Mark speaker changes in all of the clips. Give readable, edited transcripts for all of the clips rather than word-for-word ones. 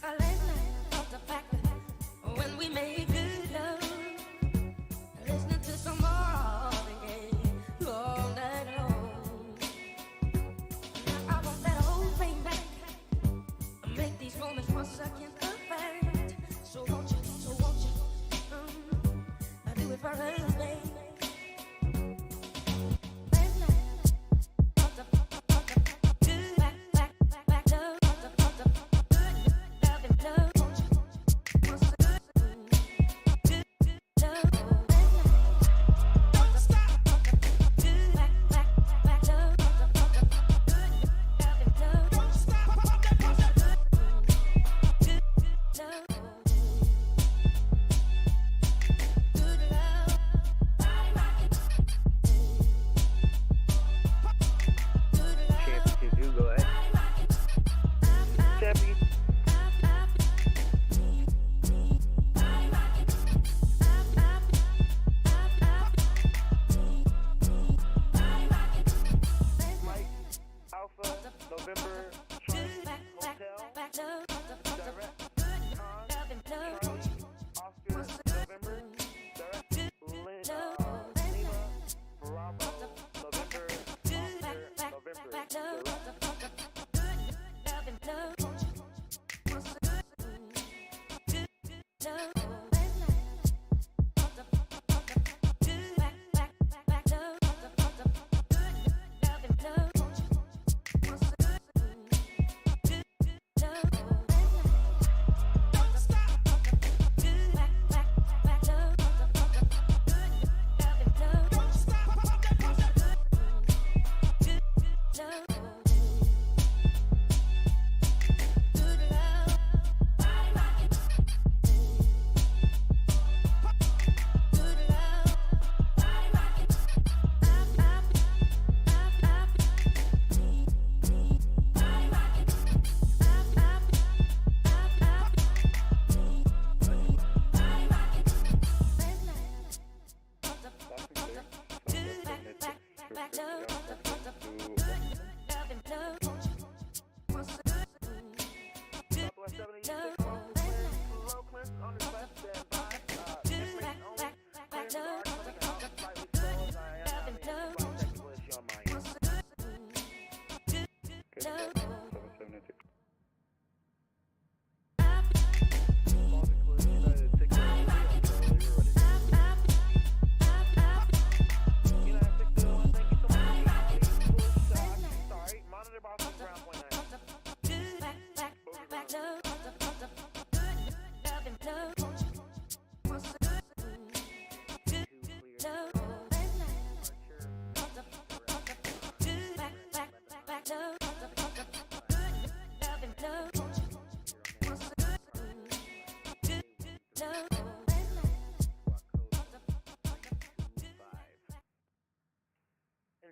Speaker 1: Last night off the fact that when we made good love, listening to some Marvin Gaye all night long. Now I want that whole thing back. Make these moments 1 second perfect. So won't you, I do it for us, baby. Love.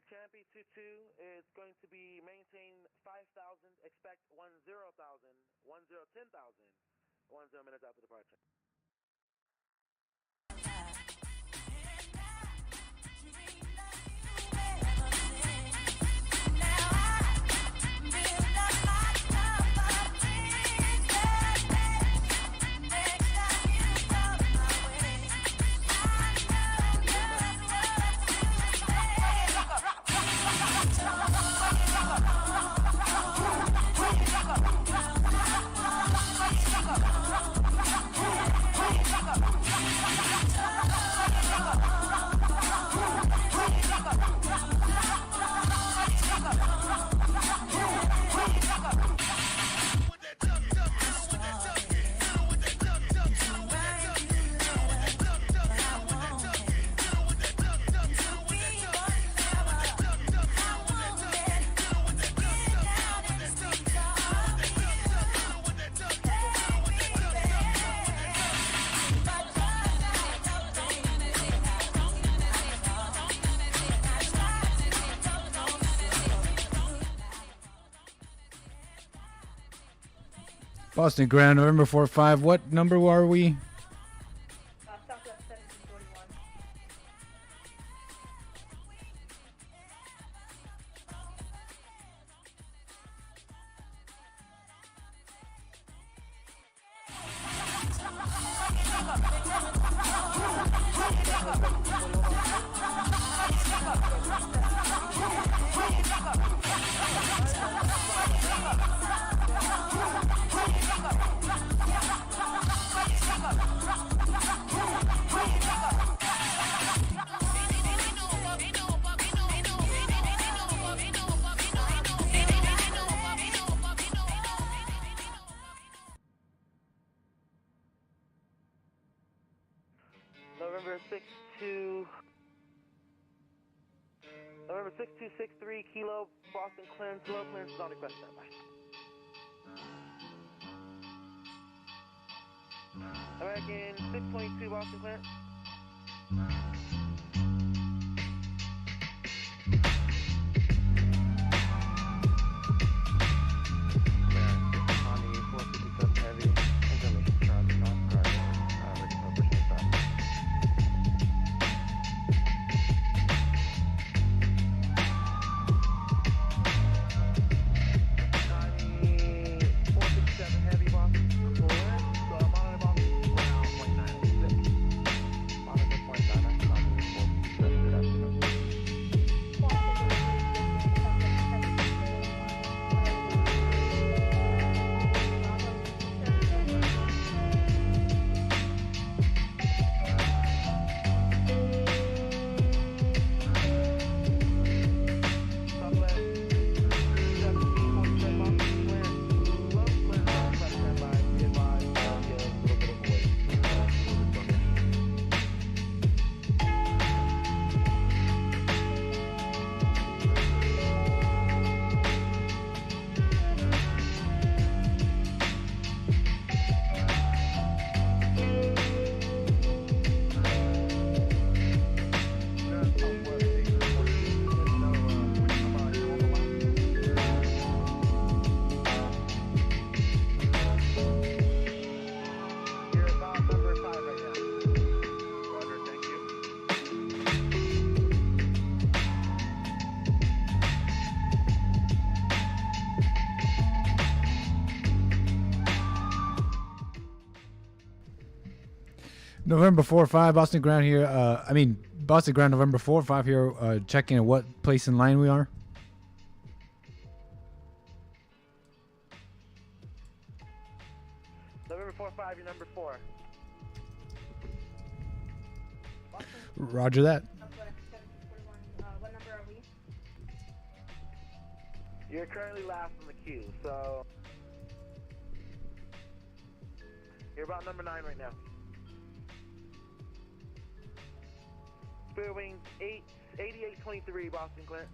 Speaker 2: Champi 22 is going to be maintain 5,000, expect 10,000, 10,000, 10 minutes after departure.
Speaker 3: Boston Grand, November 4-5. What number are we?
Speaker 4: Southwest 1741.
Speaker 2: November 6263 Kilo Boston clearance, low clearance is on request standby. American 622 Boston clearance.
Speaker 3: November 4-5, Boston Grand here. Boston Grand, November 4-5 here. Checking at what place in line we are.
Speaker 2: November 45, you're number 4.
Speaker 4: Boston,
Speaker 3: Roger that.
Speaker 4: Southwest 1741. What number are we?
Speaker 2: You're currently last in the queue, so you're about number 9 right now. Spirit Wings 8823, Boston Clint.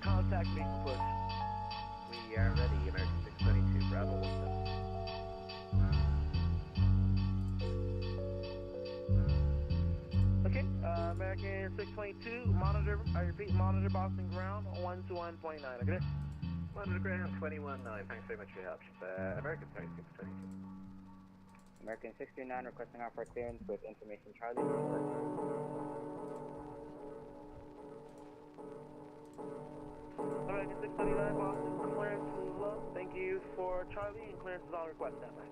Speaker 2: Contact me for push.
Speaker 5: We are ready, American 622, Bravo 17.
Speaker 2: Okay, American 622, monitor, I repeat, monitor Boston ground 121.9, okay?
Speaker 5: Monitor ground 21.9, thanks very much for your help. American 622.
Speaker 6: American 629 requesting off-road clearance with information Charlie.
Speaker 2: American 629, Boston, clearance is low. Thank you for Charlie, and clearance is on request, standby.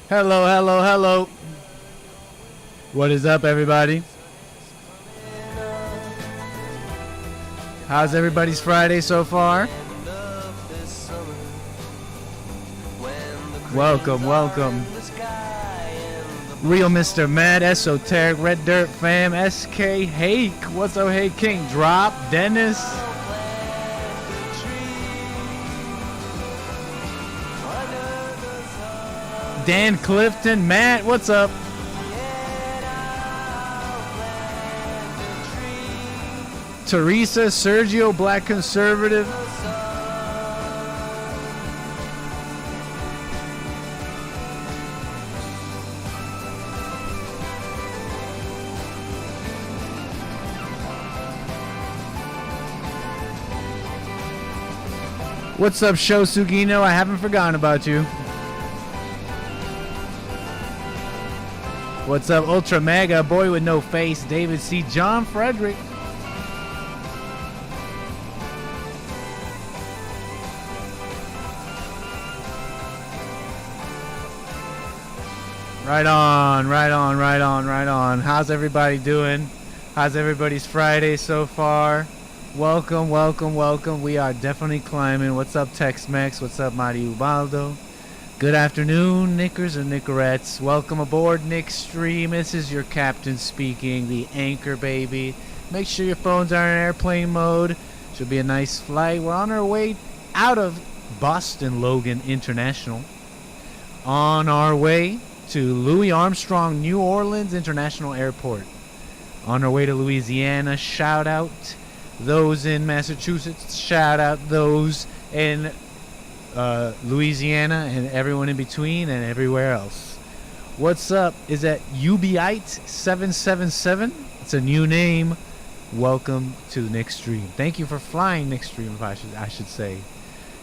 Speaker 3: Hello, hello, hello. What is up, everybody? How's everybody's Friday so far? Welcome, welcome. Real Mr. Mad, Esoteric, Red Dirt Fam, SK Hake. What's up, Hey King? Drop, Dennis. Dan Clifton, Matt, what's up? Teresa, Sergio, Black Conservative. What's up, Sho Sugino? I haven't forgotten about you. What's up, Ultra Mega, Boy with No Face, David C. John Frederick. Right on, right on, right on, right on. How's everybody doing? How's everybody's Friday so far? Welcome, welcome, welcome. We are definitely climbing. What's up, Tex-Mex? What's up, Mari Ubaldo? Good afternoon, Knickers and Knickerettes. Welcome aboard Nickstream. This is your captain speaking, the anchor baby. Make sure your phones are in airplane mode. Should be a nice flight. We're on our way out of Boston Logan International. On our way to Louis Armstrong New Orleans International Airport. On our way to Louisiana. Shout out those in Massachusetts. Shout out those in Louisiana and everyone in between and everywhere else. What's up? Is that 𝒏𝒊𝒄𝒌𝒔𝒕𝒓𝒆𝒂𝒎? It's a new name. Welcome to Nickstream. Thank you for flying Nickstream, if I should say.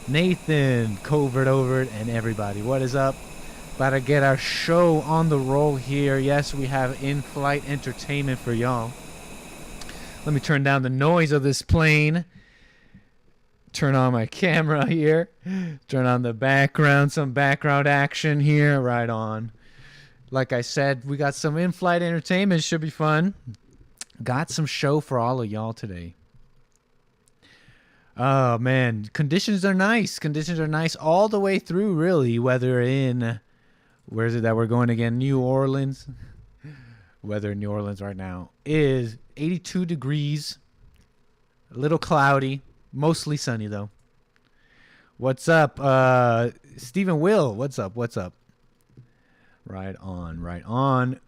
Speaker 3: Nathan, Covert Overt, and everybody. What is up? About to get our show on the roll here. Yes, we have in-flight entertainment for y'all. Let me turn down the noise of this plane. Turn on my camera here. Turn on the background. Some background action here. Right on. Like I said, we got some in-flight entertainment. Should be fun. Got some show for all of y'all today. Oh, man. Conditions are nice. Conditions are nice all the way through, really. Whether in... Where is it that we're going again? New Orleans. Weather in New Orleans right now is 82 degrees. A little cloudy. Mostly sunny, though. What's up? Stephen Will, what's up? What's up? Right on, right on.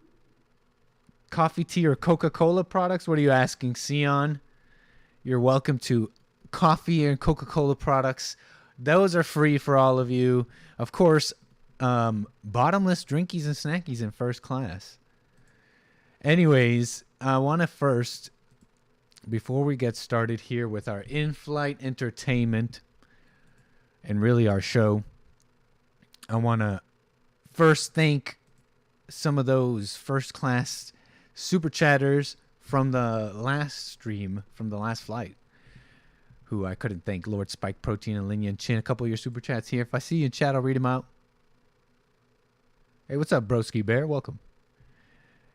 Speaker 3: Coffee, tea, or Coca-Cola products? What are you asking, Sion? You're welcome to coffee and Coca-Cola products. Those are free for all of you. Of course, bottomless drinkies and snackies in first class. Anyways, I want to first... Before we get started here with our in-flight entertainment and really our show, I want to first thank some of those first-class super chatters from the last stream, from the last flight, who I couldn't thank. Lord Spike Protein and Linya and Chin, a couple of your super chats here. If I see you in chat, I'll read them out. Hey, what's up, Broski Bear? Welcome.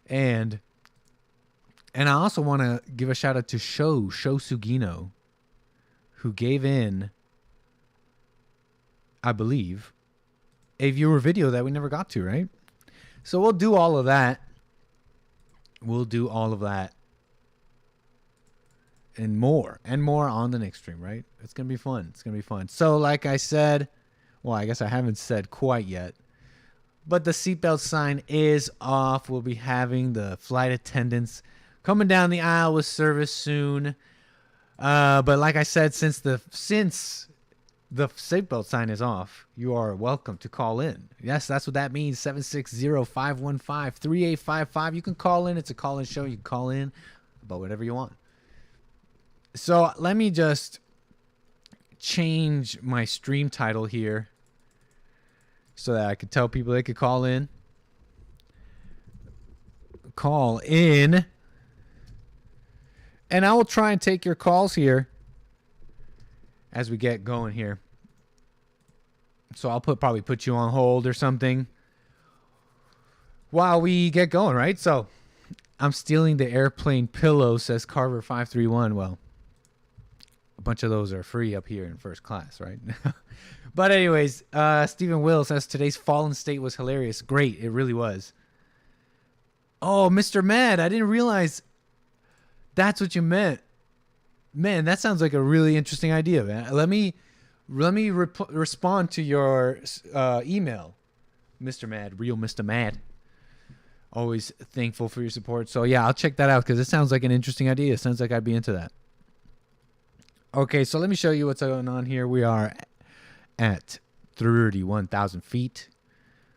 Speaker 3: And I also want to give a shout out to Sho Sugino, who gave in, I believe, a viewer video that we never got to, right? So we'll do all of that. We'll do all of that. And more on the next stream, right? It's going to be fun. It's going to be fun. So like I said, well, I guess I haven't said quite yet. but the seatbelt sign is off. We'll be having the flight attendants coming down the aisle with service soon. But like I said, since the seatbelt sign is off, you are welcome to call in. Yes, that's what that means. 760-515-3855. You can call in. It's a call-in show. You can call in about whatever you want. So let me just change my stream title here so that I could tell people they could call in. Call in. And I will try and take your calls here as we get going here. So I'll probably put you on hold or something while we get going, right? So I'm stealing the airplane pillow, says Carver 531. Well, a bunch of those are free up here in first class, right? But anyways, Stephen Will says today's Fallen State was hilarious. Great, it really was. Oh, Mr. Mad, I didn't realize that's what you meant. Man, that sounds like a really interesting idea, man. Let me respond to your email, Mr. Mad, real Mr. Mad. Always thankful for your support. So yeah, I'll check that out because it sounds like an interesting idea. It sounds like I'd be into that. Okay, so let me show you what's going on here. We are at 31,000 feet,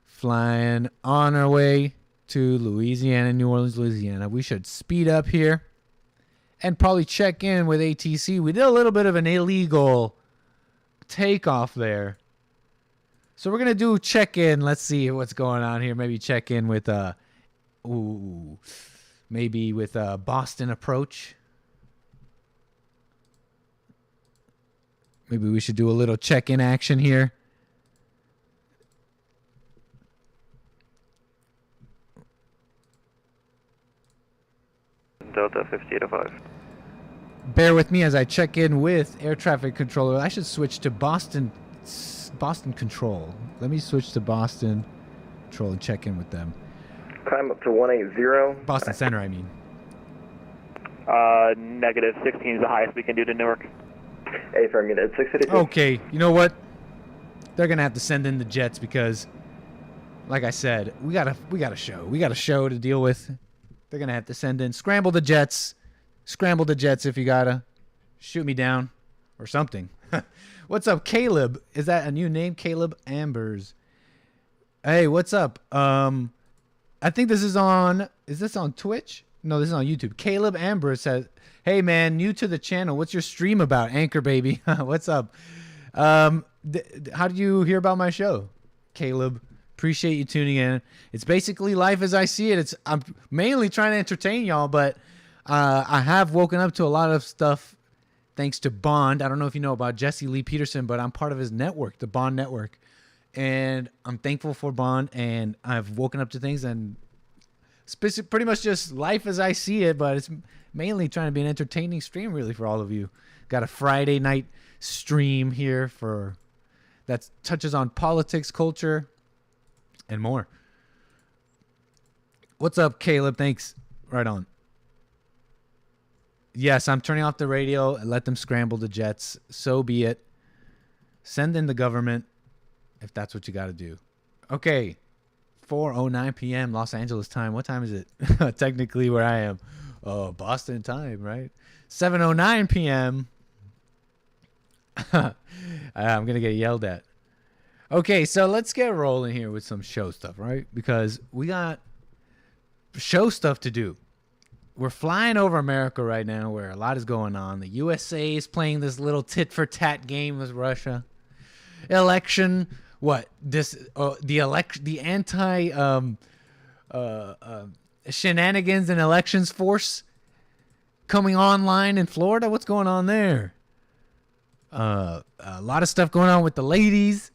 Speaker 3: flying on our way to Louisiana, New Orleans, Louisiana. We should speed up here and probably check in with ATC. We did a little bit of an illegal takeoff there. So we're going to do check-in. Let's see what's going on here. Maybe check in with Boston approach. Maybe we should do a little check-in action here.
Speaker 5: Delta 5805.
Speaker 3: Bear with me as I check in with air traffic controller. I should switch to Boston control. Let me switch to Boston control and check in with them.
Speaker 5: Climb up to 180.
Speaker 3: Boston Center, I mean.
Speaker 5: Negative 16 is the highest we can do to Newark.
Speaker 6: A firm unit 652.
Speaker 3: Okay, you know what? They're gonna have to send in the jets because, like I said, we got a show. We got a show to deal with. They're gonna have to send in. Scramble the jets if you gotta. Shoot me down or something. What's up, Caleb? Is that a new name? Caleb Ambers. Hey, what's up? I think this is on. Is this on Twitch? No, this is on YouTube. Caleb Amber says, "Hey man, new to the channel. What's your stream about? Anchor baby. What's up? How did you hear about my show, Caleb? Appreciate you tuning in. It's basically life as I see it. I'm mainly trying to entertain y'all, but I have woken up to a lot of stuff thanks to Bond. I don't know if you know about Jesse Lee Peterson, but I'm part of his network, the Bond Network, and I'm thankful for Bond. And I've woken up to things and pretty much just life as I see it, but it's mainly trying to be an entertaining stream really for all of you. Got a Friday night stream here that touches on politics, culture, and more. What's up, Caleb? Thanks. Right on. Yes, I'm turning off the radio and let them scramble the jets. So be it. Send in the government if that's what you got to do. Okay. 4:09 p.m. Los Angeles time. What time is it? Technically where I am. Oh, Boston time, right? 7:09 p.m. I'm going to get yelled at. Okay, so let's get rolling here with some show stuff, right? Because we got show stuff to do. We're flying over America right now where a lot is going on. The USA is playing this little tit-for-tat game with Russia. Election, what? The anti shenanigans and elections force coming online in Florida. What's going on there? A lot of stuff going on with the ladies.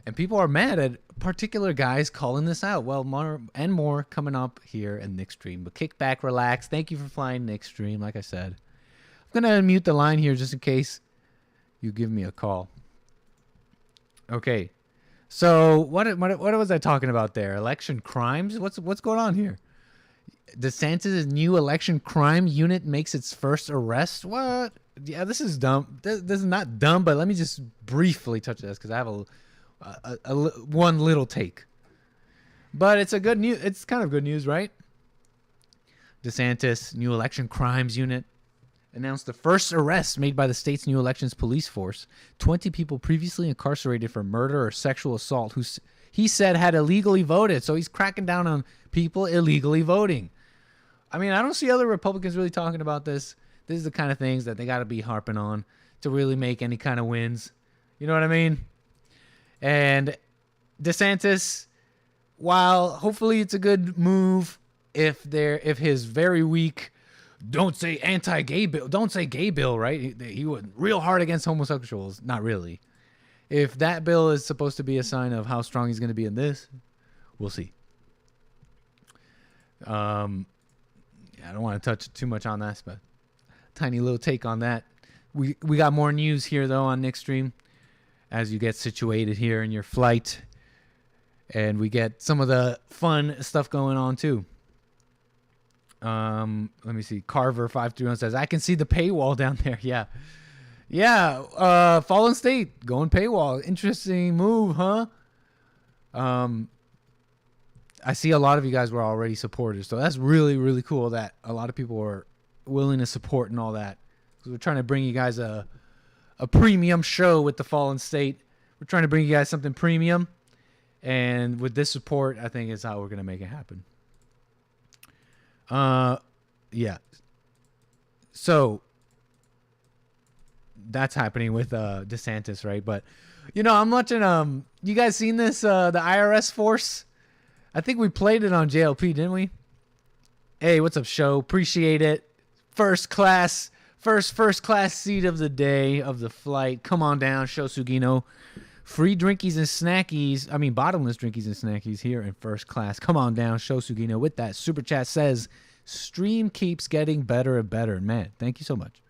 Speaker 3: And people are mad at particular guys calling this out. Well, more and more coming up here in nickstream. But kick back, relax. Thank you for flying nickstream, like I said. I'm going to unmute the line here just in case you give me a call. Okay. So what was I talking about there? Election crimes? What's going on here? DeSantis' new election crime unit makes its first arrest? What? Yeah, this is dumb. This is not dumb, but let me just briefly touch this because I have one little take. But it's a good news. It's kind of good news, right? DeSantis, new election crimes unit, announced the first arrest made by the state's new elections police force. 20 people previously incarcerated for murder or sexual assault who he said had illegally voted. So he's cracking down on people illegally voting. I mean, I don't see other Republicans really talking about this. This is the kind of things that they got to be harping on to really make any kind of wins. You know what I mean? And DeSantis, while hopefully it's a good move, if his very weak don't say anti-gay bill, don't say gay bill, right? He went real hard against homosexuals. Not really. If that bill is supposed to be a sign of how strong he's going to be in this, we'll see. I don't want to touch too much on that, but tiny little take on that. We got more news here though on nickstream as you get situated here in your flight, and we get some of the fun stuff going on too. Let me see. Carver531 says, I can see the paywall down there. Yeah. Fallen State going paywall. Interesting move, huh? I see a lot of you guys were already supporters, so that's really, really cool that a lot of people were willing to support and all that. Because we're trying to bring you guys a premium show with the Fallen State. We're trying to bring you guys something premium, and with this support, I think is how we're gonna make it happen. Yeah. So that's happening with DeSantis, right? But you know, I'm watching. You guys seen this? The IRS force. I think we played it on JLP, didn't we? Hey, what's up, show? Appreciate it. First class seat of the day of the flight. Come on down, Show Sugino. Free drinkies and snackies. I mean, bottomless drinkies and snackies here in first class. Come on down, Show Sugino. With that, Super Chat says, stream keeps getting better and better. Man, thank you so much.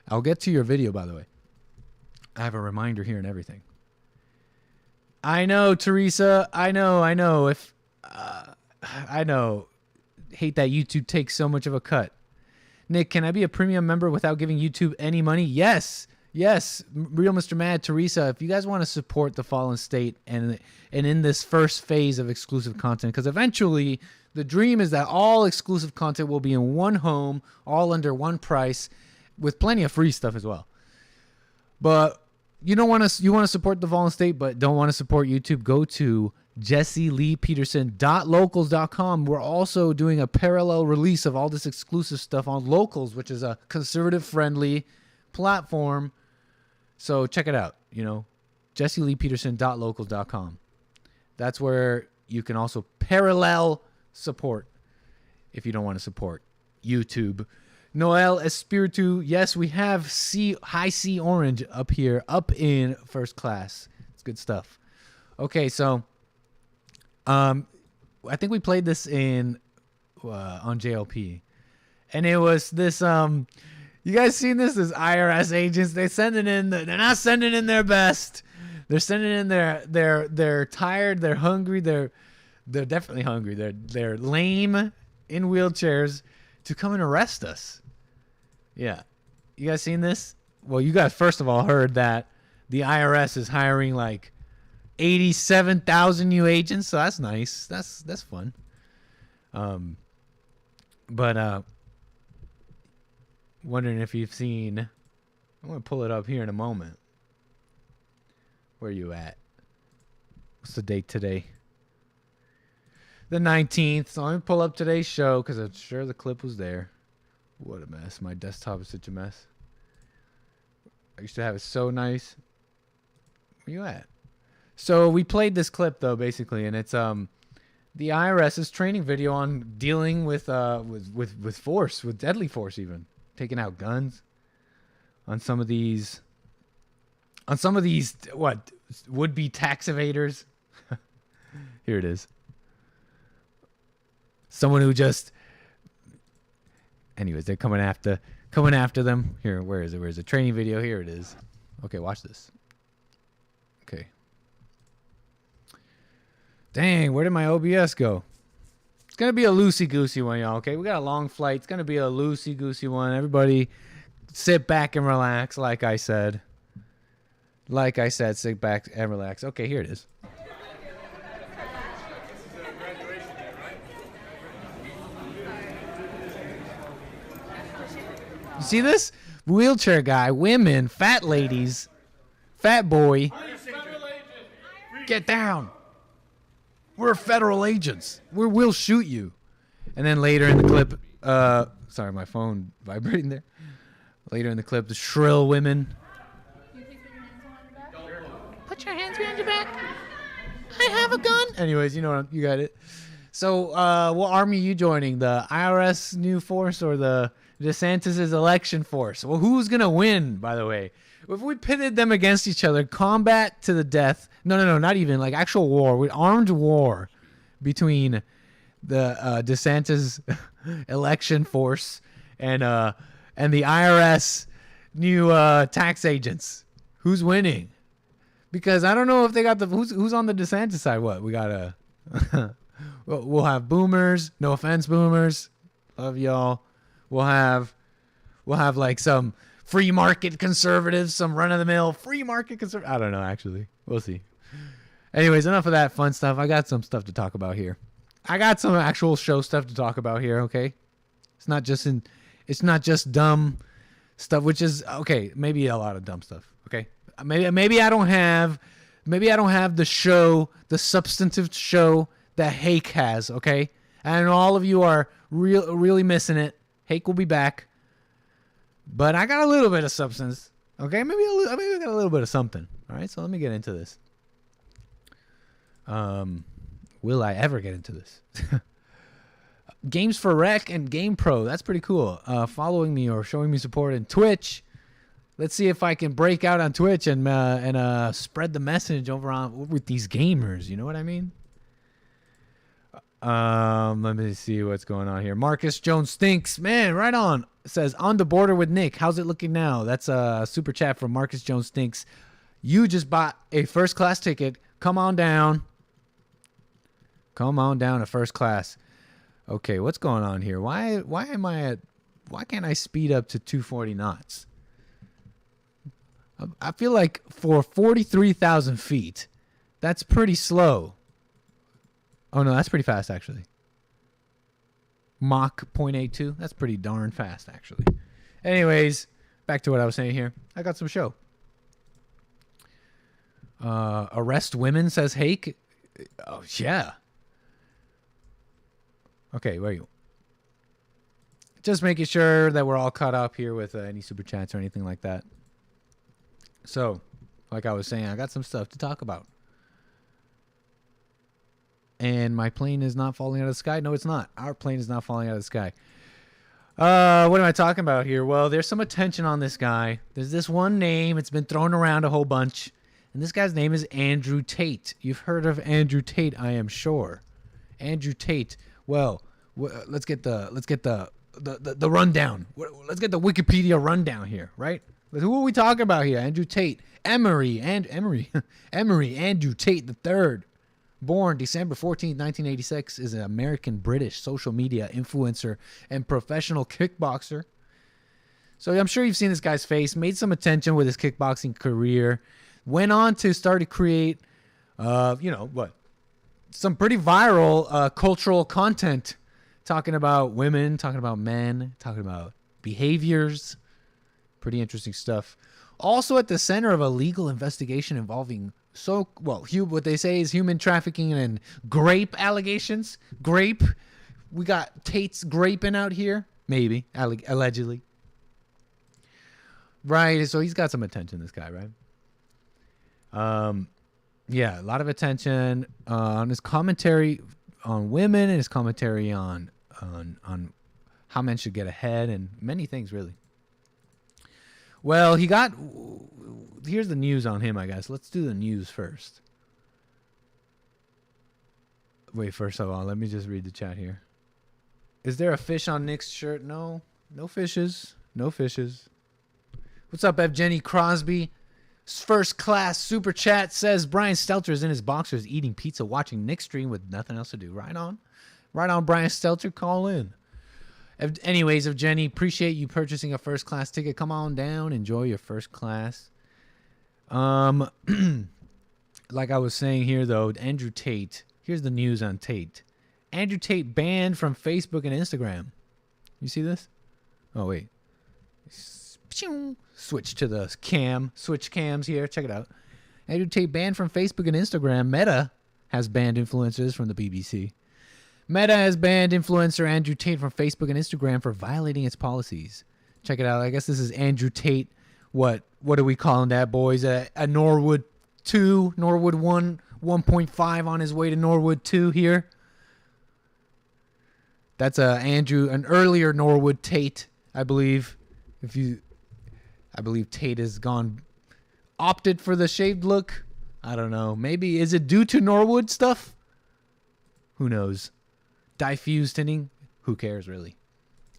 Speaker 3: I'll get to your video, by the way. I have a reminder here and everything. I know, Teresa. I know. I know. Hate that YouTube takes so much of a cut. Nick, can I be a premium member without giving YouTube any money? Yes. Real Mr. Mad, Teresa, if you guys want to support the Fallen State and in this first phase of exclusive content, because eventually the dream is that all exclusive content will be in one home, all under one price, with plenty of free stuff as well. But you want to support the Fallen State, but don't want to support YouTube, go to jesseleypeterson.locals.com. We're also doing a parallel release of all this exclusive stuff on Locals, which is a conservative-friendly platform. So check it out, jesseleypeterson.locals.com. That's where you can also parallel support if you don't want to support YouTube. Noel Espiritu, yes, we have High C Orange up here, up in first class. It's good stuff. Okay, so I think we played this on JLP, and it was this. You guys seen this? This IRS agents, they're not sending in their best. They're sending in they're tired, they're hungry, they're definitely hungry. They're lame in wheelchairs to come and arrest us. Yeah. You guys seen this? Well, you guys first of all heard that the IRS is hiring like 87,000 new agents, so that's nice. That's fun. But wondering if you've seen, I'm going to pull it up here in a moment. Where are you at? What's the date today? The 19th. So let me pull up today's show because I'm sure the clip was there. What a mess. My desktop is such a mess. I used to have it so nice. Where you at? So we played this clip though, basically, and it's the IRS's training video on dealing with force, with deadly force, even taking out guns on some of these what would-be tax evaders. Here it is. Someone who just, anyways, they're coming after them. Here, where is it? Where's the training video? Here it is. Okay, watch this. Okay. Dang, where did my OBS go? It's going to be a loosey-goosey one, y'all, okay? We got a long flight. It's going to be a loosey-goosey one. Everybody sit back and relax, like I said. Sit back and relax. Okay, here it is. You see this? Wheelchair guy, women, fat ladies, fat boy. Get down. We're federal agents. We'll shoot you. And then later in the clip, sorry, my phone vibrating there. Later in the clip, the shrill women. Put your hands behind your back. I have a gun. Anyways, you know, you got it. So, what army are you joining? The IRS new force or the DeSantis' election force? Well, who's going to win, by the way? If we pitted them against each other, combat to the death. No, not even. Like actual war. Armed war between the DeSantis election force and the IRS new tax agents. Who's winning? Because I don't know if they got the who's on the DeSantis side. What we got a we'll have boomers. No offense, boomers. Love y'all. We'll have like some free market conservatives, some run of the mill free market conservatives. I don't know. Actually, we'll see. Anyways, enough of that fun stuff. I got some stuff to talk about here. I got some actual show stuff to talk about here. Okay, it's not just dumb stuff, which is okay. Maybe a lot of dumb stuff. Okay, maybe I don't have the show, the substantive show that Hake has. Okay, and all of you are really missing it. Hake will be back, but I got a little bit of substance. Okay, maybe I got a little bit of something. All right, so let me get into this. Will I ever get into this? Games for Rec and Game Pro. That's pretty cool. Following me or showing me support in Twitch. Let's see if I can break out on Twitch and spread the message over with these gamers. You know what I mean? Let me see what's going on here. Marcus Jones Stinks. Man, right on. Says, on the border with Nick. How's it looking now? That's a super chat from Marcus Jones Stinks. You just bought a first class ticket. Come on down. Come on down to first class. Okay, what's going on here? Why can't I speed up to 240 knots? I feel like for 43,000 feet, that's pretty slow. Oh no, that's pretty fast actually. Mach 0.82. That's pretty darn fast actually. Anyways, back to what I was saying here. I got some show. Arrest women, says Hake. Oh yeah. Okay, wait. Just making sure that we're all caught up here with any super chats or anything like that. So, like I was saying, I got some stuff to talk about. And my plane is not falling out of the sky. No, it's not. Our plane is not falling out of the sky. What am I talking about here? Well, there's some attention on this guy. There's this one name. It's been thrown around a whole bunch. And this guy's name is Andrew Tate. You've heard of Andrew Tate, I am sure. Andrew Tate. Well, let's get the rundown. Let's get the Wikipedia rundown here, right? Who are we talking about here? Andrew Tate. Emory Andrew Tate III. Born December 14, 1986, is an American-British social media influencer and professional kickboxer. So I'm sure you've seen this guy's face. Made some attention with his kickboxing career. Went on to start to create, some pretty viral cultural content, talking about women, talking about men, talking about behaviors. Pretty interesting stuff. Also at the center of a legal investigation involving what they say is human trafficking and grape allegations. Grape. We got Tate's graping out here. Maybe. Allegedly. Right. So he's got some attention, this guy, right? Yeah, a lot of attention on his commentary on women and his commentary on how men should get ahead and many things, really. Well, here's the news on him, I guess. Let's do the news first. Wait, first of all, let me just read the chat here. Is there a fish on Nick's shirt? No fishes. No fishes. What's up, Evgeny Crosby? First class super chat says Brian Stelter is in his boxers eating pizza, watching Nick stream with nothing else to do. Right on, Brian Stelter, call in. Anyways, Evgeny, appreciate you purchasing a first class ticket. Come on down, enjoy your first class. Like I was saying here though, Andrew Tate. Here's the news on Tate. Andrew Tate banned from Facebook and Instagram. You see this? Oh wait, Switch to the cam. Switch cams here. Check it out. Andrew Tate banned from Facebook and Instagram. Meta has banned influencers from the BBC. Meta has banned influencer Andrew Tate from Facebook and Instagram for violating its policies. Check it out. I guess this is Andrew Tate. What are we calling that, boys? A Norwood 2, Norwood 1, 1.5 on his way to Norwood 2 here. That's an earlier Norwood Tate, I believe. I believe Tate has opted for the shaved look. I don't know. Maybe is it due to Norwood stuff? Who knows? Diffuse tinting. Who cares really?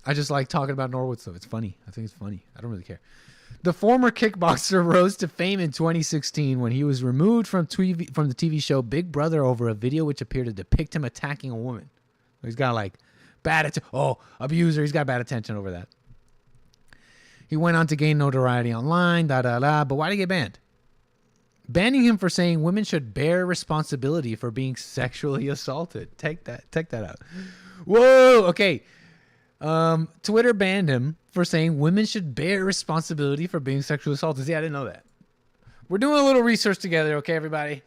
Speaker 3: I just like talking about Norwood stuff. It's funny. I think it's funny. I don't really care. The former kickboxer rose to fame in 2016 when he was removed from the TV show Big Brother over a video which appeared to depict him attacking a woman. He's got like abuser. He's got bad attention over that. He went on to gain notoriety online, but why did he get banned? Banning him for saying women should bear responsibility for being sexually assaulted. Take that out. Whoa, okay. Twitter banned him for saying women should bear responsibility for being sexually assaulted. See, I didn't know that. We're doing a little research together, okay, everybody?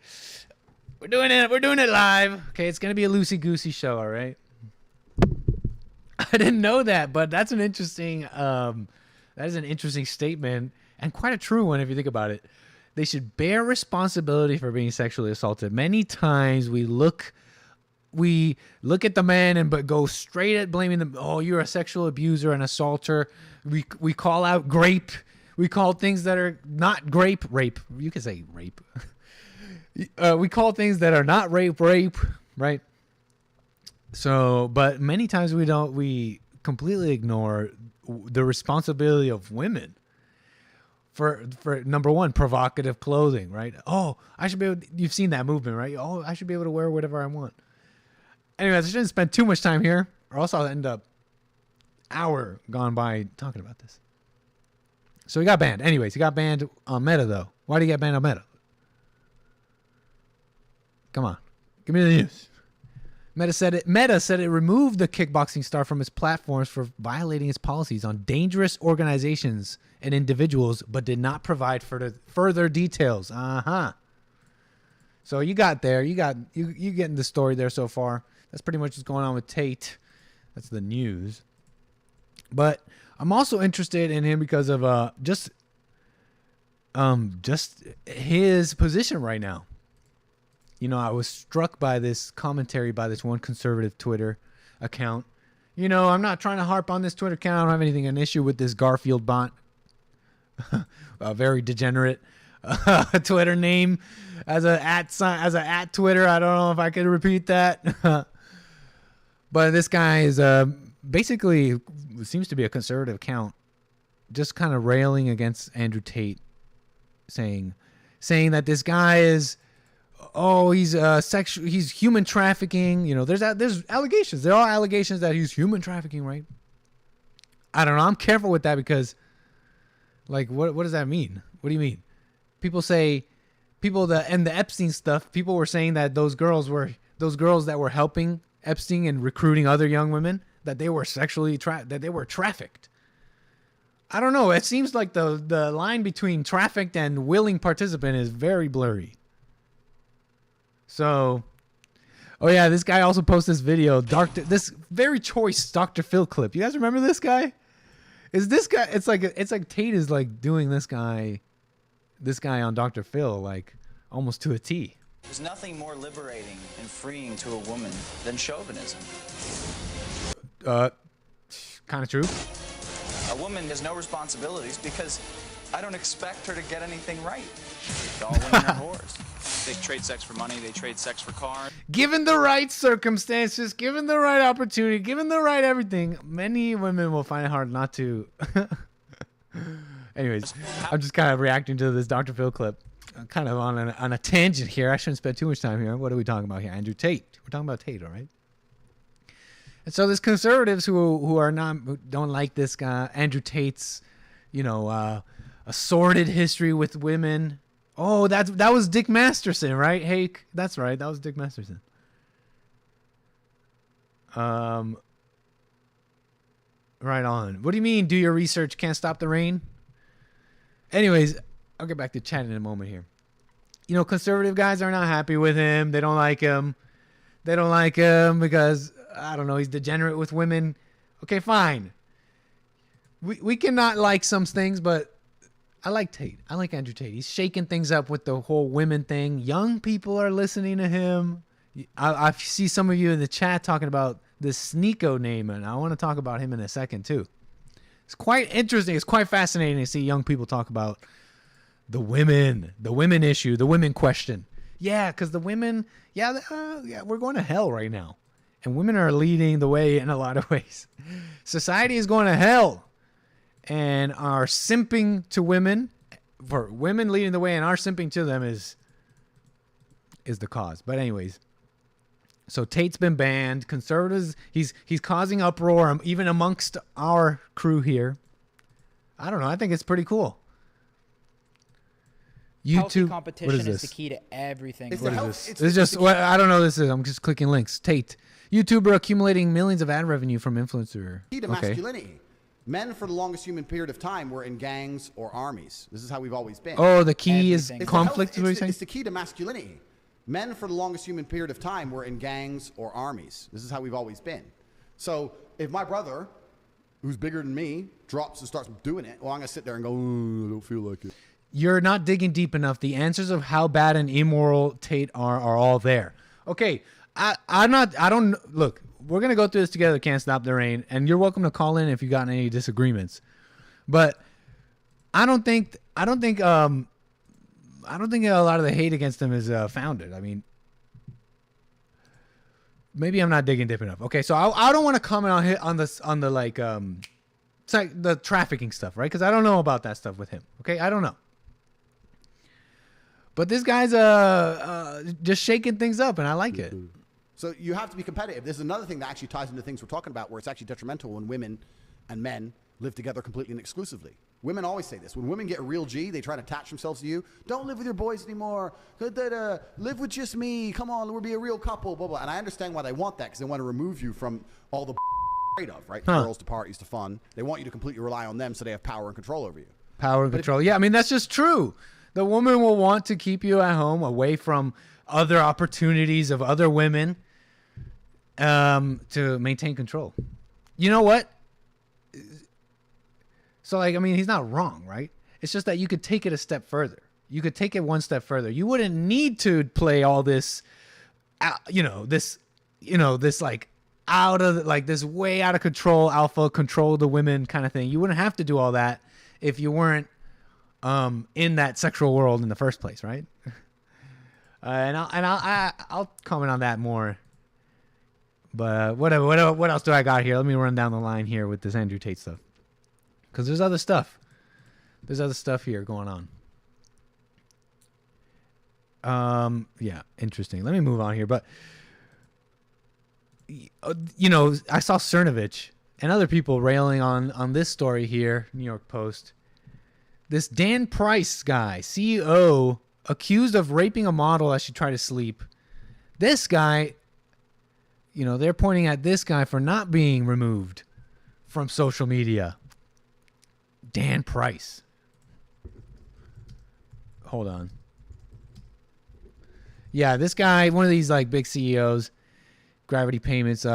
Speaker 3: We're doing it live. Okay, it's gonna be a loosey-goosey show, all right? I didn't know that, but that's an interesting that is an interesting statement and quite a true one if you think about it. They should bear responsibility for being sexually assaulted. Many times we look at the man but go straight at blaming them. Oh, you're a sexual abuser and assaulter. We call out grape. We call things that are not rape. You can say rape. We call things that are not rape, right? So, but many times we completely ignore the responsibility of women for number one, provocative clothing, right? Oh, I should be able you've seen that movement, right? Oh, I should be able to wear whatever I want. Anyways, I shouldn't spend too much time here or else I'll end up hour gone by talking about this. So he got banned. Anyways, he got banned on Meta though. Why did he get banned on Meta? Come on. Give me the news. Meta said it removed the kickboxing star from its platforms for violating its policies on dangerous organizations and individuals, but did not provide further details. So you getting the story there so far. That's pretty much what's going on with Tate. That's the news. But I'm also interested in him because of just his position right now. You know, I was struck by this commentary by this one conservative Twitter account. You know, I'm not trying to harp on this Twitter account. I don't have an issue with this Garfield bot. A very degenerate Twitter name as a at Twitter. I don't know if I could repeat that. But this guy is basically seems to be a conservative account, just kind of railing against Andrew Tate, saying that this guy is. Oh, he's he's human trafficking. You know, there's allegations. There are allegations that he's human trafficking, right? I don't know. I'm careful with that because, like, what does that mean? What do you mean? And the Epstein stuff. People were saying that those girls that were helping Epstein and recruiting other young women, that they were that they were trafficked. I don't know. It seems like the line between trafficked and willing participant is very blurry. So, oh yeah, this guy also posted this video, this very choice Dr. Phil clip. You guys remember this guy? Is this guy? It's like Tate is like doing this guy on Dr. Phil like almost to a T.
Speaker 7: There's nothing more liberating and freeing to a woman than chauvinism.
Speaker 3: Kind of true.
Speaker 7: A woman has no responsibilities because I don't expect her to get anything right. All women are whores. They trade sex for money. They trade sex for cars.
Speaker 3: Given the right circumstances, given the right opportunity, given the right everything, many women will find it hard not to. Anyways, I'm just kind of reacting to this Dr. Phil clip. I'm kind of on a tangent here. I shouldn't spend too much time here. What are we talking about here? Andrew Tate. We're talking about Tate, all right? And so there's conservatives who don't like this guy, Andrew Tate's, a sordid history with women. Oh, that was Dick Masterson, right? Hey, that's right. That was Dick Masterson. Right on. What do you mean? Do your research. Can't stop the rain. Anyways, I'll get back to chat in a moment here. You know, conservative guys are not happy with him. They don't like him. They don't like him because, I don't know, he's degenerate with women. Okay, fine. We cannot like some things, but I like Tate. I like Andrew Tate. He's shaking things up with the whole women thing. Young people are listening to him. I see some of you in the chat talking about this Sneako name, and I want to talk about him in a second, too. It's quite interesting. It's quite fascinating to see young people talk about the women issue, the women question. Yeah, because the women, we're going to hell right now. And women are leading the way in a lot of ways. Society is going to hell. And our simping to women, for women leading the way and our simping to them is the cause. But anyways, so Tate's been banned. Conservatives, he's causing uproar even amongst our crew here. I don't know. I think it's pretty cool.
Speaker 8: Healthy
Speaker 3: YouTube.
Speaker 8: competition
Speaker 3: What is
Speaker 8: is
Speaker 3: this?
Speaker 8: the key to everything.
Speaker 3: What is this? This is just what I don't know. What this is. I'm just clicking links. Tate, YouTuber accumulating millions of ad revenue from influencer.
Speaker 9: Key to masculinity. Men, for the longest human period of time, were in gangs or armies. This is how we've always been.
Speaker 3: Oh, the key is
Speaker 8: Everything.
Speaker 3: conflict. Is what you're saying?
Speaker 9: It's the key to masculinity. Men, for the longest human period of time, were in gangs or armies. This is how we've always been. So if my brother, who's bigger than me, drops and starts doing it, well, I'm going to sit there and go, I don't feel like it.
Speaker 3: You're not digging deep enough. The answers of how bad and immoral Tate are all there. Okay, look, we're going to go through this together. Can't stop the rain. And you're welcome to call in if you got any disagreements. But I don't think a lot of the hate against him is founded. I mean, maybe I'm not digging deep enough. Okay, so I don't want to comment on the it's like the trafficking stuff, right? Because I don't know about that stuff with him. Okay, I don't know. But this guy's just shaking things up, and I like it.
Speaker 9: So you have to be competitive. There's another thing that actually ties into things we're talking about, where it's actually detrimental when women and men live together completely and exclusively. Women always say this. When women get a real G, they try to attach themselves to you. Don't live with your boys anymore. Live with just me. Come on, we'll be a real couple, blah, blah. And I understand why they want that, because they want to remove you from all the afraid of, right?
Speaker 3: Huh.
Speaker 9: Girls to parties to fun. They want you to completely rely on them so they have power and control over you.
Speaker 3: Power and control. Yeah, I mean, that's just true. The woman will want to keep you at home, away from other opportunities of other women, to maintain control. You know what? So, I mean, he's not wrong, right? It's just that you could take it a step further. You could take it one step further. You wouldn't need to play all this, this this way out of control, alpha control the women kind of thing. You wouldn't have to do all that if you weren't in that sexual world in the first place, right? I'll comment on that more. But whatever. What else do I got here? Let me run down the line here with this Andrew Tate stuff, because there's other stuff. There's other stuff here going on. Yeah, interesting. Let me move on here. But I saw Cernovich and other people railing on this story here, New York Post. This Dan Price guy, CEO, accused of raping a model as she tried to sleep. This guy, they're pointing at this guy for not being removed from social media. Dan Price. Hold on. Yeah, this guy, one of these big CEOs, Gravity Payments,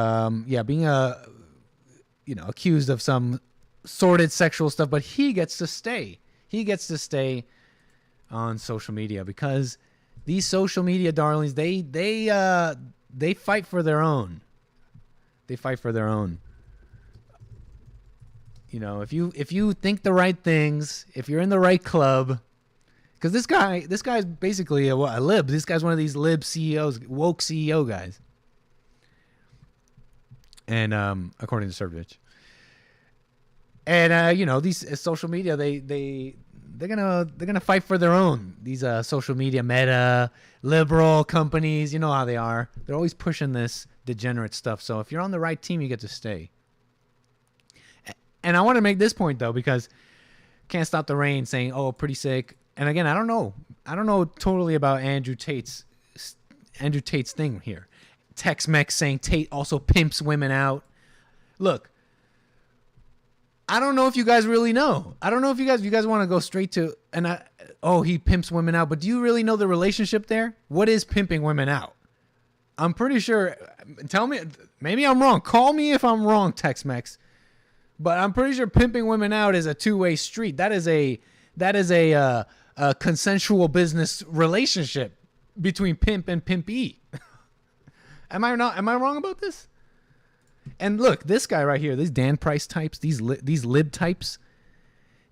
Speaker 3: being accused of some sordid sexual stuff, but he gets to stay. He gets to stay on social media because these social media darlings, they fight for their own. They fight for their own. If you think the right things, if you're in the right club, because this guy's basically a lib. This guy's one of these lib CEOs, woke CEO guys. And according to Cernovich. And these social media, they're gonna fight for their own. These social media meta liberal companies, you know how they are. They're always pushing this degenerate stuff. So if you're on the right team, you get to stay. And I want to make this point though, because Can't Stop the Rain saying, "Oh, pretty sick." And again, I don't know totally about Andrew Tate's thing here. Tex-Mex saying Tate also pimps women out. Look. I don't know if you guys really know. I don't know if you guys want to go straight to he pimps women out, but do you really know the relationship there? What is pimping women out? I'm pretty sure. Tell me, maybe I'm wrong. Call me if I'm wrong, Tex-Mex. But I'm pretty sure pimping women out is a two-way street. That is a consensual business relationship between pimp and pimpee. Am I wrong about this? And look, this guy right here, these Dan Price types, these lib types,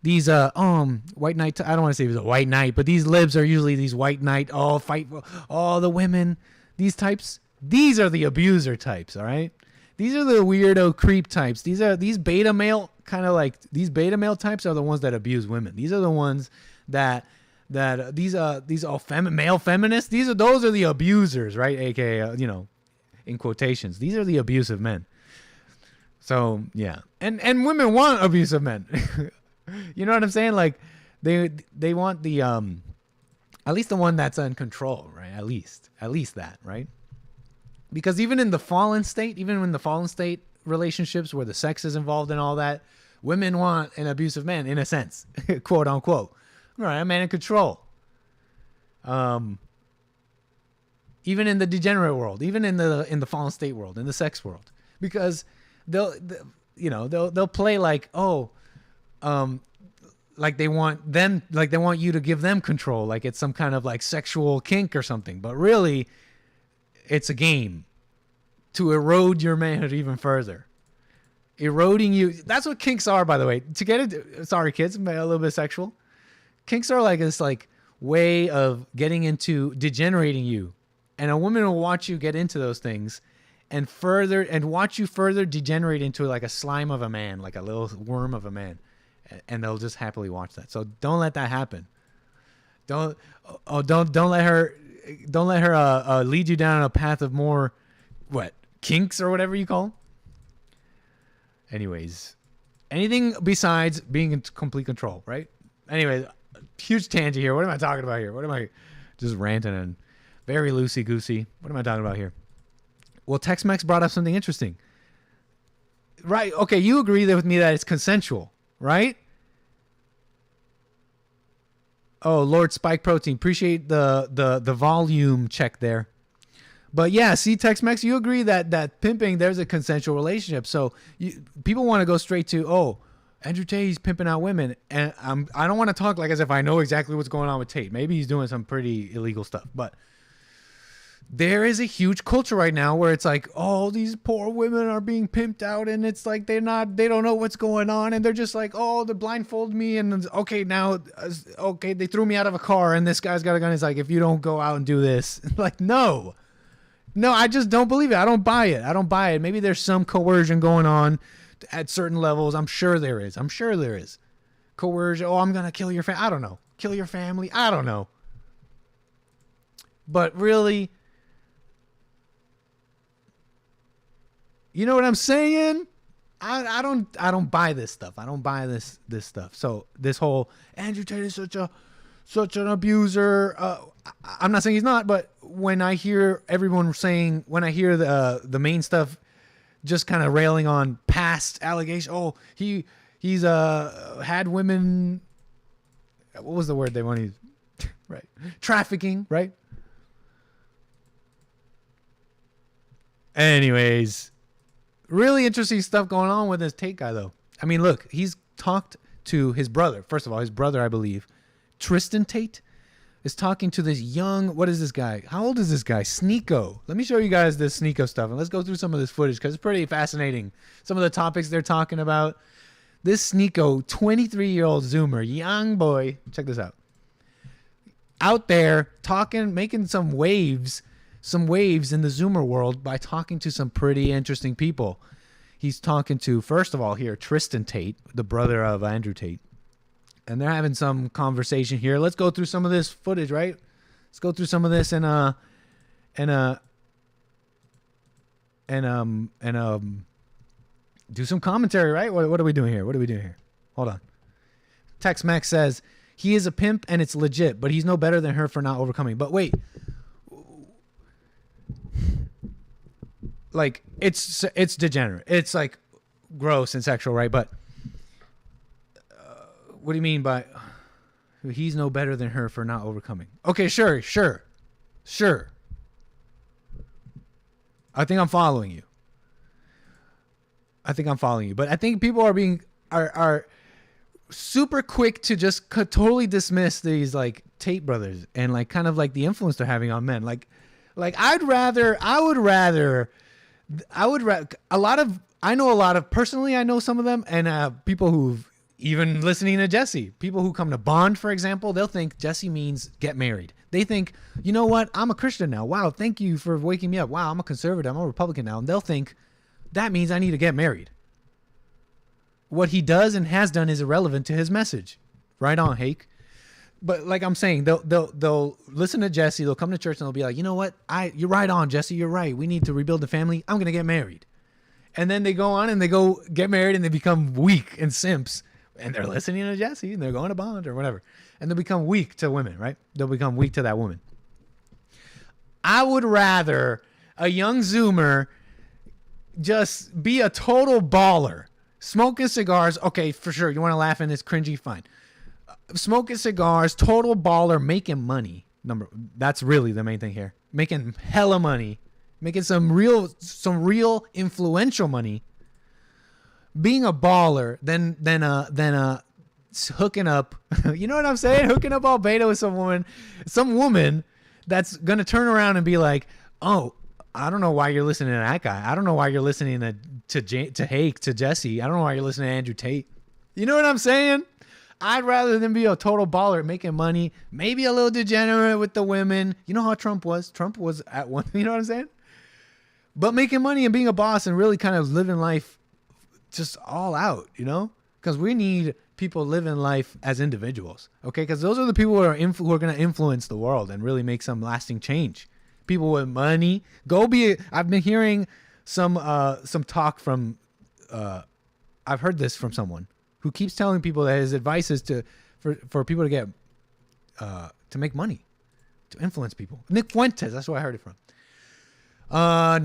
Speaker 3: these white knight. I don't want to say he was a white knight, but these libs are usually these white knight, all fight for all the women. These types, these are the abuser types. All right, these are the weirdo creep types. These beta male beta male types are the ones that abuse women. These are the ones that these all male feminists. Those are the abusers, right? AKA in quotations. These are the abusive men. So yeah, and women want abusive men. You know what I'm saying? Like they want the at least the one that's in control, right? At least that, right? Because even in the fallen state relationships where the sex is involved and all that, women want an abusive man in a sense, quote unquote. All right, a man in control. Even in the degenerate world, even in the fallen state world, in the sex world, because they'll play like like they want you to give them control, like it's some kind of like sexual kink or something, but really it's a game to erode your manhood even further, eroding you. That's what kinks are, by the way. To get it, sorry kids, a little bit sexual. Kinks are like this like way of getting into degenerating you, and a woman will watch you get into those things and watch you further degenerate into like a slime of a man, like a little worm of a man, and they'll just happily watch that. So don't let that happen. Don't let her lead you down a path of more kinks or whatever you call them. Anyways, anything besides being in complete control, right? Anyway, huge tangent here. What am I talking about here? What am I just ranting and very loosey-goosey? What am I talking about here? Well, Tex-Mex brought up something interesting. Right, okay, you agree with me that it's consensual, right? Oh, Lord Spike Protein, appreciate the volume check there. But yeah, see, Tex-Mex, you agree that pimping, there's a consensual relationship. So people want to go straight to, Andrew Tate, he's pimping out women. And I don't want to talk like as if I know exactly what's going on with Tate. Maybe he's doing some pretty illegal stuff. But there is a huge culture right now where it's like, these poor women are being pimped out, and it's like they don't know what's going on, and they're just like, they blindfold me, and they threw me out of a car, and this guy's got a gun. It's like, if you don't go out and do this, like, no, I just don't believe it. I don't buy it. Maybe there's some coercion going on at certain levels. I'm sure there is. Coercion. I'm gonna kill your family. I don't know. Kill your family. I don't know. But really, you know what I'm saying? I don't buy this stuff. I don't buy this stuff. So this whole Andrew Tate is such an abuser. I'm not saying he's not, but when I hear everyone saying, when I hear the main stuff, just kind of railing on past allegations. He's had women. What was the word they wanted? Right, trafficking. Right. Anyways. Really interesting stuff going on with this Tate guy, though. I mean, look, he's talked to his brother. First of all, his brother, I believe, Tristan Tate, is talking to this young, what is this guy? How old is this guy? Sneako. Let me show you guys this Sneako stuff, and let's go through some of this footage, because it's pretty fascinating. Some of the topics they're talking about. This Sneako, 23-year-old Zoomer, young boy, check this out. Out there talking, making some waves in the Zoomer world by talking to some pretty interesting people. He's talking to, first of all, here, Tristan Tate, the brother of Andrew Tate. And they're having some conversation here. Let's go through some of this footage, right? Let's go through some of this and do some commentary, right? What are we doing here? Hold on. Tex-Mex says, he is a pimp and it's legit, but he's no better than her for not overcoming. But wait. Like, it's degenerate. It's like gross and sexual, right? But What do you mean by he's no better than her for not overcoming? Okay, sure. I think I'm following you. But I think people are super quick to just totally dismiss these like Tate brothers and like kind of like the influence they're having on men. Like I know a lot of, personally, I know some of them, and people who've even listening to Jesse, people who come to Bond, for example, they'll think Jesse means get married. They think, you know what? I'm a Christian now. Wow. Thank you for waking me up. Wow. I'm a conservative. I'm a Republican now. And they'll think that means I need to get married. What he does and has done is irrelevant to his message. Right on, Hake. But like I'm saying, they'll listen to Jesse. They'll come to church and they'll be like, you know what? You're right on, Jesse. You're right. We need to rebuild the family. I'm going to get married. And then they go on and they go get married and they become weak and simps. And they're listening to Jesse and they're going to Bond or whatever. And they'll become weak to women, right? They'll become weak to that woman. I would rather a young Zoomer just be a total baller. Smoking cigars, okay, for sure. You want to laugh and it's cringy, fine. Smoking cigars, total baller, making money. That's really the main thing here. Making hella money. Making some real influential money. Being a baller, then hooking up. You know what I'm saying? Hooking up all beta with some woman that's gonna turn around and be like, oh, I don't know why you're listening to that guy. I don't know why you're listening to Hake, to Jesse. I don't know why you're listening to Andrew Tate. You know what I'm saying? I'd rather than be a total baller making money, maybe a little degenerate with the women. You know how Trump was? Trump was at one, you know what I'm saying? But making money and being a boss and really kind of living life just all out, you know? Because we need people living life as individuals, okay? Because those are the people who are going to influence the world and really make some lasting change. People with money. I've been hearing some talk from, I've heard this from someone who keeps telling people that his advice is for people to get, to make money, to influence people. Nick Fuentes, that's where I heard it from.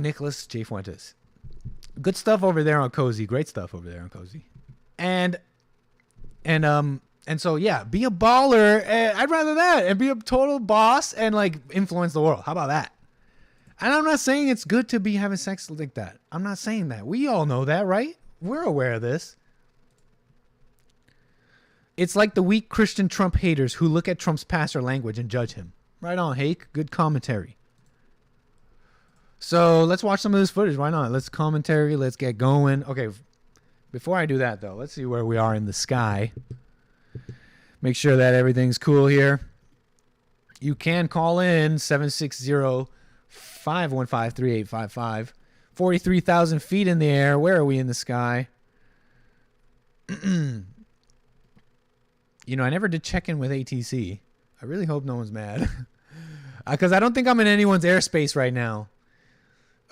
Speaker 3: Nicholas J. Fuentes. Good stuff over there on Cozy. Great stuff over there on Cozy. And so yeah, be a baller. I'd rather that and be a total boss and like influence the world. How about that? And I'm not saying it's good to be having sex like that. I'm not saying that. We all know that, right? We're aware of this. It's like the weak Christian Trump haters who look at Trump's pastor language and judge him. Right on, Hake. Good commentary. So let's watch some of this footage. Why not? Let's commentary. Let's get going. Okay. Before I do that, though, let's see where we are in the sky. Make sure that everything's cool here. You can call in 760-515-3855. 43,000 feet in the air. Where are we in the sky? You know, I never did check in with ATC. I really hope no one's mad. Because I don't think I'm in anyone's airspace right now.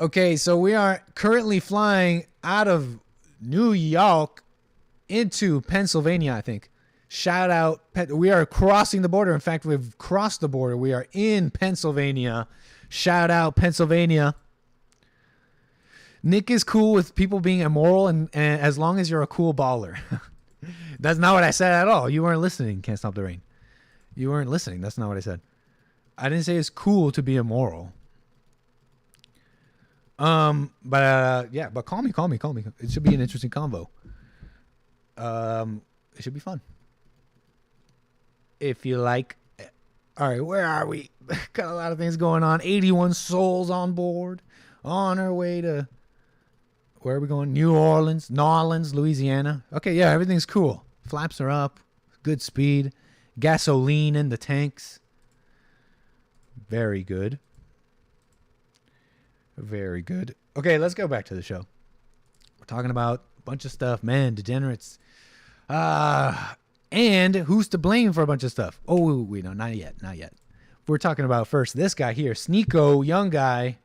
Speaker 3: Okay, so we are currently flying out of New York into Pennsylvania, I think. Shout out. We are crossing the border. In fact, we've crossed the border. We are in Pennsylvania. Shout out, Pennsylvania. Nick is cool with people being immoral and as long as you're a cool baller. That's not what I said at all. You weren't listening, Can't Stop the Rain. You weren't listening. That's not what I said. I didn't say it's cool to be immoral. But call me. It should be an interesting convo. It should be fun. If you like. All right, where are we? Got a lot of things going on. 81 souls on board. On our way to, where are we going? New Orleans, Louisiana. Okay, yeah, everything's cool. Flaps are up. Good speed. Gasoline in the tanks. Very good. Very good. Okay, let's go back to the show. We're talking about a bunch of stuff. Man, degenerates. And who's to blame for a bunch of stuff? Oh, wait, no, not yet. We're talking about first this guy here, Sneako, young guy,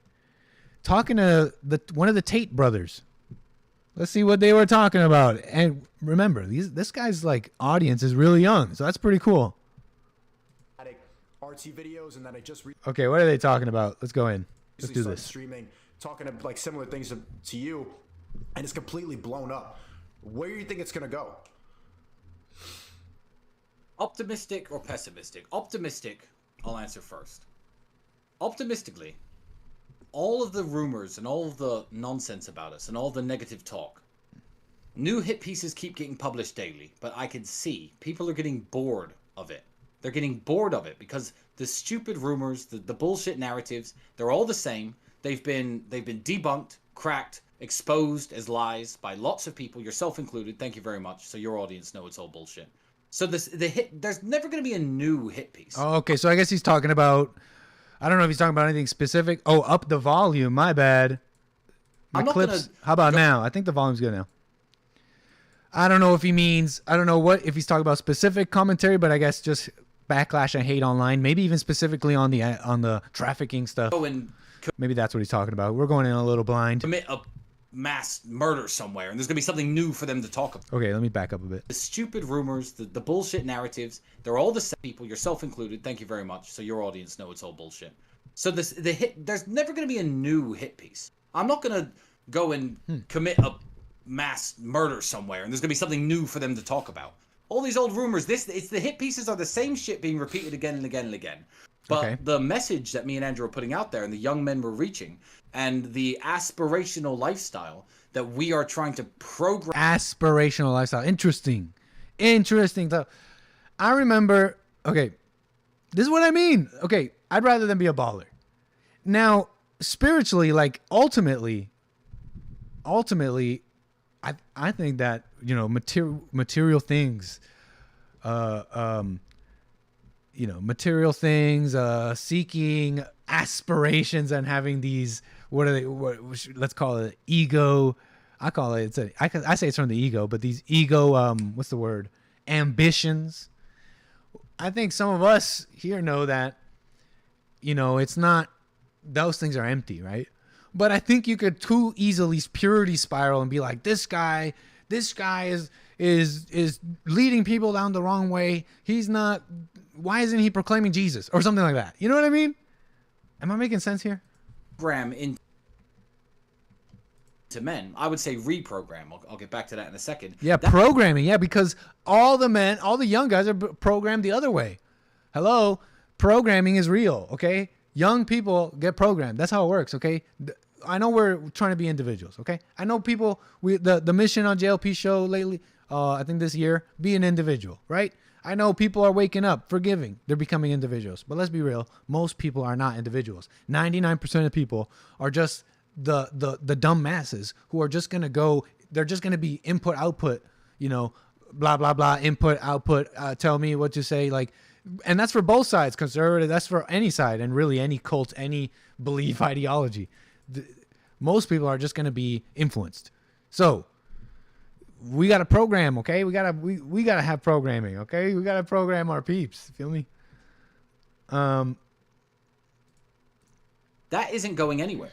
Speaker 3: talking to one of the Tate brothers. Let's see what they were talking about. And remember, this guy's like audience is really young, so that's pretty cool.
Speaker 8: Artsy videos, and then I just
Speaker 3: okay, what are they talking about? Let's go in. Let's do this.
Speaker 8: Streaming, talking of like similar things to you, and it's completely blown up. Where do you think it's gonna go?
Speaker 10: Optimistic or pessimistic? Optimistic, I'll answer first. Optimistically, all of the rumors and all of the nonsense about us and all the negative talk, new hit pieces keep getting published daily, but I can see people are getting bored of it. They're getting bored of it because the stupid rumors, the bullshit narratives, they're all the same. They've been debunked, cracked, exposed as lies by lots of people, yourself included. Thank you very much. So your audience know it's all bullshit. So there's never going to be a new hit piece.
Speaker 3: Oh, okay, so I guess he's talking about, I don't know if he's talking about anything specific. Oh, up the volume. My bad. My clips. How about now? I think the volume's good now. I don't know if he means, I don't know if he's talking about specific commentary, but I guess just backlash and hate online. Maybe even specifically on the trafficking stuff. Maybe that's what he's talking about. We're going in a little blind.
Speaker 10: Commit a mass murder somewhere, and there's gonna be something new for them to talk about.
Speaker 3: Okay, let me back up a bit.
Speaker 10: The stupid rumors, the bullshit narratives, they're all the same people, yourself included. Thank you very much. So your audience know it's all bullshit. So there's never gonna be a new hit piece. I'm not gonna go and commit a mass murder somewhere, and there's gonna be something new for them to talk about. All these old rumors, it's the hit pieces are the same shit being repeated again and again and again. But the message that me and Andrew are putting out there, and the young men we're reaching, and the aspirational lifestyle that we are trying to program.
Speaker 3: Aspirational lifestyle. Interesting. So I remember, okay, this is what I mean. Okay, I'd rather than be a baller. Now, spiritually, like ultimately, I think that, you know, material things, material things, seeking aspirations and having these, let's call it ego. I say it's from the ego, but these ego, what's the word? Ambitions. I think some of us here know that, you know, it's not, those things are empty, right? But I think you could too easily purity spiral and be like, this guy is leading people down the wrong way. He's not, why isn't he proclaiming Jesus or something like that? You know what I mean? Am I making sense here?
Speaker 10: Program into men. I would say reprogram. I'll get back to that in a second.
Speaker 3: Yeah, programming. Yeah, because all the young guys are programmed the other way. Hello, programming is real, okay? Young people get programmed. That's how it works, okay? I know we're trying to be individuals, okay? I know people, the mission on JLP show lately, I think this year, be an individual, right? I know people are waking up, forgiving. They're becoming individuals. But let's be real. Most people are not individuals. 99% of people are just the dumb masses who are just going to go, they're just going to be input, output, you know, blah, blah, blah, input, output, tell me what to say. Like, and that's for both sides, conservative, that's for any side, and really any cult, any belief, ideology. Most people are just going to be influenced. So we got to program, okay? We got to have programming, okay? We got to program our peeps. Feel me?
Speaker 10: That isn't going anywhere.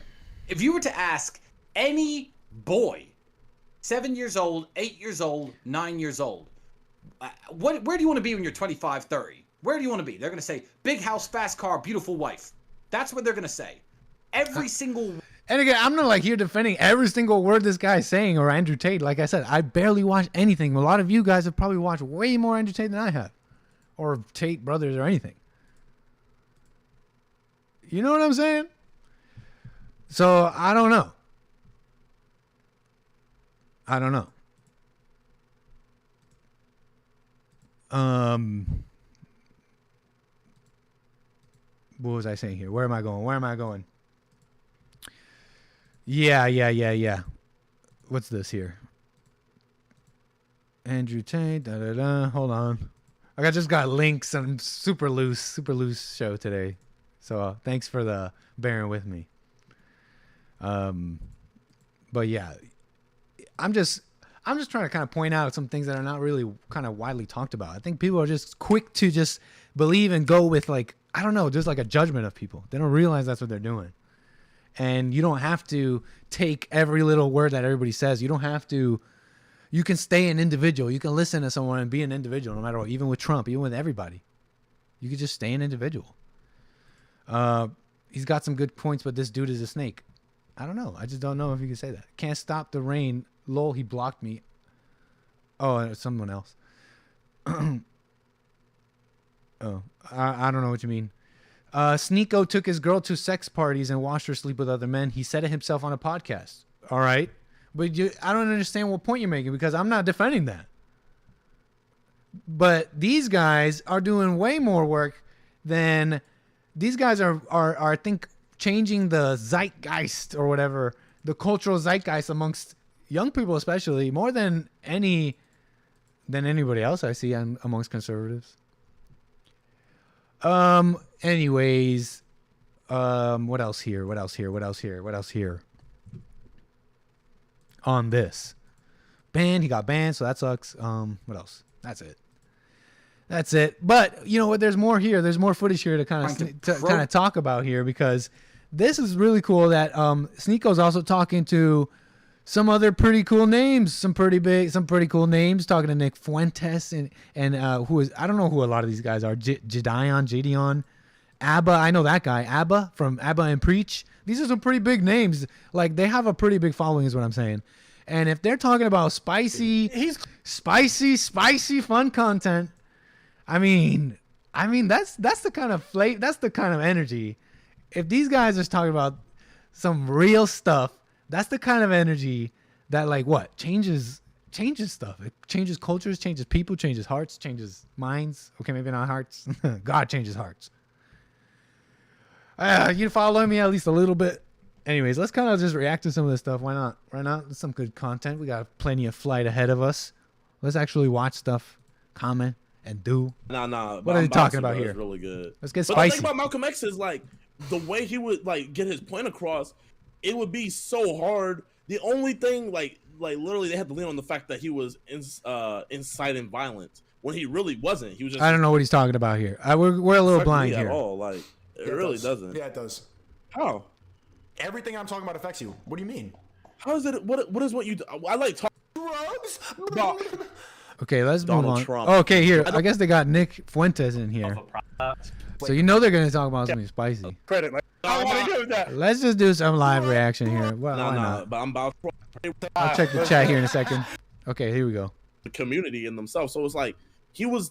Speaker 10: If you were to ask any boy, 7 years old, 8 years old, 9 years old, where do you want to be when you're 25, 30? Where do you want to be? They're going to say, big house, fast car, beautiful wife. That's what they're going to say. Every single...
Speaker 3: And again, I'm not like here defending every single word this guy's saying or Andrew Tate. Like I said, I barely watch anything. A lot of you guys have probably watched way more Andrew Tate than I have. Or Tate brothers or anything. You know what I'm saying? So, I don't know. What was I saying here? Where am I going? Yeah. What's this here? Andrew Tate, Hold on. I just got links and super loose show today. So thanks for bearing with me. But yeah, I'm just trying to kind of point out some things that are not really kind of widely talked about. I think people are just quick to just believe and go with, like, I don't know, just like a judgment of people. They don't realize that's what they're doing. And you don't have to take every little word that everybody says. You don't have to. You can stay an individual. You can listen to someone and be an individual, no matter what. Even with Trump, even with everybody, you could just stay an individual. He's got some good points, but this dude is a snake. I don't know. I just don't know if you can say that. Can't stop the rain. Lol, he blocked me. Oh, it's someone else. Oh, I don't know what you mean. Sneako took his girl to sex parties and watched her sleep with other men. He said it himself on a podcast. All right. But I don't understand what point you're making because I'm not defending that. But these guys are doing way more work than these guys are I think, changing the zeitgeist or whatever, the cultural zeitgeist amongst young people, especially more than anybody else I see amongst conservatives. Anyways, what else here? On this. Banned, he got banned, so that sucks. What else? That's it. But you know what? There's more here. There's more footage here to kind of talk about here because this is really cool that Sneako's also talking to some other pretty cool names, some pretty cool names. Talking to Nick Fuentes and who is, I don't know who a lot of these guys are. Gideon, ABBA. I know that guy. ABBA from ABBA and Preach. These are some pretty big names. Like they have a pretty big following, is what I'm saying. And if they're talking about spicy fun content, I mean that's the kind of that's the kind of energy. If these guys are talking about some real stuff, that's the kind of energy that like what changes stuff. It changes cultures, changes people, changes hearts, changes minds. Okay, maybe not hearts. God changes hearts. You follow me at least a little bit. Anyways, let's kind of just react to some of this stuff. Why not? It's some good content. We got plenty of flight ahead of us. Let's actually watch stuff, comment, and do.
Speaker 11: Nah.
Speaker 3: What are you talking about here?
Speaker 11: It's really good.
Speaker 3: Let's get
Speaker 11: spicy.
Speaker 3: spicy.
Speaker 11: The thing about Malcolm X is like the way he would like get his point across. It would be so hard. The only thing like literally they had to lean on the fact that he was inciting violence when he really wasn't. He was just.
Speaker 3: I don't know what he's talking about here. We're a little blind here.
Speaker 11: At all. Like it really doesn't.
Speaker 8: Yeah, it does.
Speaker 11: How?
Speaker 8: Everything I'm talking about affects you. What do you mean?
Speaker 11: How is it? What is what you do? I like talk.
Speaker 8: Drugs.
Speaker 3: Okay, let's
Speaker 11: Donald
Speaker 3: move on.
Speaker 11: Trump.
Speaker 3: Oh, okay, here. I guess they got Nick Fuentes in here. So you know they're going to talk about something spicy.
Speaker 11: Credit. Like, I want to give that.
Speaker 3: Let's just do some live reaction here. Well, why not?
Speaker 11: But I'm about to
Speaker 3: I'll check the chat here in a second. Okay, here we go.
Speaker 11: The community and themselves. So it's like he was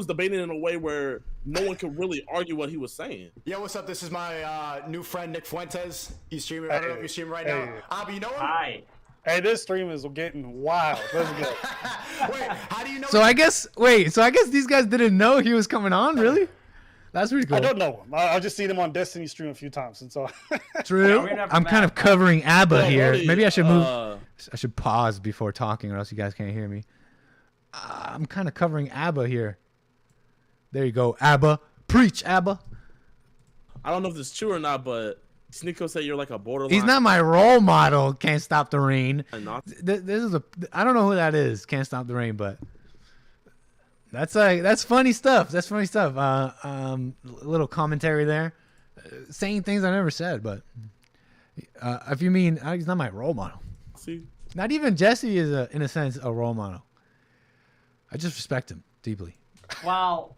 Speaker 11: debating in a way where no one could really argue what he was saying.
Speaker 8: Yo, what's up? This is my new friend Nick Fuentes. He's streaming. I don't know if you're streaming right now. But you know him?
Speaker 12: Hi. Hey, this stream is getting wild. Let's go.
Speaker 8: Wait, how do you know?
Speaker 3: So I guess these guys didn't know he was coming on, really? That's pretty cool.
Speaker 12: I don't know him. I've just seen him on Destiny stream a few times, and so.
Speaker 3: True. I'm kind of covering ABBA here.
Speaker 11: Buddy,
Speaker 3: Maybe I should move. I should pause before talking, or else you guys can't hear me. I'm kind of covering ABBA here. There you go, ABBA. Preach, ABBA.
Speaker 11: I don't know if this is true or not, but Sneako said you're like a borderline.
Speaker 3: He's not my role model. Can't stop the rain.
Speaker 11: Nazi.
Speaker 3: This is I don't know who that is. Can't stop the rain, but that's funny stuff. That's funny stuff. Little commentary there, saying things I never said. But if you mean he's not my role model.
Speaker 11: See?
Speaker 3: Not even Jesse is in a sense a role model. I just respect him deeply.
Speaker 12: Well,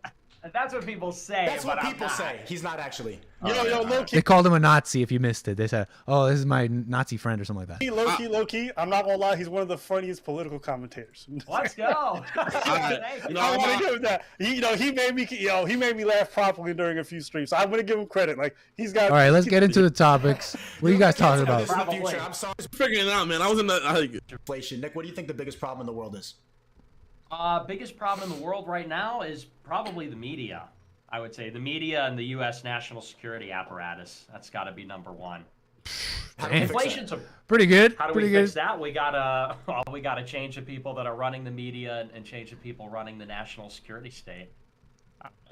Speaker 12: that's what people say.
Speaker 8: That's what people say. He's not actually.
Speaker 12: Yo, low-key.
Speaker 3: They called him a Nazi if you missed it. They said, "Oh, this is my Nazi friend" or something like that.
Speaker 12: Low key. I'm not gonna lie. He's one of the funniest political commentators.
Speaker 13: Let's go.
Speaker 12: I want to give him that. He made me laugh properly during a few streams. So I'm gonna give him credit. Like he's got.
Speaker 3: All right, let's get into the topics. What are you guys talking about?
Speaker 8: This is the future. I'm sorry.
Speaker 11: Figuring it out, man. I was in the
Speaker 8: Inflation. Nick, what do you think the biggest problem in the world is?
Speaker 13: Biggest problem in the world right now is probably the media. I would say the media and the U.S. national security apparatus. That's got to be number one. Inflation's
Speaker 3: pretty good.
Speaker 13: How do we fix that? We gotta change the people that are running the media and change the people running the national security state.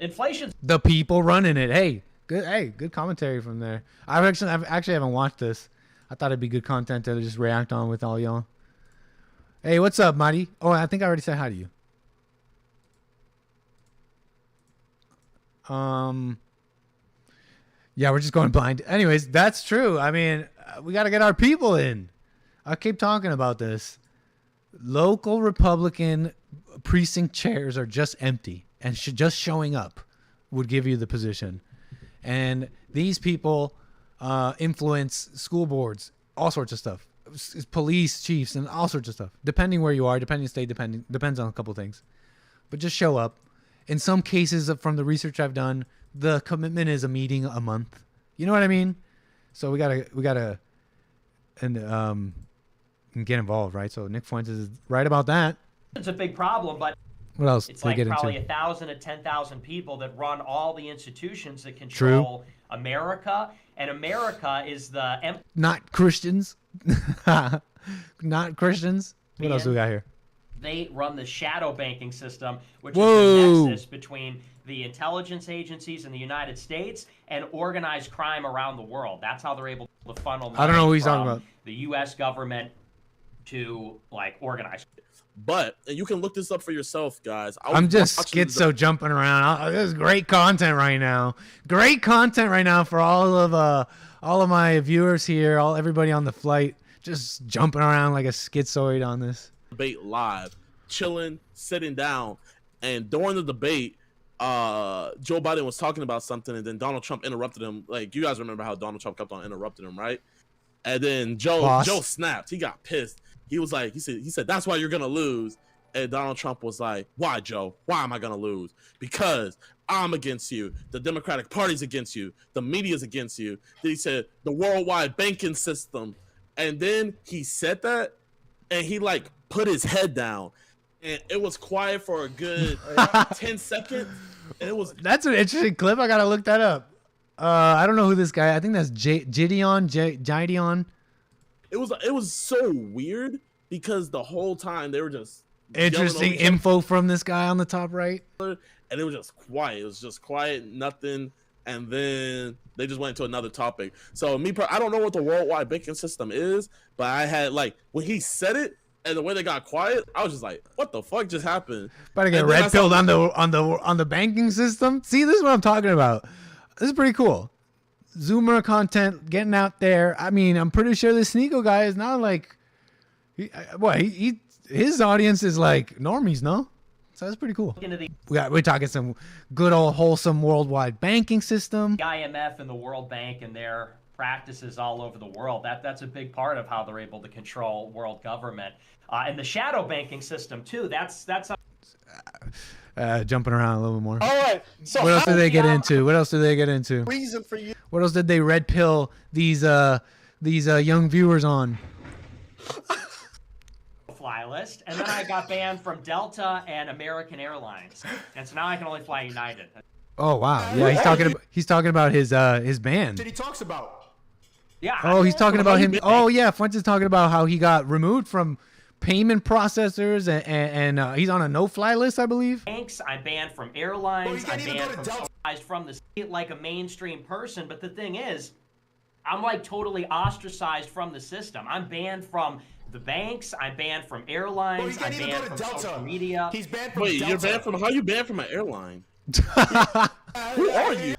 Speaker 13: Inflation's
Speaker 3: the people running it. Hey, good commentary from there. I actually haven't watched this. I thought it'd be good content to just react on with all y'all. Hey, what's up, Marty? Oh, I think I already said hi to you. Yeah, we're just going blind. Anyways, that's true. I mean, we got to get our people in. I keep talking about this. Local Republican precinct chairs are just empty, and just showing up would give you the position. And these people influence school boards, all sorts of stuff. Police chiefs and all sorts of stuff. Depending where you are, depending state, depends on a couple things. But just show up. in some cases, from the research I've done, the commitment is a meeting a month. You know what I mean? So we gotta get involved, right? So Nick Fuentes is right about that.
Speaker 13: It's a big problem, but
Speaker 3: what else?
Speaker 13: It's like probably 1,000 to 10,000 people that run all the institutions that control America, and America is the
Speaker 3: not Christians, not Christians. What else do we got here?
Speaker 13: They run the shadow banking system, which is the nexus between the intelligence agencies in the United States and organized crime around the world. That's how they're able to funnel money
Speaker 3: I don't know who he's talking about.
Speaker 13: The U.S. government to like organize.
Speaker 11: But and you can look this up for yourself, guys.
Speaker 3: I'm just schizo jumping around. This is great content right now. Great content right now for all of my viewers here, everybody on the flight, just jumping around like a schizoid on this
Speaker 11: debate live, chilling, sitting down, and during the debate, Joe Biden was talking about something, and then Donald Trump interrupted him. Like, you guys remember how Donald Trump kept on interrupting him, right? And then Joe snapped. He got pissed. He was like, he said, that's why you're gonna lose. And Donald Trump was like, why, Joe? Why am I gonna lose? Because I'm against you. The Democratic Party's against you. The media's against you. Then he said, the worldwide banking system. And then he said that, and he like put his head down, and it was quiet for a good 10 seconds. And it was.
Speaker 3: That's an interesting clip. I gotta look that up. I don't know who this guy. I think that's Gideon.
Speaker 11: It was so weird because the whole time they were just
Speaker 3: interesting info from this guy on the top right,
Speaker 11: and it was just quiet. It was just quiet, nothing, and then they just went into another topic. So I don't know what the worldwide banking system is, but I had like when he said it and the way they got quiet, I was just like, "What the fuck just happened?"
Speaker 3: About to get red pilled on the banking system. See, this is what I'm talking about. This is pretty cool. Zoomer content getting out there. I mean, I'm pretty sure the Sneako guy is not like, his audience is like normies, no? So that's pretty cool. We're talking some good old wholesome worldwide banking system.
Speaker 13: The IMF and the World Bank and their practices all over the world. That's a big part of how they're able to control world government. And the shadow banking system too. That's
Speaker 3: jumping around a little bit more.
Speaker 12: All right. So
Speaker 3: what else did they get into? What else did they get into?
Speaker 12: Reason for you.
Speaker 3: What else did they red pill these young viewers on?
Speaker 13: Fly list, and then I got banned from Delta and American Airlines, and so now I can only fly United.
Speaker 3: Oh wow, yeah, he's talking about his band.
Speaker 8: That he talks about.
Speaker 13: Yeah.
Speaker 3: Oh, he's talking about him. Oh yeah, Fuentes is talking about how he got removed from payment processors and he's on a no-fly list, I believe.
Speaker 13: Banks, I'm banned from airlines. I'm banned from the state like a mainstream person. But the thing is, I'm like totally ostracized from the system. I'm banned from the banks. I'm banned from airlines. I'm banned from social media.
Speaker 8: He's banned from
Speaker 11: Wait,
Speaker 8: Delta.
Speaker 11: you're banned from? How you banned from an airline? Who are you?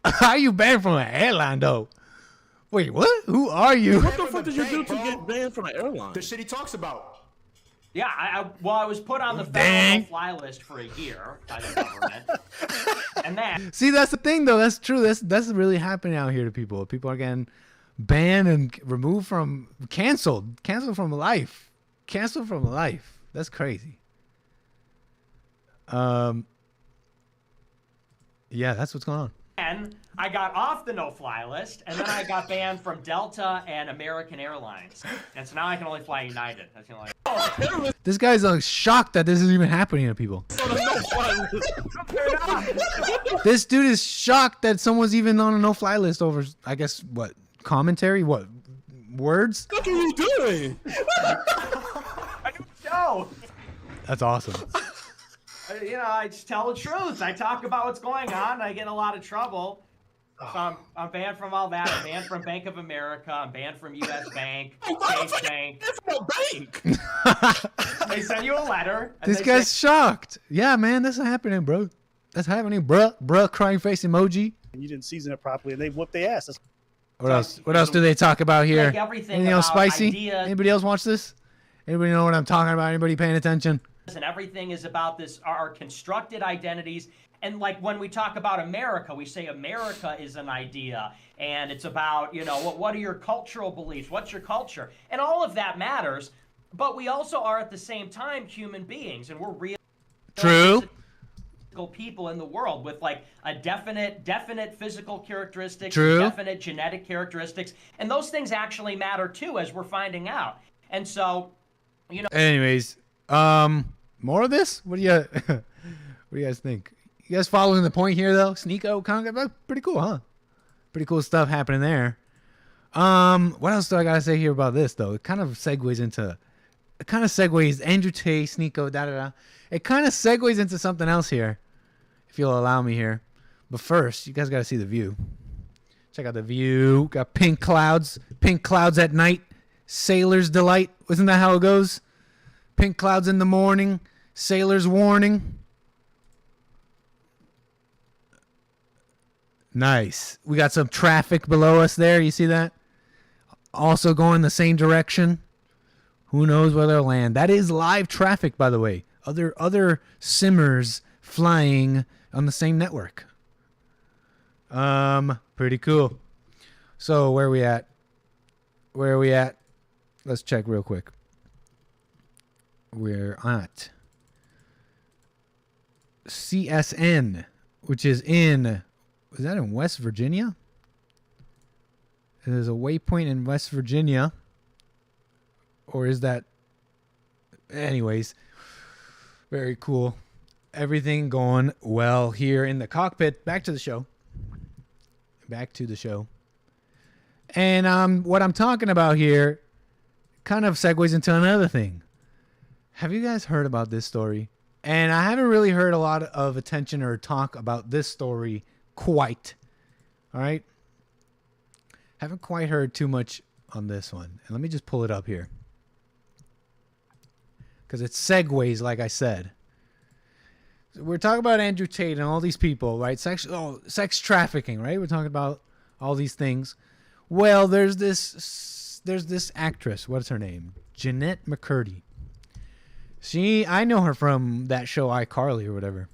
Speaker 3: How you banned from an airline though? Wait, what? Who are you?
Speaker 11: What the fuck did you do to get banned from an airline?
Speaker 8: The shit he talks about.
Speaker 13: Yeah, I was put on the federal no-fly list for a year by the government. And then
Speaker 3: see, that's the thing though. That's true. That's really happening out here to people. People are getting banned and removed from, canceled from life. That's crazy. Yeah, that's what's going on.
Speaker 13: And I got off the no-fly list, and then I got banned from Delta and American Airlines, and so now I can only fly United. That's the only.
Speaker 3: This guy's shocked that this is even happening to people. This dude is shocked that someone's even on a no-fly list over, I guess, what commentary, what words?
Speaker 11: What are you doing?
Speaker 13: I don't know.
Speaker 3: That's awesome.
Speaker 13: You know, I just tell the truth. I talk about what's going on. I get in a lot of trouble. So I'm banned from all that. I'm banned from Bank of America. I'm banned from U.S. Bank, Chase Bank. They send you a letter.
Speaker 3: This guy's shocked. Yeah, man, that's happening, bro. That's happening, bruh, crying face emoji.
Speaker 12: You didn't season it properly, and they whooped their ass.
Speaker 3: What else? What else do they talk about here?
Speaker 13: Like everything
Speaker 3: Anything else
Speaker 13: about
Speaker 3: spicy?
Speaker 13: ideas.
Speaker 3: Anybody else watch this? Anybody know what I'm talking about? Anybody paying attention?
Speaker 13: And everything is about this, our constructed identities. And like when we talk about America, we say America is an idea, and it's about, you know, what are your cultural beliefs? What's your culture? And all of that matters. but we also are at the same time human beings, and we're real.
Speaker 3: True.
Speaker 13: People in the world with like a definite physical characteristics,
Speaker 3: True.
Speaker 13: definite genetic characteristics, and those things actually matter too, as we're finding out. And so, you know.
Speaker 3: Anyways, more of this? What do you guys think? You guys following the point here though? Sneako, pretty cool, huh? Pretty cool stuff happening there. What else do I gotta say here about this though? It kind of segues Andrew Tate, Sneako, It kind of segues into something else here, if you'll allow me here. But first, you guys gotta see the view. Check out the view. Got pink clouds at night. Sailor's delight. Isn't that how it goes? Pink clouds in the morning. Sailor's warning. Nice. We got some traffic below us there. You see that? Also going the same direction. Who knows where they'll land? That is live traffic, by the way. Other simmers flying on the same network. Pretty cool. So where are we at? Let's check real quick. We're at CSN, which is in West Virginia? There's a waypoint in West Virginia. Or is that... Anyways, very cool. Everything going well here in the cockpit. Back to the show. And what I'm talking about here kind of segues into another thing. Have you guys heard about this story? And I haven't really heard a lot of attention or talk about this story quite. All right? Haven't quite heard too much on this one. And let me just pull it up here. Because it segues, like I said. So we're talking about Andrew Tate and all these people, right? Sex trafficking, right? We're talking about all these things. Well, there's this actress. What's her name? 𝒏𝒊𝒄𝒌𝒔𝒕𝒓𝒆𝒂𝒎. I know her from that show iCarly or whatever.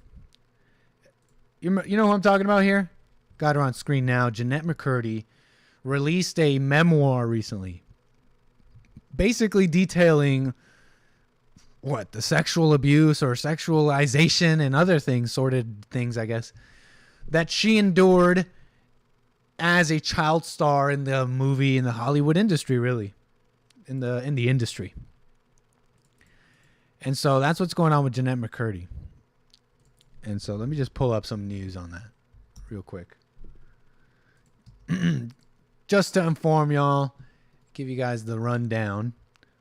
Speaker 3: You know who I'm talking about here? Got her on screen now. 𝒏𝒊𝒄𝒌𝒔𝒕𝒓𝒆𝒂𝒎 released a memoir recently. Basically detailing the sexual abuse or sexualization and other things, sordid things, I guess, that she endured as a child star in the movie, in the Hollywood industry, really, in the industry. And so that's what's going on with 𝒏𝒊𝒄𝒌𝒔𝒕𝒓𝒆𝒂𝒏. And so let me just pull up some news on that real quick. Just to inform y'all, give you guys the rundown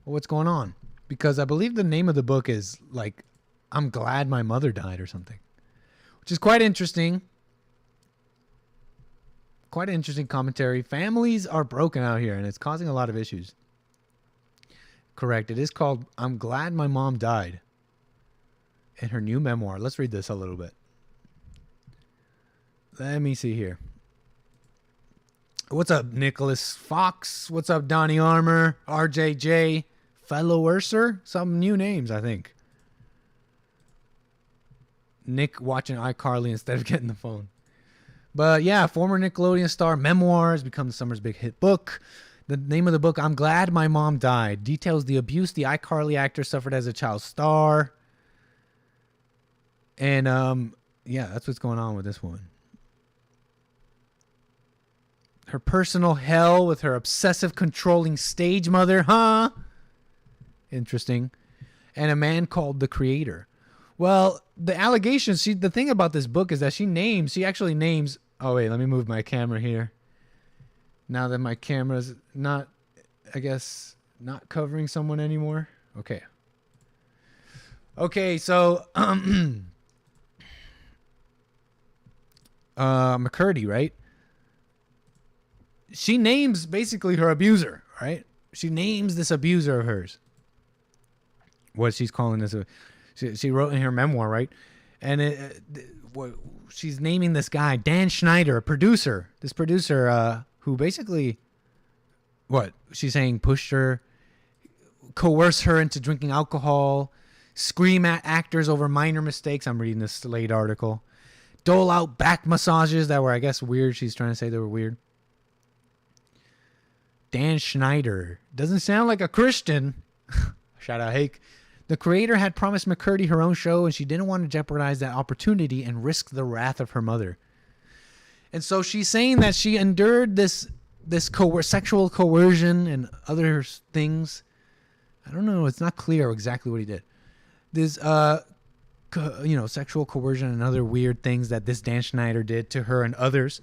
Speaker 3: of what's going on. Because I believe the name of the book is like, I'm Glad My Mother Died or something. Which is quite interesting. Quite an interesting commentary. Families are broken out here and it's causing a lot of issues. Correct. It is called I'm Glad My Mom Died. In her new memoir. Let's read this a little bit. Let me see here. What's up, Nicholas Fox? What's up, Donnie Armour? RJJ? Fellow Urser? Some new names, I think. Nick watching iCarly instead of getting the phone. But yeah, former Nickelodeon star memoirs become the summer's big hit book. The name of the book, I'm Glad My Mom Died, details the abuse the iCarly actor suffered as a child star. And yeah, that's what's going on with this one. Her personal hell with her obsessive, controlling stage mother, huh? Interesting. And a man called the creator. Well, the allegations, the thing about this book is that she actually names, oh wait, let me move my camera here. Now that my camera's not, I guess, not covering someone anymore. Okay. Okay, so, McCurdy, right? She names basically her abuser, right? She names this abuser of hers. What she's calling this. She wrote in her memoir, right? And she's naming this guy, Dan Schneider, a producer. This producer who basically, she's saying pushed her, coerced her into drinking alcohol, scream at actors over minor mistakes. I'm reading this Slate article. Dole out back massages that were, I guess, weird. She's trying to say they were weird. Dan Schneider. Doesn't sound like a Christian. Shout out Hake. The creator had promised McCurdy her own show, and she didn't want to jeopardize that opportunity and risk the wrath of her mother. And so she's saying that she endured this sexual coercion and other things. I don't know. It's not clear exactly what he did. This, sexual coercion and other weird things that this Dan Schneider did to her and others.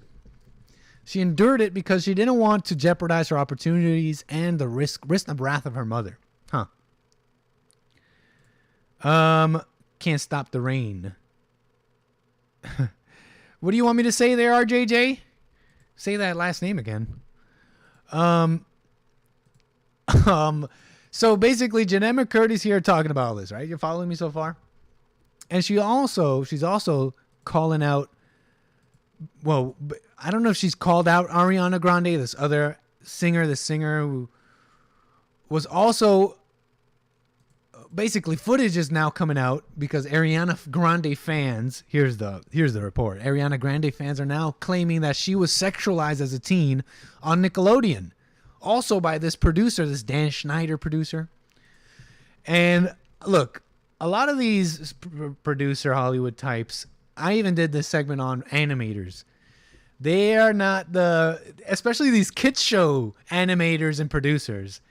Speaker 3: She endured it because she didn't want to jeopardize her opportunities and the risk the wrath of her mother. Huh. Can't stop the rain. What do you want me to say there, RJJ? Say that last name again. So basically, Jeanette McCurdy's here talking about all this, right? You're following me so far? And she's also calling out, well, I don't know if she's called out Ariana Grande, this singer who was also, basically footage is now coming out because Ariana Grande fans, here's the report. Ariana Grande fans are now claiming that she was sexualized as a teen on Nickelodeon. Also by this producer, this Dan Schneider producer. And look, a lot of these producer Hollywood types, I even did this segment on animators. They are not especially these kids show animators and producers.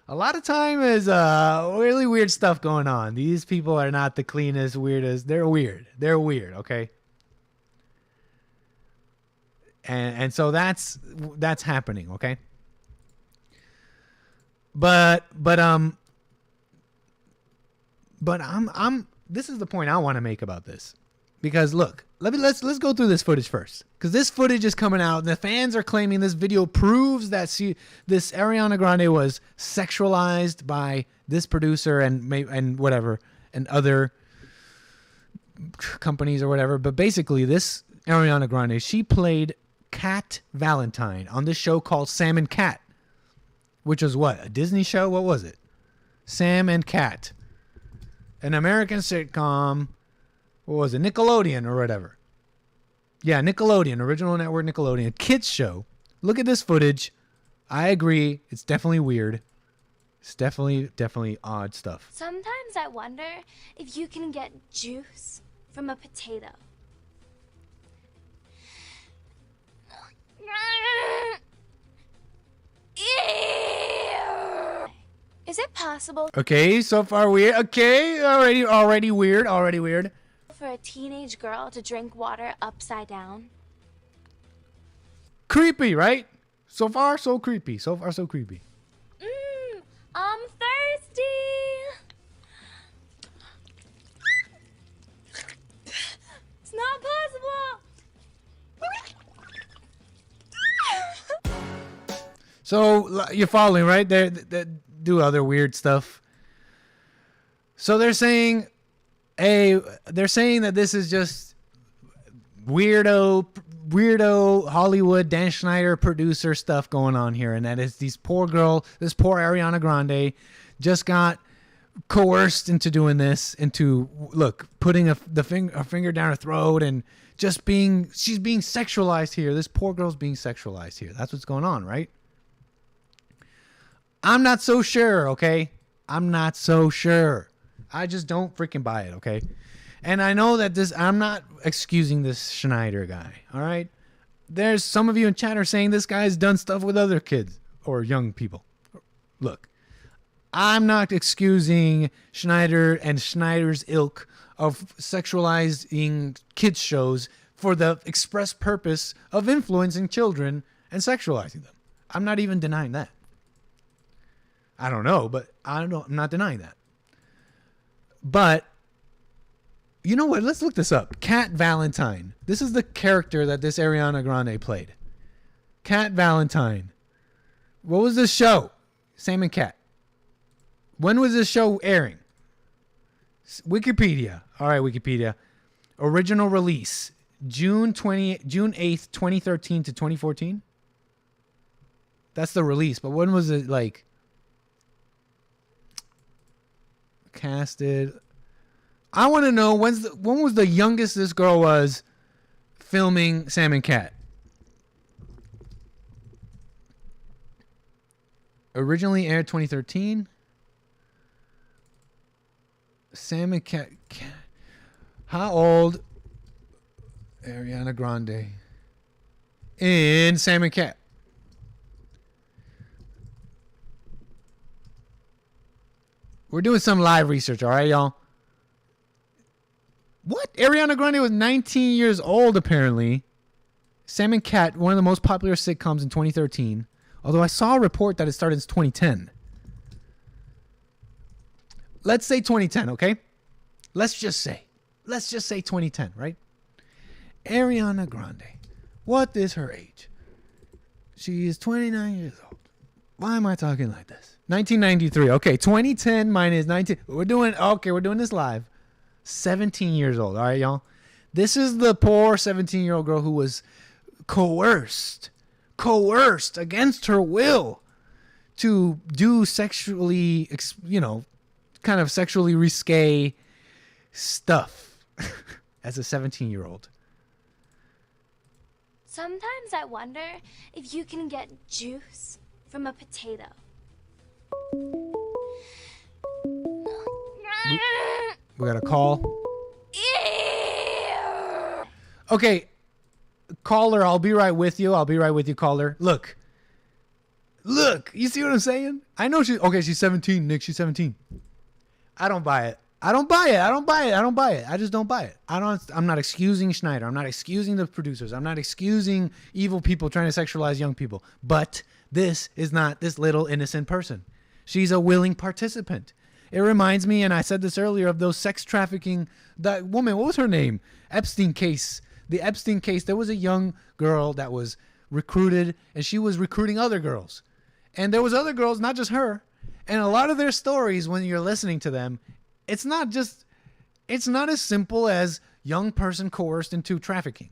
Speaker 3: A lot of time is really weird stuff going on. These people are not the cleanest, weirdest. They're weird. They're weird, okay? And so that's happening, okay? But I'm this is the point I want to make about this. Because look, let's go through this footage first. Because this footage is coming out, and the fans are claiming this video proves that this Ariana Grande was sexualized by this producer and whatever, and other companies or whatever. But basically, this Ariana Grande, she played Cat Valentine on this show called Sam and Cat, which was what, a Disney show? What was it? Sam and Cat, an American sitcom. What was it? Nickelodeon or whatever. Yeah, Nickelodeon, original network Nickelodeon, kids show. Look at this footage. I agree. It's definitely weird. It's definitely odd stuff.
Speaker 14: Sometimes I wonder if you can get juice from a potato. Is it possible?
Speaker 3: Okay, so far weird. Okay, already weird. Already weird.
Speaker 14: For a teenage girl to drink water upside down?
Speaker 3: Creepy, right? So far, so creepy. So far, so creepy.
Speaker 14: I'm thirsty. It's not possible.
Speaker 3: So you're following, right? They do other weird stuff. So they're saying that this is just weirdo Hollywood Dan Schneider producer stuff going on here, and that is this poor Ariana Grande just got coerced into doing this, putting a finger down her throat, and she's being sexualized here. This poor girl's being sexualized here. That's what's going on, right? I'm not so sure, okay? I'm not so sure. I just don't freaking buy it, okay? And I know that I'm not excusing this Schneider guy, all right? There's some of you in chat are saying this guy's done stuff with other kids or young people. Look, I'm not excusing Schneider and Schneider's ilk of sexualizing kids shows for the express purpose of influencing children and sexualizing them. I'm not even denying that. I don't know, but I'm not denying that. But you know what? Let's look this up. Cat Valentine. This is the character that this Ariana Grande played. Cat Valentine. What was this show? Sam and Cat. When was this show airing? Wikipedia. All right, Wikipedia. Original release. June 8th, 2013 to 2014. That's the release, but when was it like casted? I want to know when was the youngest this girl was filming Sam and Cat. Originally aired 2013. Salmon Cat. How old? Ariana Grande. In Salmon Cat. We're doing some live research, all right, y'all? What? Ariana Grande was 19 years old, apparently. Salmon Cat, one of the most popular sitcoms in 2013. Although I saw a report that it started in 2010. Let's say 2010, okay? Let's just say 2010, right? Ariana Grande. What is her age? She is 29 years old. Why am I talking like this? 1993. Okay, 2010 minus 19. We're doing this live. 17 years old. All right, y'all. This is the poor 17-year-old girl who was coerced against her will to do sexually, kind of sexually risque stuff as a 17-year-old.
Speaker 14: Sometimes I wonder if you can get juice from a potato.
Speaker 3: We got a call. Okay, caller, I'll be right with you. Caller. Look. You see what I'm saying? I know she's 17, Nick. She's 17. I don't buy it. I just don't buy it. I'm not excusing Schneider. I'm not excusing the producers. I'm not excusing evil people trying to sexualize young people. But this is not this little innocent person. She's a willing participant. It reminds me, and I said this earlier, of those sex trafficking, that woman, what was her name? Epstein case. The Epstein case, there was a young girl that was recruited, and she was recruiting other girls. And there was other girls, not just her. And a lot of their stories, when you're listening to them, it's not as simple as young person coerced into trafficking.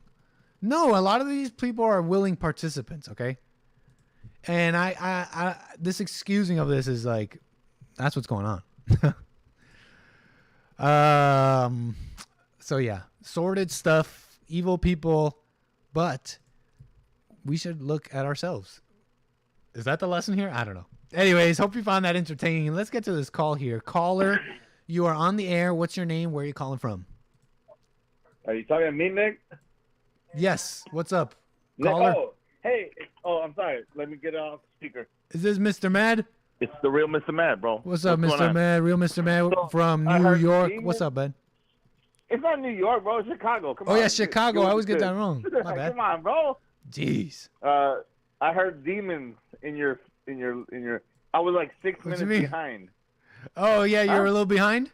Speaker 3: No, a lot of these people are willing participants, okay? And I this excusing of this is like, that's what's going on. So yeah, sordid stuff, evil people, but we should look at ourselves. Is that the lesson here? I don't know. Anyways, hope you found that entertaining. Let's get to this call here. Caller, you are on the air. What's your name? Where are you calling from?
Speaker 15: Are you talking to me, Nick?
Speaker 3: Yes. What's up?
Speaker 15: Nick,
Speaker 3: Caller?
Speaker 15: I'm sorry. Let me get it off speaker.
Speaker 3: Is this Mr. Mad?
Speaker 15: It's the real Mr. Mad, bro.
Speaker 3: What's up, Mr. Mad? Real Mr. Mad from New York. What's up, bud?
Speaker 15: It's not New York, bro. It's Chicago. Come on.
Speaker 3: Oh, yeah, Chicago. I always get that wrong. My bad.
Speaker 15: Come on, bro.
Speaker 3: Jeez.
Speaker 15: I heard demons in your. I was like 6 minutes behind.
Speaker 3: Oh yeah, you're a little behind.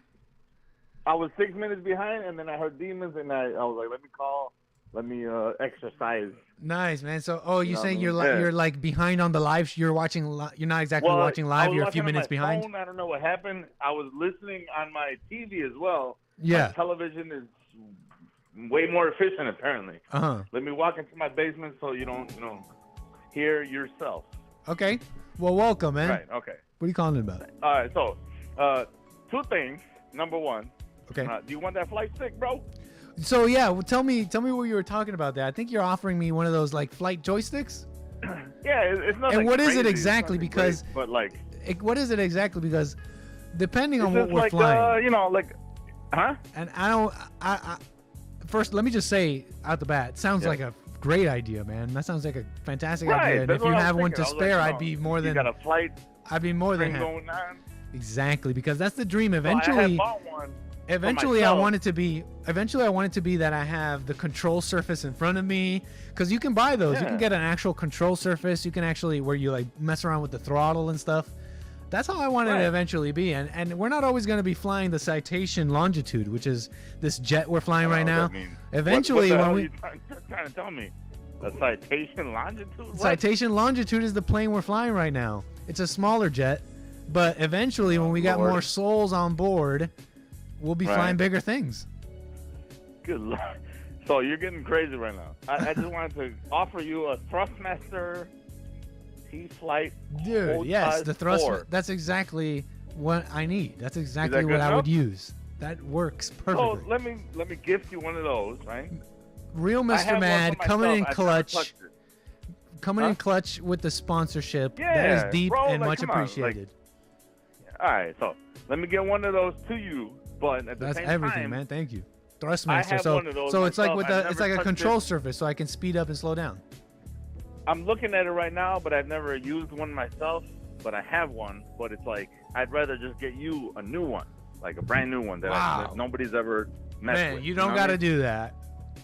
Speaker 15: I was 6 minutes behind, and then I heard demons, and I was like, let me call, let me exercise.
Speaker 3: Nice, man. So, you saying you're like behind on the live? You're watching. You're not exactly watching live. You're a few minutes behind.
Speaker 15: Phone. I don't know what happened. I was listening on my TV as well.
Speaker 3: Yeah.
Speaker 15: My television is way more efficient, apparently. Let me walk into my basement so you don't, hear yourself.
Speaker 3: Okay. Well, welcome, man.
Speaker 15: Right. Okay.
Speaker 3: What are you calling about?
Speaker 15: All right. So, two things. Number one.
Speaker 3: Okay.
Speaker 15: Do you want that flight stick, bro?
Speaker 3: So yeah, well, tell me what you were talking about there. I think you're offering me one of those like flight joysticks.
Speaker 15: Yeah, it's not.
Speaker 3: And what
Speaker 15: crazy.
Speaker 3: is it exactly? Because
Speaker 15: great, but like,
Speaker 3: what is it exactly? Because depending on what we're
Speaker 15: like,
Speaker 3: flying,
Speaker 15: huh?
Speaker 3: And I first let me just say out the bat, it sounds like a great idea, man. That sounds like a fantastic idea. And if you have one to spare, I'd be more than.
Speaker 15: You got a flight.
Speaker 3: I'd be more than happy.
Speaker 15: Going on.
Speaker 3: Exactly, because that's the dream. Eventually,
Speaker 15: I had bought one.
Speaker 3: Eventually, I want it to be that I have the control surface in front of me, because you can buy those.
Speaker 15: Yeah.
Speaker 3: You can get an actual control surface. You can actually where you like mess around with the throttle and stuff. That's how I want it to eventually be. And we're not always going to be flying the Citation Longitude, which is this jet we're flying right now. Eventually,
Speaker 15: what are you trying to tell me? The Citation Longitude? What?
Speaker 3: Citation Longitude is the plane we're flying right now. It's a smaller jet, but eventually, when we got more souls on board, we'll be flying bigger things.
Speaker 15: Good luck. So you're getting crazy right now. I just wanted to offer you a Thrustmaster T-Flight.
Speaker 3: Dude, yes, the thrust. That's exactly what I need. That's exactly what I would use. That works perfectly.
Speaker 15: So let me gift you one of those, right?
Speaker 3: Real Mr. Mad coming in clutch. Coming in clutch with the sponsorship.
Speaker 15: Yeah,
Speaker 3: that is deep and much appreciated.
Speaker 15: All right, so let me get one of those to you, But at the
Speaker 3: That's
Speaker 15: same
Speaker 3: everything,
Speaker 15: time,
Speaker 3: man. Thank you.
Speaker 15: I
Speaker 3: Thrustmaster.
Speaker 15: have
Speaker 3: So
Speaker 15: one of those
Speaker 3: so it's like
Speaker 15: myself.
Speaker 3: with
Speaker 15: I've
Speaker 3: the it's
Speaker 15: never
Speaker 3: like a
Speaker 15: touched
Speaker 3: control
Speaker 15: it.
Speaker 3: surface, so I can speed up and slow down.
Speaker 15: I'm looking at it right now, but I've never used one myself. But I have one. But it's like I'd rather just get you a new one, like a brand new one that, that nobody's ever messed
Speaker 3: Man,
Speaker 15: with.
Speaker 3: you don't
Speaker 15: know
Speaker 3: got
Speaker 15: what I
Speaker 3: to
Speaker 15: mean?
Speaker 3: do that.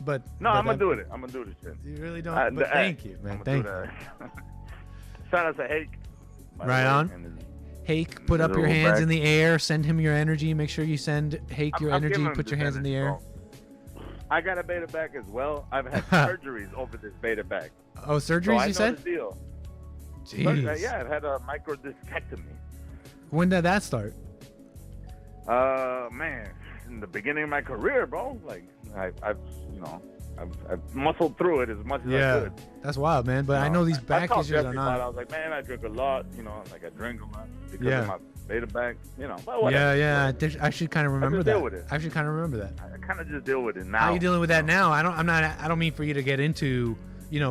Speaker 3: But
Speaker 15: No,
Speaker 3: but
Speaker 15: I'm gonna
Speaker 3: that-
Speaker 15: do it. I'm gonna do this shit.
Speaker 3: You really don't. But thank you, man. Thank you.
Speaker 15: Shout out to Hake. by the
Speaker 3: Right
Speaker 15: way,
Speaker 3: on.
Speaker 15: and his-
Speaker 3: Hake, put up your
Speaker 15: little
Speaker 3: hands
Speaker 15: back.
Speaker 3: in the air. Send him your energy. Make sure you send Hake your
Speaker 15: I'm
Speaker 3: energy.
Speaker 15: giving him
Speaker 3: Put your
Speaker 15: this
Speaker 3: hands in the
Speaker 15: energy,
Speaker 3: air.
Speaker 15: bro. I got a beta back as well. I've had surgeries over this beta back.
Speaker 3: Oh,
Speaker 15: So
Speaker 3: surgeries,
Speaker 15: I
Speaker 3: you
Speaker 15: know
Speaker 3: said?
Speaker 15: the deal.
Speaker 3: Jeez.
Speaker 15: Yeah, I've had a microdiscectomy.
Speaker 3: When did that start?
Speaker 15: Man, in the beginning of my career, bro. Like I've muscled through it as much as I
Speaker 3: Yeah,
Speaker 15: could.
Speaker 3: that's wild, man. But I know these back
Speaker 15: told
Speaker 3: issues are
Speaker 15: Jeffrey about it. I
Speaker 3: not.
Speaker 15: was like, man, I drink a lot. Like I drink a lot because
Speaker 3: Yeah.
Speaker 15: of my beta back. But
Speaker 3: Yeah,
Speaker 15: whatever.
Speaker 3: yeah. I should kind of remember
Speaker 15: just deal
Speaker 3: that.
Speaker 15: with it.
Speaker 3: I should kind of remember that.
Speaker 15: I kind of just deal with it now.
Speaker 3: How are you dealing with that now? I don't mean for you to get into,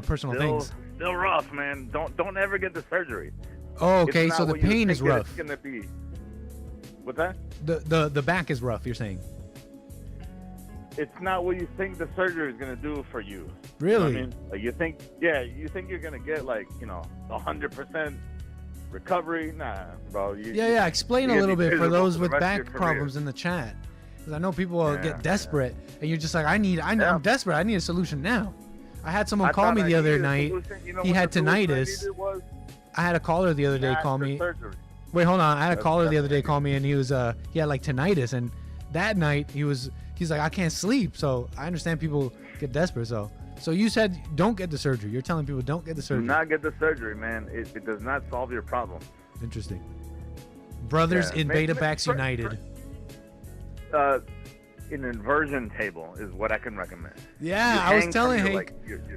Speaker 3: personal things.
Speaker 15: Still rough, man. Don't ever get the surgery.
Speaker 3: Oh,
Speaker 15: It's
Speaker 3: okay.
Speaker 15: not
Speaker 3: So the
Speaker 15: what you
Speaker 3: pain is
Speaker 15: think that
Speaker 3: rough.
Speaker 15: It's gonna be. What's that?
Speaker 3: The back is rough. You're saying?
Speaker 15: It's not what you think the surgery is gonna do for you.
Speaker 3: Really?
Speaker 15: You know what I mean? Like you think you're gonna get 100% recovery. Nah, bro.
Speaker 3: Yeah. Explain
Speaker 15: you're
Speaker 3: a
Speaker 15: gonna
Speaker 3: little
Speaker 15: be
Speaker 3: bit for
Speaker 15: miserable
Speaker 3: those
Speaker 15: the
Speaker 3: with
Speaker 15: rest of
Speaker 3: back
Speaker 15: your career.
Speaker 3: problems in the chat, because I know people will
Speaker 15: Yeah,
Speaker 3: get desperate, and you're just like, I'm desperate. I need a solution now. I had someone
Speaker 15: I
Speaker 3: call
Speaker 15: thought
Speaker 3: me
Speaker 15: I
Speaker 3: the other
Speaker 15: needed a
Speaker 3: night.
Speaker 15: solution. You know
Speaker 3: He
Speaker 15: what
Speaker 3: had
Speaker 15: the solution I
Speaker 3: tinnitus.
Speaker 15: needed was?
Speaker 3: I had a caller the other day
Speaker 15: Not
Speaker 3: call
Speaker 15: the
Speaker 3: me.
Speaker 15: surgery.
Speaker 3: Wait, hold on. I had a
Speaker 15: That's-
Speaker 3: caller the
Speaker 15: that's
Speaker 3: other day call me, and he had like tinnitus, and that night he's like, I can't sleep. So I understand people get desperate. So you said don't get the surgery. You're telling people don't get the
Speaker 15: Do
Speaker 3: surgery.
Speaker 15: not get the surgery, man. It does not solve your problem.
Speaker 3: Interesting. Brothers
Speaker 15: Yeah,
Speaker 3: in
Speaker 15: maybe-
Speaker 3: Beta Backs United.
Speaker 15: An inversion table is what I can recommend.
Speaker 3: Yeah,
Speaker 15: You
Speaker 3: I was
Speaker 15: hang
Speaker 3: telling
Speaker 15: from your,
Speaker 3: Hake.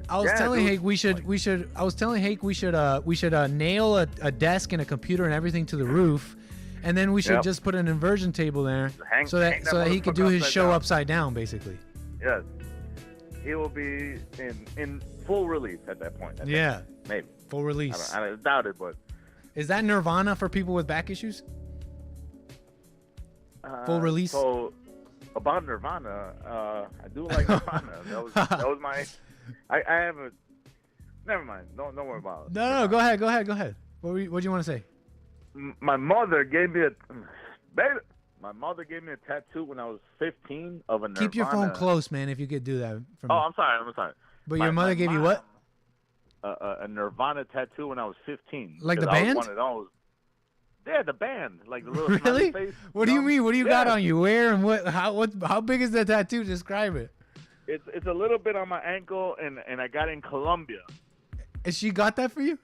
Speaker 15: I was
Speaker 3: telling Hake we should. I was telling Hake we should nail a desk and a computer and everything to the roof, and then we should
Speaker 15: Yep.
Speaker 3: just put an inversion table there
Speaker 15: Hang
Speaker 3: so that he could
Speaker 15: motherfucker
Speaker 3: do his
Speaker 15: upside
Speaker 3: show
Speaker 15: down.
Speaker 3: upside down, basically.
Speaker 15: Yes. He will be in full release at that point.
Speaker 3: Yeah.
Speaker 15: Maybe.
Speaker 3: Full release.
Speaker 15: I doubt it, but.
Speaker 3: Is that Nirvana for people with back issues? Full release.
Speaker 15: So about Nirvana, I do like Nirvana. that was my. I have a. Never mind. Don't worry about it.
Speaker 3: No. Go ahead. What do you want to say?
Speaker 15: My mother gave me My mother gave me a tattoo when I was 15 of a Nirvana.
Speaker 3: Keep your phone close, man. If you could do that. For me.
Speaker 15: Oh, I'm sorry.
Speaker 3: But your mother gave you what?
Speaker 15: A Nirvana tattoo when I was 15.
Speaker 3: Like the
Speaker 15: 'cause I was
Speaker 3: band?
Speaker 15: one of those. Yeah, the band, like the little
Speaker 3: Really?
Speaker 15: smiley face.
Speaker 3: What do you mean? What do you got
Speaker 15: Yeah.
Speaker 3: on you? Where and what? How big is that tattoo? Describe it.
Speaker 15: It's a little bit on my ankle, and I got it in Colombia.
Speaker 3: And she got that for you?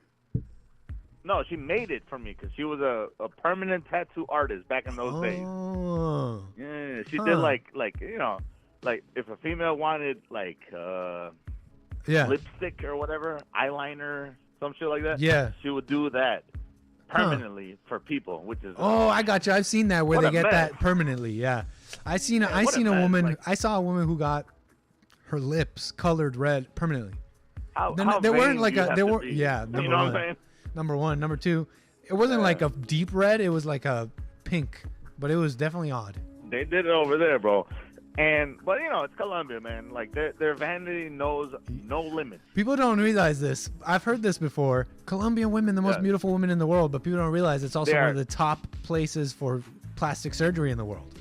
Speaker 15: No, she made it for me because she was a permanent tattoo artist back in those days.
Speaker 3: Oh.
Speaker 15: Yeah, she
Speaker 3: Huh.
Speaker 15: did like if a female wanted
Speaker 3: Yeah.
Speaker 15: lipstick or whatever, eyeliner, some shit like that.
Speaker 3: Yeah.
Speaker 15: she would do that permanently for people, which is
Speaker 3: Oh, I got you. I've seen that where
Speaker 15: What
Speaker 3: they
Speaker 15: a
Speaker 3: get
Speaker 15: mess.
Speaker 3: that permanently. Yeah. I seen
Speaker 15: what a
Speaker 3: a
Speaker 15: mess,
Speaker 3: woman.
Speaker 15: like-
Speaker 3: I saw a woman who got her lips colored red permanently.
Speaker 15: how
Speaker 3: They weren't
Speaker 15: vain
Speaker 3: like
Speaker 15: do you
Speaker 3: a.
Speaker 15: have
Speaker 3: They
Speaker 15: to
Speaker 3: were.
Speaker 15: be?
Speaker 3: Yeah.
Speaker 15: You
Speaker 3: Number
Speaker 15: know what
Speaker 3: one.
Speaker 15: I'm saying?
Speaker 3: Number one. Number two. It wasn't
Speaker 15: Yeah.
Speaker 3: like a deep red. It was like a pink, but it was definitely odd.
Speaker 15: They did it over there, bro. But it's Colombia, man. Like their vanity knows no limits.
Speaker 3: People don't realize this. I've heard this before. Colombian women, the most
Speaker 15: Yeah.
Speaker 3: beautiful women in the world, but people don't realize it's also
Speaker 15: They
Speaker 3: one
Speaker 15: are.
Speaker 3: of the top places for plastic surgery in the world.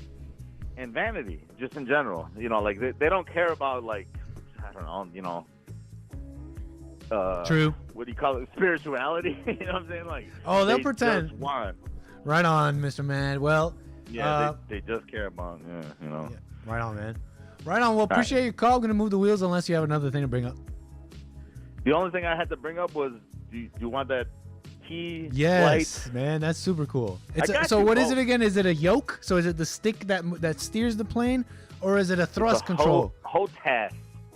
Speaker 15: And vanity, just in general. Like they don't care about I don't know.
Speaker 3: True.
Speaker 15: What do you call it? Spirituality. You know what I'm saying? Like
Speaker 3: Oh, they'll
Speaker 15: they
Speaker 3: pretend.
Speaker 15: Just want.
Speaker 3: Right on, Mr. Man. Well,
Speaker 15: Yeah, they just care about
Speaker 3: right on, man. Right on. Well, appreciate your call. I'm gonna move the wheels unless you have another thing to bring up.
Speaker 15: The only thing I had to bring up was, do you want that key?
Speaker 3: Yes, man. That's super cool. So what is it again? Is it a yoke? So is it the stick that steers the plane, or is it a thrust control?
Speaker 15: HOTAS.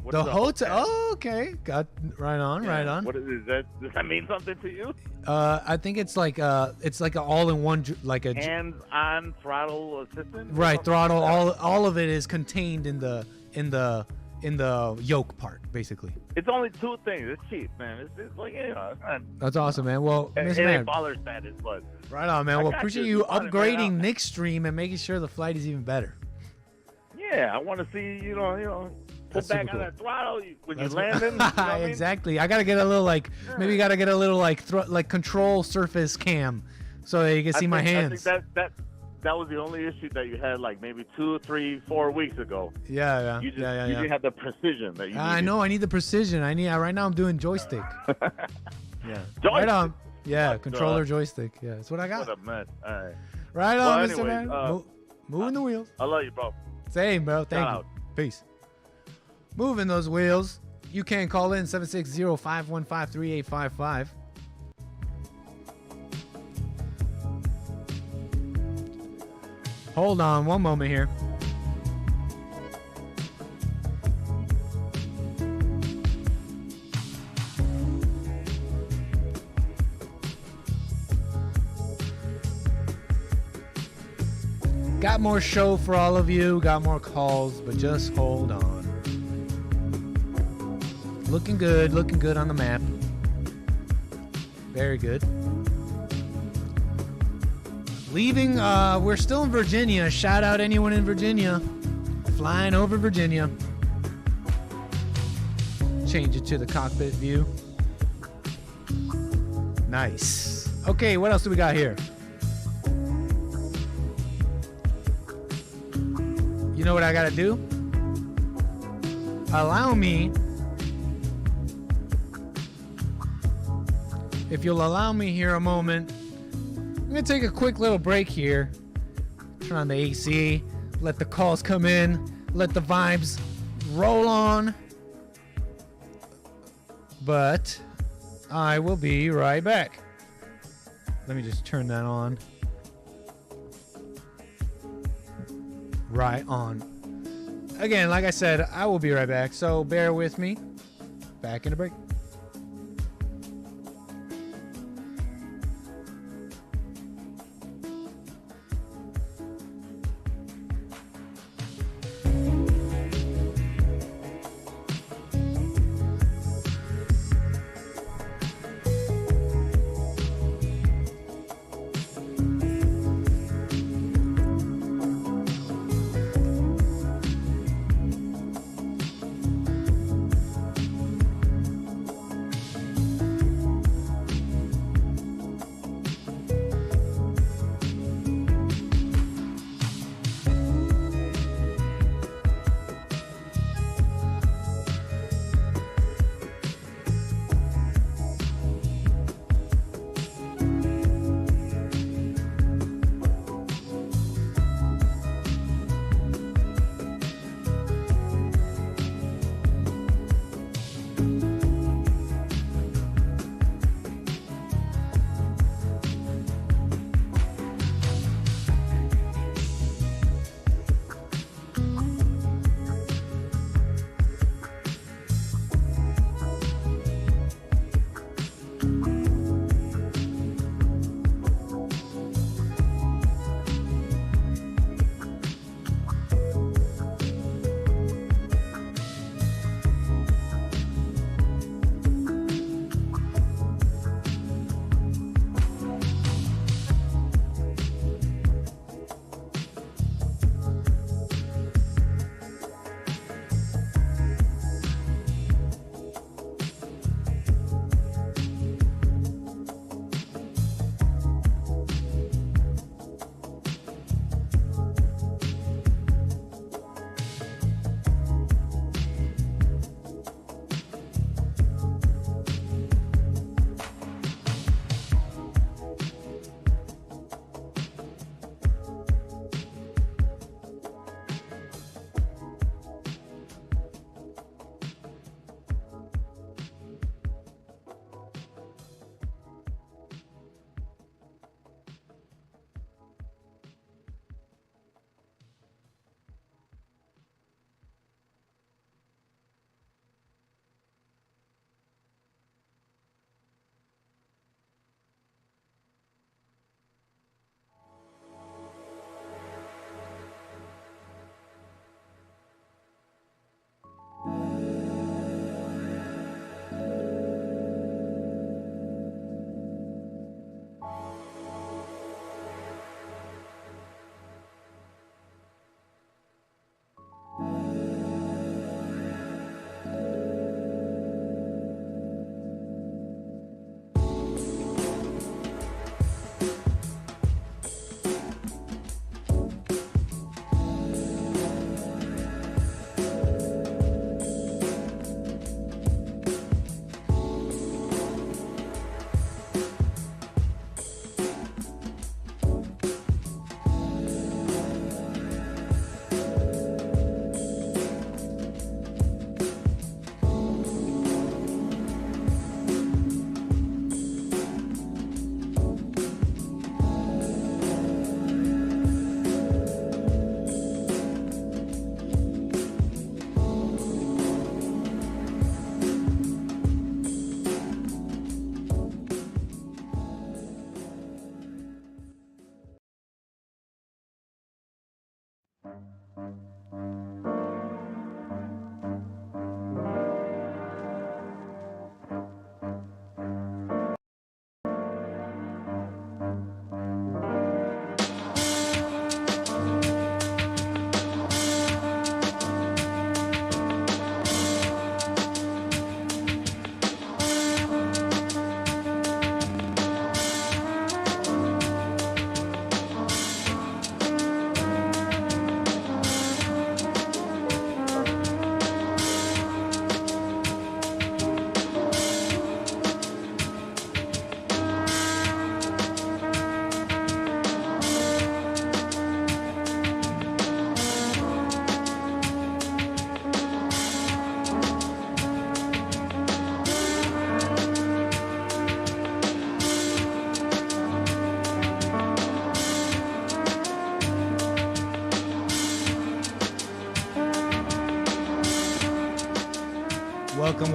Speaker 3: The HOTAS. Oh, okay. Got right on. Right on.
Speaker 15: What is that? Does that mean something to you?
Speaker 3: I think it's like an all-in-one, like a
Speaker 15: Hands-on throttle assistant.
Speaker 3: right throttle. All of it is contained in the yoke part, basically.
Speaker 15: It's only two things. It's cheap, man. It's like it's not.
Speaker 3: That's awesome, man. Well,
Speaker 15: It
Speaker 3: Mr.
Speaker 15: ain't
Speaker 3: Man,
Speaker 15: baller status, but
Speaker 3: right on, man.
Speaker 15: I
Speaker 3: Well,
Speaker 15: got
Speaker 3: appreciate
Speaker 15: you.
Speaker 3: you
Speaker 15: You want it, man.
Speaker 3: upgrading nickstream and making sure the flight is even better.
Speaker 15: Yeah, I want to see put back on that throttle when you're landing. You know what I mean?
Speaker 3: Exactly. I gotta get a little like maybe gotta get a little like control surface cam so that you can see my hands.
Speaker 15: I think that was the only issue that you had like maybe 2, 3, 4 weeks ago.
Speaker 3: Yeah.
Speaker 15: You didn't have the precision that you.
Speaker 3: I know. I need the precision. Right now I'm doing joystick. Yeah.
Speaker 15: Joystick.
Speaker 3: Right on. Yeah, controller joystick. Yeah, that's what I got.
Speaker 15: What a mess. All right.
Speaker 3: Right on,
Speaker 15: Well,
Speaker 3: Mr.
Speaker 15: anyways,
Speaker 3: Man. Moving the wheels.
Speaker 15: I love you, bro.
Speaker 3: Same, bro. Thank
Speaker 15: Shout
Speaker 3: you.
Speaker 15: out.
Speaker 3: Peace. Moving those wheels. You can call in 760-515-3855. Hold on one moment here. Got more show for all of you, got more calls, but just hold on. Looking good on the map. Very good. Leaving, we're still in Virginia. Shout out anyone in Virginia. Flying over Virginia. Change it to the cockpit view. Nice. Okay, what else do we got here? You know what I gotta do? Allow me, if you'll allow me here a moment, I'm gonna take a quick little break here. Turn on the AC, let the calls come in, let the vibes roll on. But I will be right back. Let me just turn that on. Right on. Again, like I said, I will be right back, so bear with me. Back in a break.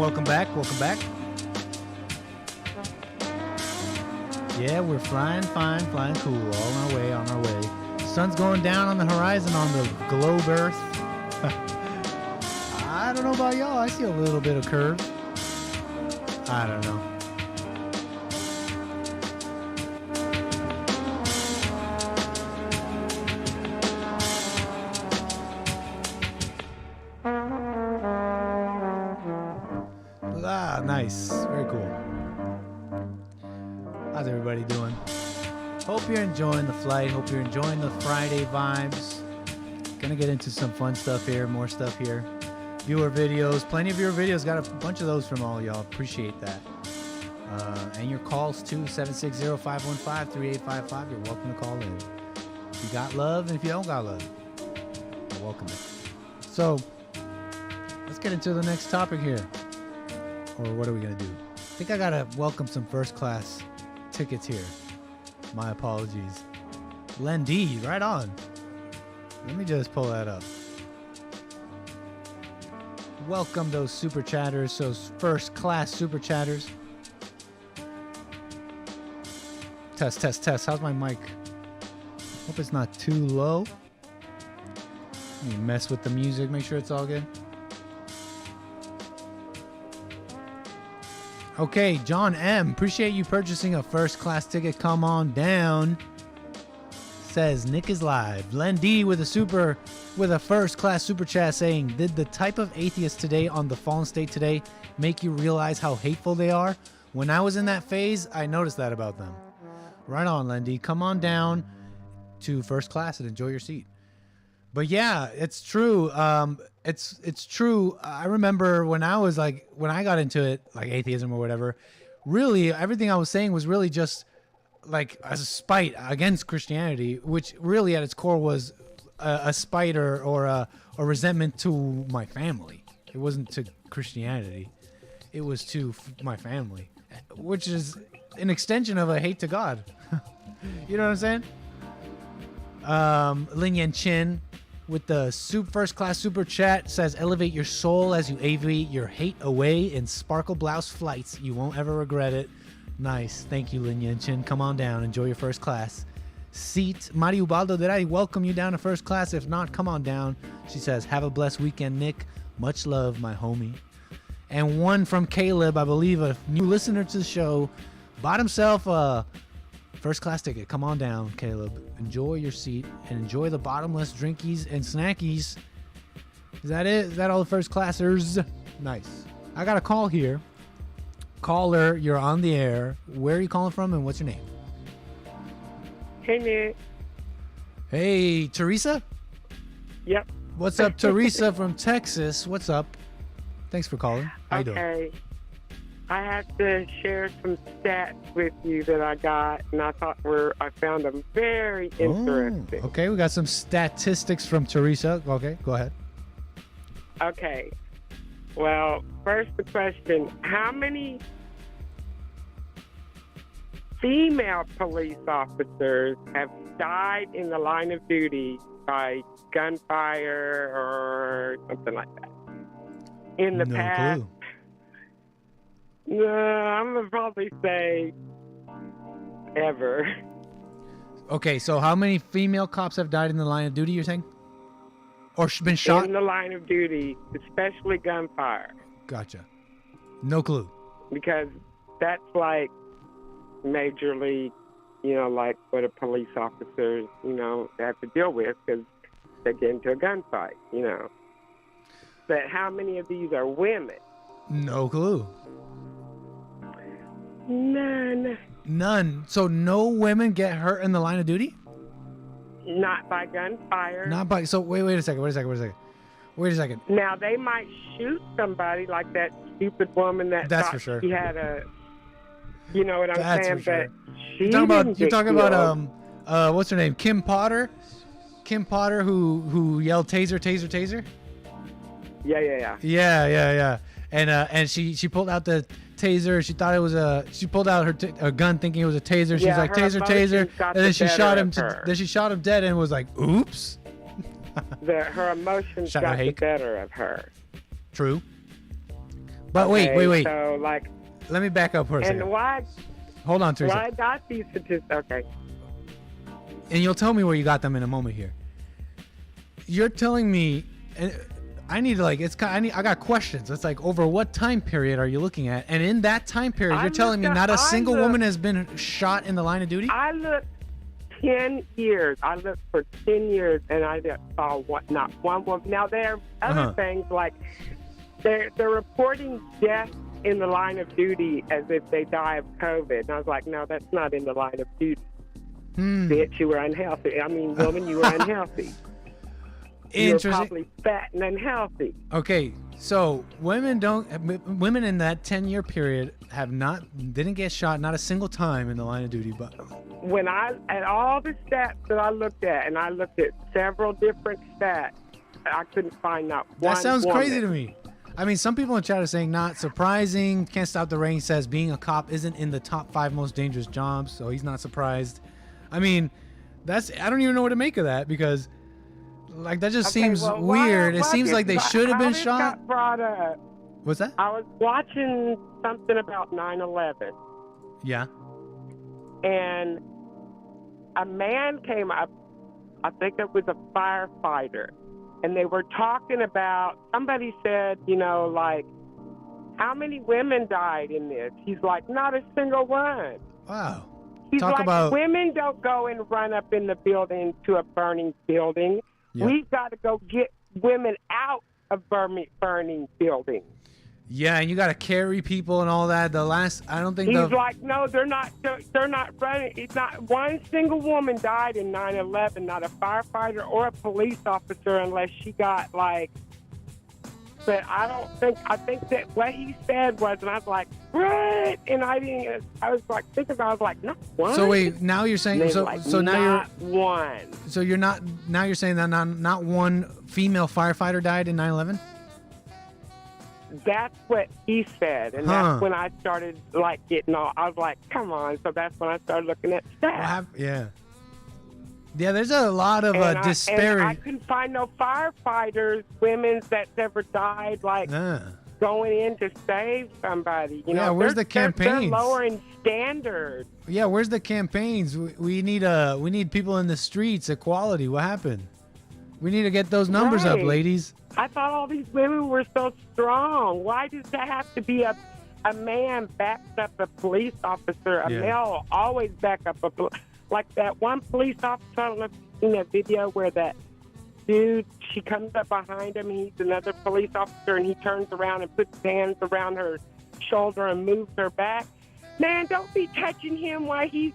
Speaker 3: Welcome back. Yeah, we're flying fine, flying cool, on our way. Sun's going down on the horizon on the globe Earth. I don't know about y'all, I see a little bit of curve. I don't know. Nice. Very cool. How's everybody doing? Hope you're enjoying the flight. Hope you're enjoying the Friday vibes. Gonna get into some fun stuff here, more stuff here. Viewer videos. Plenty of viewer videos. Got a bunch of those from all y'all. Appreciate that. And your calls too. 760-515-3855. You're welcome to call in. If you got love and if you don't got love, you're welcome. So, let's get into the next topic here. Or what are we going to do? I think I got to welcome some first class tickets here. My apologies. Len D, right on. Let me just pull that up. Welcome those super chatters, those first class super chatters. Test. How's my mic? Hope it's not too low. Let me mess with the music, make sure it's all good. Okay, John M. Appreciate you purchasing a first class ticket. Come on down. Says Nick is live. Len D with a first class super chat saying, did the type of atheists today on the Fallen State today make you realize how hateful they are? When I was in that phase, I noticed that about them. Right on, Len D. Come on down to first class and enjoy your seat. But yeah, it's true. It's true. I remember when I got into it, like atheism or whatever, really everything I was saying was really just like a spite against Christianity, which really at its core was a spite or a resentment to my family. It wasn't to Christianity. It was to my family, which is an extension of a hate to God. You know what I'm saying? Lin Yan Chin with the first class super chat says, elevate your soul as you aviate your hate away in sparkle blouse flights. You won't ever regret it. Nice. Thank you, Lin Yan Chin. Come on down. Enjoy your first class seat. Mari Ubaldo, did I welcome you down to first class? If not, come on down. She says, have a blessed weekend, Nick. Much love, my homie. And one from Caleb, I believe a new listener to the show, bought himself a first class ticket. Come on down, Caleb. Enjoy your seat and enjoy the bottomless drinkies and snackies. Is that it? Is that all the first classers? Nice. I got a call here. Caller, you're on the air. Where are you calling from and what's your name?
Speaker 16: Hey, Nick.
Speaker 3: Hey, Teresa?
Speaker 16: Yep.
Speaker 3: What's up, Teresa from Texas? What's up? Thanks for calling. How you doing?
Speaker 16: Okay. I have to share some stats with you that I got, and I found them very interesting.
Speaker 3: Okay, we got some statistics from Teresa. Okay, go ahead.
Speaker 16: Okay. Well, first the question, how many female police officers have died in the line of duty by gunfire or something like that in the past?
Speaker 3: Clue.
Speaker 16: No, I'm going to probably say ever.
Speaker 3: Okay, so how many female cops have died in the line of duty, you're saying? Or been shot?
Speaker 16: in the line of duty, especially gunfire.
Speaker 3: Gotcha. No clue.
Speaker 16: Because that's like majorly, you know, like what a police officer, you know, have to deal with because they get into a gunfight, you know. But how many of these are women?
Speaker 3: No clue.
Speaker 16: None.
Speaker 3: None. So no women get hurt in the line of duty?
Speaker 16: Not by gunfire.
Speaker 3: Not by. So wait a second. Wait a second.
Speaker 16: Now they might shoot somebody like that stupid woman that
Speaker 3: That's
Speaker 16: thought
Speaker 3: for sure.
Speaker 16: she had a. You know what I'm
Speaker 3: That's
Speaker 16: saying?
Speaker 3: for sure.
Speaker 16: But she didn't
Speaker 3: You're
Speaker 16: get
Speaker 3: talking
Speaker 16: killed.
Speaker 3: about what's her name? Kim Potter. Kim Potter who yelled taser, taser, taser.
Speaker 16: Yeah.
Speaker 3: Yeah. And she pulled out the taser. She thought it was she pulled out her gun thinking it was a taser. She's
Speaker 16: Yeah,
Speaker 3: like
Speaker 16: her
Speaker 3: taser, taser,
Speaker 16: emotions got
Speaker 3: and then
Speaker 16: the
Speaker 3: she
Speaker 16: better
Speaker 3: shot
Speaker 16: of
Speaker 3: him.
Speaker 16: her.
Speaker 3: Then she shot him dead and was like, "Oops."
Speaker 16: Her emotions
Speaker 3: Shut
Speaker 16: got
Speaker 3: her
Speaker 16: the
Speaker 3: hake.
Speaker 16: better of her.
Speaker 3: True. But
Speaker 16: Okay,
Speaker 3: wait.
Speaker 16: So like,
Speaker 3: Let me back up for a second.
Speaker 16: and why?
Speaker 3: Hold on, Teresa.
Speaker 16: Why I got these statistics? Okay.
Speaker 3: And you'll tell me where you got them in a moment here. You're telling me, and I need to I got questions. It's like, over what time period are you looking at? And in that time period, you're telling me not a single woman has been shot in the line of duty?
Speaker 16: I looked 10 years. I looked for 10 years, and I just saw not one woman. Now there are other things like they're reporting death in the line of duty as if they die of COVID. And I was like, no, that's not in the line of duty. Bitch, you were unhealthy. I mean, woman, you were unhealthy. You were probably fat and unhealthy.
Speaker 3: Okay, so women in that 10-year period didn't get shot not a single time in the line of duty. But
Speaker 16: when at all the stats that I looked at, and I looked at several different stats, I couldn't find not one.
Speaker 3: that sounds
Speaker 16: woman.
Speaker 3: crazy to me. I mean, some people in chat are saying not surprising. Can't Stop the Rain says being a cop isn't in the top 5 most dangerous jobs, so he's not surprised. I mean, I don't even know what to make of that because, like, that just seems weird. It seems like they should have been shot.
Speaker 16: Got brought up.
Speaker 3: What's that?
Speaker 16: I was watching something about 9/11,
Speaker 3: Yeah.
Speaker 16: and a man came up. I think it was a firefighter, and they were talking about. Somebody said, you know, like, how many women died in this? He's like, not a single one.
Speaker 3: Wow.
Speaker 16: He's
Speaker 3: Talk
Speaker 16: like,
Speaker 3: about
Speaker 16: women don't go and run up in the building to a burning building.
Speaker 3: Yeah.
Speaker 16: We've got to go get women out of burning buildings.
Speaker 3: Yeah, and you got to carry people and all that. I don't think
Speaker 16: He's like, no, they're not running. It's not one single woman died in 9/11, not a firefighter or a police officer, unless she got like. But I think that what he said was, and I was like, what? And I was like, not one.
Speaker 3: So wait, now you're saying
Speaker 16: They
Speaker 3: so
Speaker 16: like,
Speaker 3: now
Speaker 16: not one.
Speaker 3: So you're not now you're saying that not one female firefighter died in 9/11?
Speaker 16: That's what he said, and
Speaker 3: Huh.
Speaker 16: that's when I started like getting all. I was like, come on. So that's when I started looking at stats.
Speaker 3: Yeah, there's a lot of
Speaker 16: And
Speaker 3: disparity.
Speaker 16: I couldn't find no firefighters, women that's ever died, like going in to save somebody. You know,
Speaker 3: Yeah, where's the
Speaker 16: they're
Speaker 3: campaigns?
Speaker 16: lowering standards.
Speaker 3: Yeah, where's the campaigns? We need people in the streets, equality. What happened? We need to get those numbers up,
Speaker 16: Right.
Speaker 3: ladies.
Speaker 16: I thought all these women were so strong. Why does that have to be a man backs up a police officer? A
Speaker 3: Yeah.
Speaker 16: male will always back up like that one police officer. I don't know if you've seen that video where that dude, she comes up behind him. He's another police officer, and he turns around and puts his hands around her shoulder and moves her back. Man, don't be touching him while he's.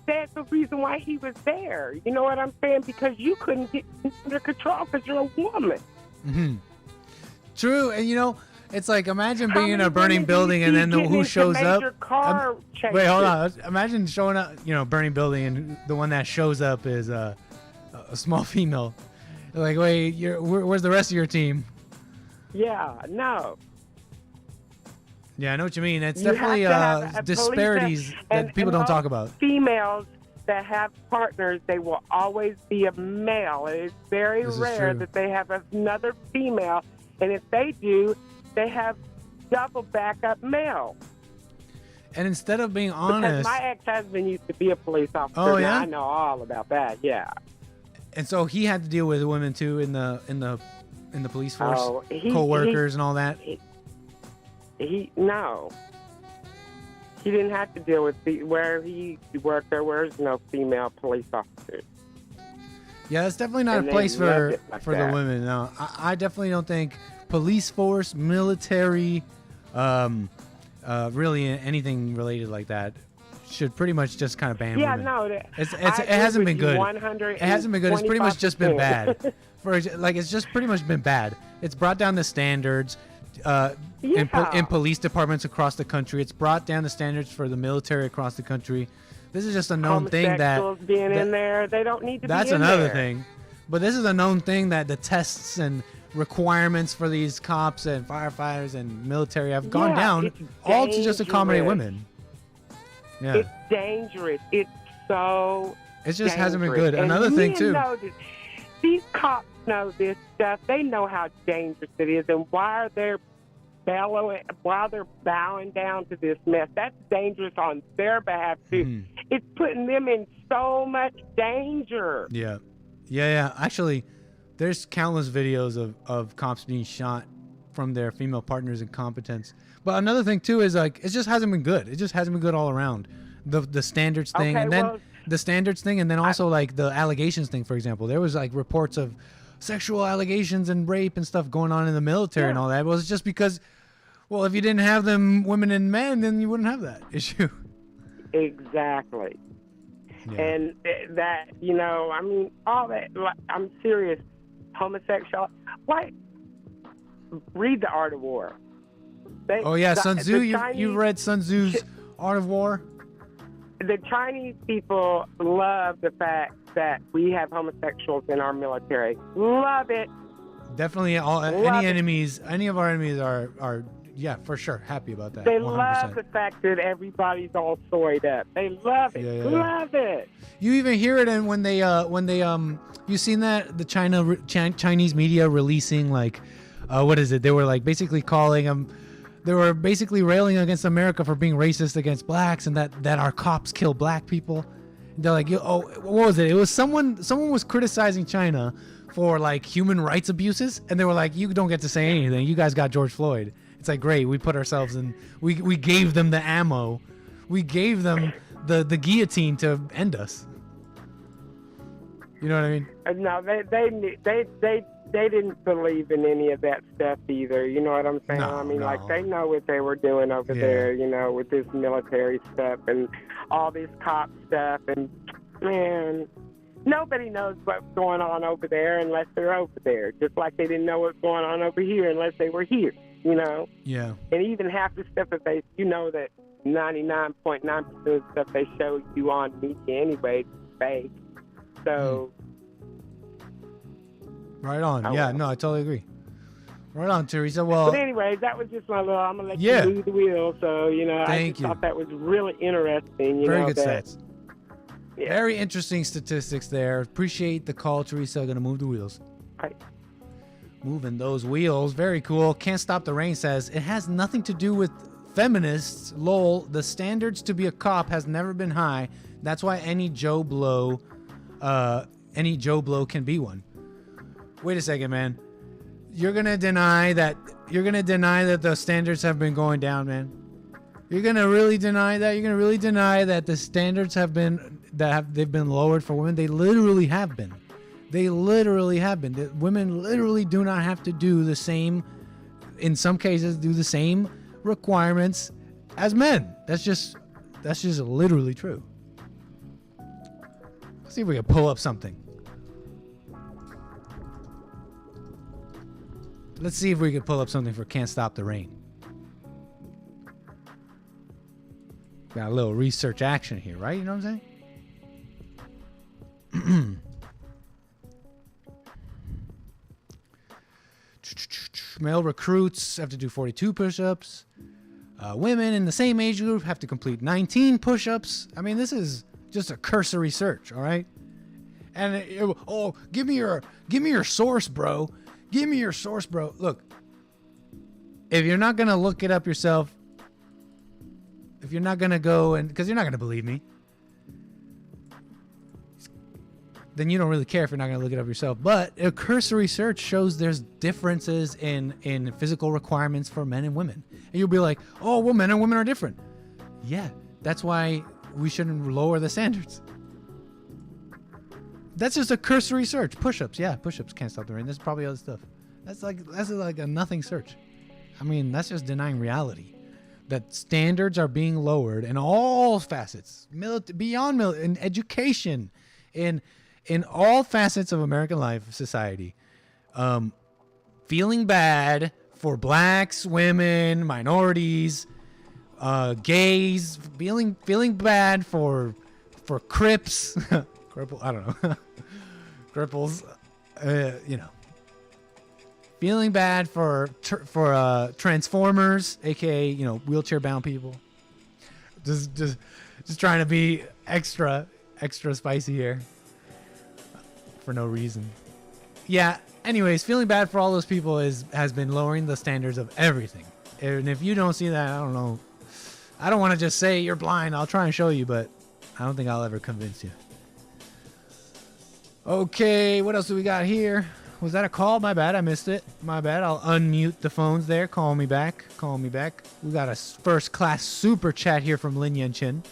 Speaker 16: That's the reason why he was there. You know what I'm saying? Because you couldn't get under control because you're a woman.
Speaker 3: True, and it's like imagine
Speaker 16: How
Speaker 3: being in
Speaker 16: many
Speaker 3: a burning
Speaker 16: women do
Speaker 3: building
Speaker 16: you
Speaker 3: and
Speaker 16: see
Speaker 3: then
Speaker 16: getting
Speaker 3: who
Speaker 16: into
Speaker 3: shows up?
Speaker 16: major car
Speaker 3: Wait, hold
Speaker 16: chases?
Speaker 3: on. Imagine showing up, burning building, and the one that shows up is a small female. Like, wait, where's the rest of your team?
Speaker 16: Yeah, no.
Speaker 3: Yeah, I know what you mean. It's
Speaker 16: You
Speaker 3: definitely
Speaker 16: have to have a
Speaker 3: disparities
Speaker 16: police
Speaker 3: that people don't talk about.
Speaker 16: Females that have partners, they will always be a male. It's very
Speaker 3: This is
Speaker 16: rare
Speaker 3: true.
Speaker 16: that they have another female, and if they do, they have double backup male.
Speaker 3: And instead of being
Speaker 16: Because
Speaker 3: honest,
Speaker 16: my ex-husband used to be a police officer.
Speaker 3: Oh,
Speaker 16: Now
Speaker 3: yeah?
Speaker 16: I know all about that. Yeah.
Speaker 3: And so he had to deal with women too in the police force,
Speaker 16: Oh,
Speaker 3: co-workers and all that.
Speaker 16: No. He didn't have to deal with where he worked. There was no female police officers.
Speaker 3: Yeah, that's definitely not
Speaker 16: And
Speaker 3: a
Speaker 16: they
Speaker 3: place
Speaker 16: loved
Speaker 3: for
Speaker 16: it like
Speaker 3: the
Speaker 16: that.
Speaker 3: women. No, I definitely don't think police force, military, really anything related like that should pretty much just kind of ban
Speaker 16: Yeah,
Speaker 3: women.
Speaker 16: no.
Speaker 3: It hasn't been good. It hasn't been good. It's pretty much just been bad. It's just pretty much been bad. It's brought down the standards in police departments across the country. It's brought down the standards for the military across the country. This is just a known thing that
Speaker 16: Homosexuals being in there, they don't need to be in there.
Speaker 3: that's another thing. But this is a known thing that the tests and requirements for these cops and firefighters and military have gone down all to just accommodate women. Yeah.
Speaker 16: It's dangerous. It's so
Speaker 3: It just hasn't been
Speaker 16: dangerous.
Speaker 3: good.
Speaker 16: And
Speaker 3: Another thing,
Speaker 16: men
Speaker 3: too.
Speaker 16: know this. These cops know this stuff. They know how dangerous it is and why they're bowing down to this mess. That's dangerous on their behalf, too. It's putting them in so much danger.
Speaker 3: Yeah. Actually, there's countless videos of cops being shot from their female partners' incompetence. But another thing too is like it just hasn't been good. It just hasn't been good all around. The standards thing, and then the standards thing, and then also like the allegations thing. For example, there was like reports of sexual allegations and rape and stuff going on in the military and all that. It was just because, well, if you didn't have them women and men, then you wouldn't have that issue.
Speaker 16: Exactly.
Speaker 3: Yeah.
Speaker 16: And that, I mean, all that, I'm serious. Homosexual. Why? Read The Art of War.
Speaker 3: Sun Tzu. You read Sun Tzu's Art of War?
Speaker 16: The Chinese people love the fact that we have homosexuals in our military. Love it.
Speaker 3: Definitely, any of our enemies are for sure happy about that.
Speaker 16: They
Speaker 3: 100%.
Speaker 16: love the fact that everybody's all soyed up. They love it.
Speaker 3: Yeah.
Speaker 16: Love it.
Speaker 3: You even hear it when they you seen that the Chinese media releasing like what is it? They were like basically calling them. They were basically railing against America for being racist against blacks and that our cops kill black people. And they're like, what was it? It was someone was criticizing China for like human rights abuses, and they were like, you don't get to say anything. You guys got George Floyd. It's like, great, we put ourselves in. We gave them the ammo. We gave them the guillotine to end us. You know what I mean?
Speaker 16: No, they didn't believe in any of that stuff either. You know what I'm saying?
Speaker 3: No,
Speaker 16: I mean,
Speaker 3: no.
Speaker 16: like, they know what they were doing over there, with this military stuff and all this cop stuff. And, man, nobody knows what's going on over there unless they're over there. Just like they didn't know what's going on over here unless they were here,
Speaker 3: Yeah.
Speaker 16: And even half the stuff that that 99.9% of the stuff they show you on media anyway is fake. So...
Speaker 3: Right on. Yeah, no, I totally agree. Right on, Teresa. Well,
Speaker 16: but anyway, that was just my little. I'm gonna let
Speaker 3: Yeah.
Speaker 16: you move the wheel. So I
Speaker 3: Thank
Speaker 16: just
Speaker 3: you.
Speaker 16: thought that was really interesting.
Speaker 3: very good
Speaker 16: that,
Speaker 3: stats. Very interesting statistics there. Appreciate the call, Teresa. Gonna move the wheels.
Speaker 16: Right.
Speaker 3: Moving those wheels. Very cool. Can't Stop the Rain says it has nothing to do with feminists. Lol. The standards to be a cop has never been high. That's why any Joe Blow can be one. Wait a second, man. You're gonna deny that the standards have been going down, man. You're gonna really deny that? You're gonna really deny that the standards they've been lowered for women? They literally have been. They literally have been. The women literally do not have to do the same, in some cases, do the same requirements as men. That's just literally true. Let's see if we can pull up something. Let's see if we can pull up something for Can't Stop the Rain. Got a little research action here, right? You know what I'm saying? Male recruits have to do 42 push-ups. Women in the same age group have to complete 19 push-ups. I mean, this is just a cursory search, all right? And give me your source, bro. Give me your source, bro. Look, if you're not going to look it up yourself, if you're not going to go because you're not going to believe me. then you don't really care if you're not going to look it up yourself. But a cursory search shows there's differences in physical requirements for men and women. And you'll be like, oh, well, men and women are different. Yeah, that's why we shouldn't lower the standards. That's just a cursory search. Push-ups, yeah, push-ups can't stop the rain. There's probably other stuff. That's like a nothing search. I mean, that's just denying reality. That standards are being lowered in all facets, beyond in education, in all facets of American life, society. Feeling bad for blacks, women, minorities, gays, feeling bad for Crips, I don't know, cripples, feeling bad for Transformers, aka wheelchair bound people. Just trying to be extra spicy here for no reason. Yeah. Anyways, feeling bad for all those people has been lowering the standards of everything. And if you don't see that, I don't know. I don't want to just say you're blind. I'll try and show you, but I don't think I'll ever convince you. Okay, what else do we got here? Was that a call? My bad, I missed it. My bad. I'll unmute the phones there. Call me back. We got a first class super chat here from Lin Yan Chin.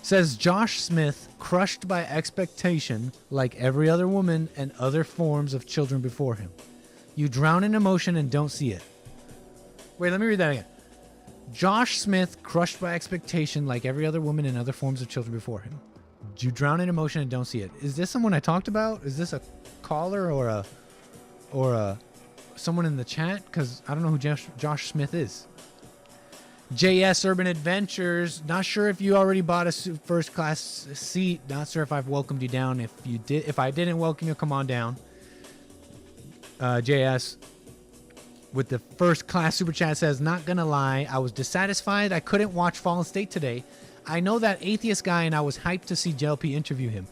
Speaker 3: Says Josh Smith crushed by expectation like every other woman and other forms of children before him. You drown in emotion and don't see it. Wait, let me read that again. Josh Smith crushed by expectation like every other woman and other forms of children before him. You drown in emotion and don't see it. Is this someone I talked about? Is this a caller or a someone in the chat? Because I don't know who Josh Smith is. JS Urban Adventures. Not sure if you already bought a first class seat. Not sure if I've welcomed you down. If I didn't welcome you, come on down. JS with the first class super chat says, not gonna lie, I was dissatisfied. I couldn't watch Fallen State today. I know that atheist guy, and I was hyped to see JLP interview him.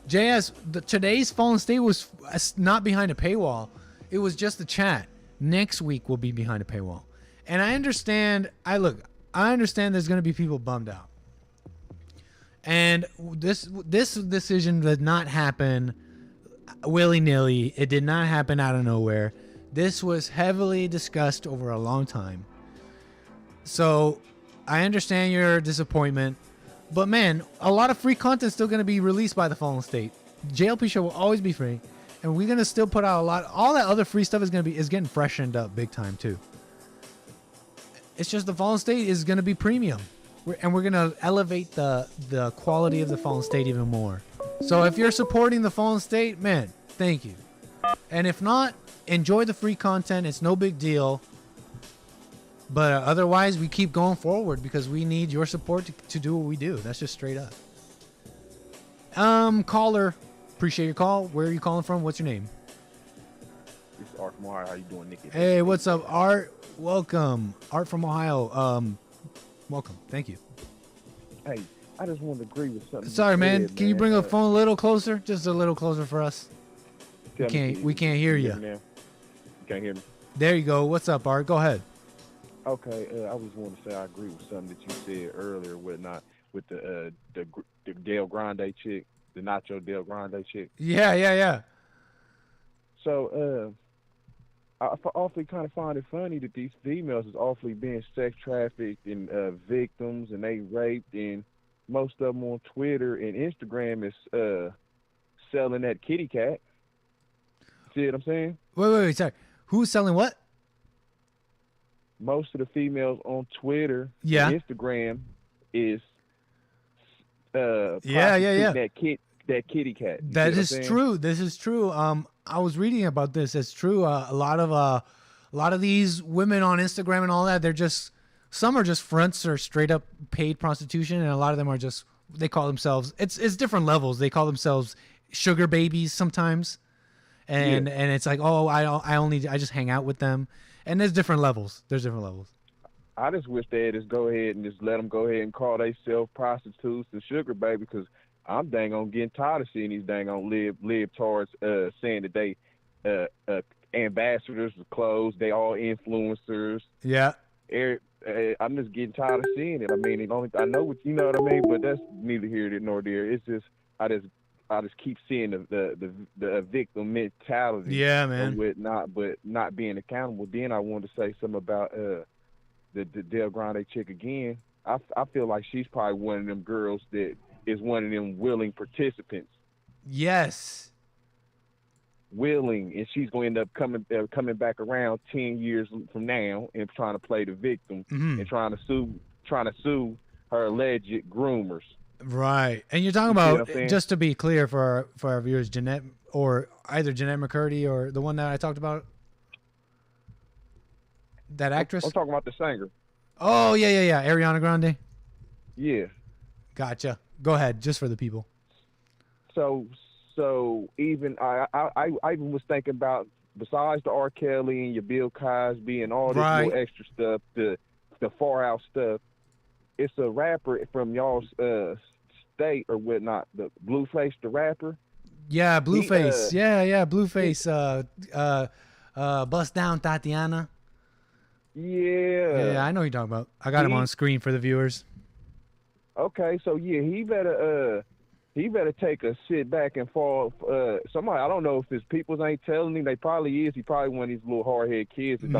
Speaker 3: JS, today's Fallen State was not behind a paywall. It was just the chat. Next week will be behind a paywall. And I understand. I understand there's going to be people bummed out. And this decision did not happen willy-nilly. It did not happen out of nowhere. This was heavily discussed over a long time. So I understand your disappointment, but man, a lot of free content is still going to be released by the Fallen State. JLP show will always be free, and we're going to still put out a lot. All that other free stuff is getting freshened up big time too. It's just the Fallen State is going to be premium, and we're going to elevate the quality of the Fallen State even more. So if you're supporting the Fallen State, man, thank you. And if not, enjoy the free content. It's no big deal. But otherwise, we keep going forward because we need your support to do what we do. That's just straight up. Caller, appreciate your call. Where are you calling from? What's your name?
Speaker 17: This is Art from Ohio. How you doing, Nikki?
Speaker 3: Hey, what's up, Art? Welcome. Art from Ohio. Welcome. Thank you.
Speaker 17: Hey, I just wanted to agree with something.
Speaker 3: Sorry, man. Can you bring the phone a little closer? Just a little closer for us. We can't hear you.
Speaker 17: You can't hear me?
Speaker 3: There you go. What's up, Art? Go ahead.
Speaker 17: Okay, I was wanting to say I agree with something that you said earlier with the Del Grande chick, the Nacho Del Grande chick.
Speaker 3: Yeah.
Speaker 17: So, I awfully kind of find it funny that these females is awfully being sex trafficked and victims, and they raped, and most of them on Twitter and Instagram is selling that kitty cat. See what I'm saying?
Speaker 3: Wait, sorry. Who's selling what?
Speaker 17: Most of the females on Twitter and Instagram is that kitty cat.
Speaker 3: That is true. This is true. I was reading about this. It's true. A lot of these women on Instagram and all that, some are just fronts or straight up paid prostitution, and a lot of them are just, they call themselves, it's different levels. They call themselves sugar babies sometimes. And it's like, oh, I just hang out with them. And there's different levels.
Speaker 17: I just wish they'd just go ahead and just let them go ahead and call themselves prostitutes and sugar baby, because I'm dang on getting tired of seeing these dang on libtards saying that they ambassadors of clothes, they all influencers.
Speaker 3: Yeah.
Speaker 17: I'm just getting tired of seeing it. I mean, I know what you know what I mean, but that's neither here nor there. It's just I just I just keep seeing the victim mentality.
Speaker 3: Yeah, man.
Speaker 17: With not being accountable. Then I wanted to say something about the 𝒏𝒊𝒂𝒎 chick again. I feel like she's probably one of them girls that is one of them willing participants.
Speaker 3: Yes.
Speaker 17: Willing, and she's going to end up coming back around 10 years from now and trying to play the victim and trying to sue her alleged groomers.
Speaker 3: Right. And you're talking about, just to be clear for our viewers, Jeanette, or either Jeanette McCurdy or the one that I talked about, that actress.
Speaker 17: I'm talking about the singer.
Speaker 3: Oh yeah, Ariana Grande.
Speaker 17: Yeah.
Speaker 3: Gotcha. Go ahead, just for the people.
Speaker 17: So even I even was thinking about, besides the R. Kelly and your Bill Cosby and all this more extra stuff, the far out stuff, it's a rapper from y'all's state or whatnot, the Blueface, the rapper.
Speaker 3: Yeah, Blueface. Yeah, Blueface. Bust Down Tatiana. Yeah, I know who you're talking about. I got him on screen for the viewers.
Speaker 17: Okay, so yeah, he better take a sit back and fall. Somebody, I don't know if his peoples ain't telling him. They probably is. He probably one of these little hard-headed kids that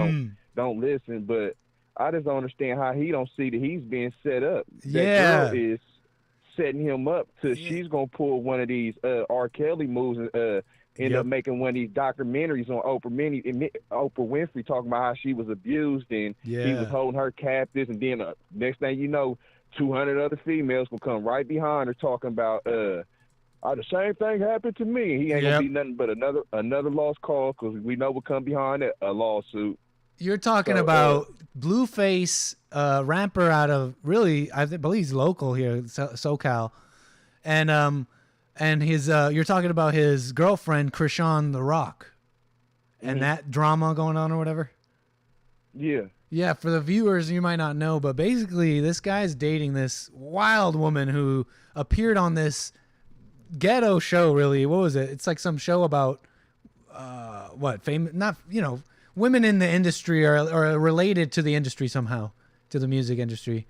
Speaker 17: don't listen. But I just don't understand how he don't see that he's being set up. That girl is setting him up to she's gonna pull one of these R. Kelly moves and end up making one of these documentaries on Oprah Winfrey, talking about how she was abused and he was holding her captive, and then next thing you know, 200 other females will come right behind her talking about the same thing happened to me. He ain't gonna be nothing but another lost cause, because we know what come behind it, a lawsuit.
Speaker 3: You're talking about Blueface, rapper out of, really, I believe he's local here, SoCal, and his you're talking about his girlfriend Krishan the Rock, and that drama going on or whatever. Yeah, for the viewers, you might not know, but basically this guy's dating this wild woman who appeared on this ghetto show, really. What was it? It's like some show about women in the industry or related to the industry somehow, to the music industry.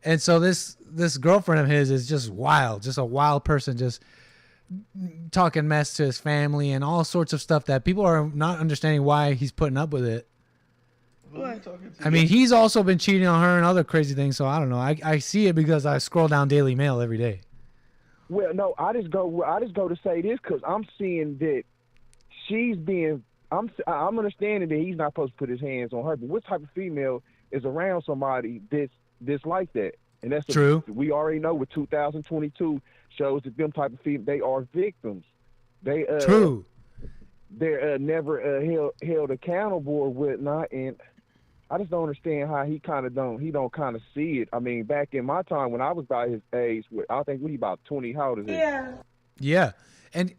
Speaker 3: And so this girlfriend of his is just wild, just a wild person, just talking mess to his family and all sorts of stuff that people are not understanding why he's putting up with it. I mean, he's also been cheating on her and other crazy things, so I don't know. I see it because I scroll down Daily Mail every day.
Speaker 17: Well, no, I just go to say this because I'm seeing that she's being. I'm understanding that he's not supposed to put his hands on her, but what type of female is around somebody that's like that? And that's
Speaker 3: true.
Speaker 17: We already know with 2022 shows that them type of female, they are victims. They
Speaker 3: true.
Speaker 17: They're never held accountable or whatnot, and I just don't understand how he don't kind of see it. I mean, back in my time when I was about his age, I think he about 20. How old is he?
Speaker 3: Yeah, and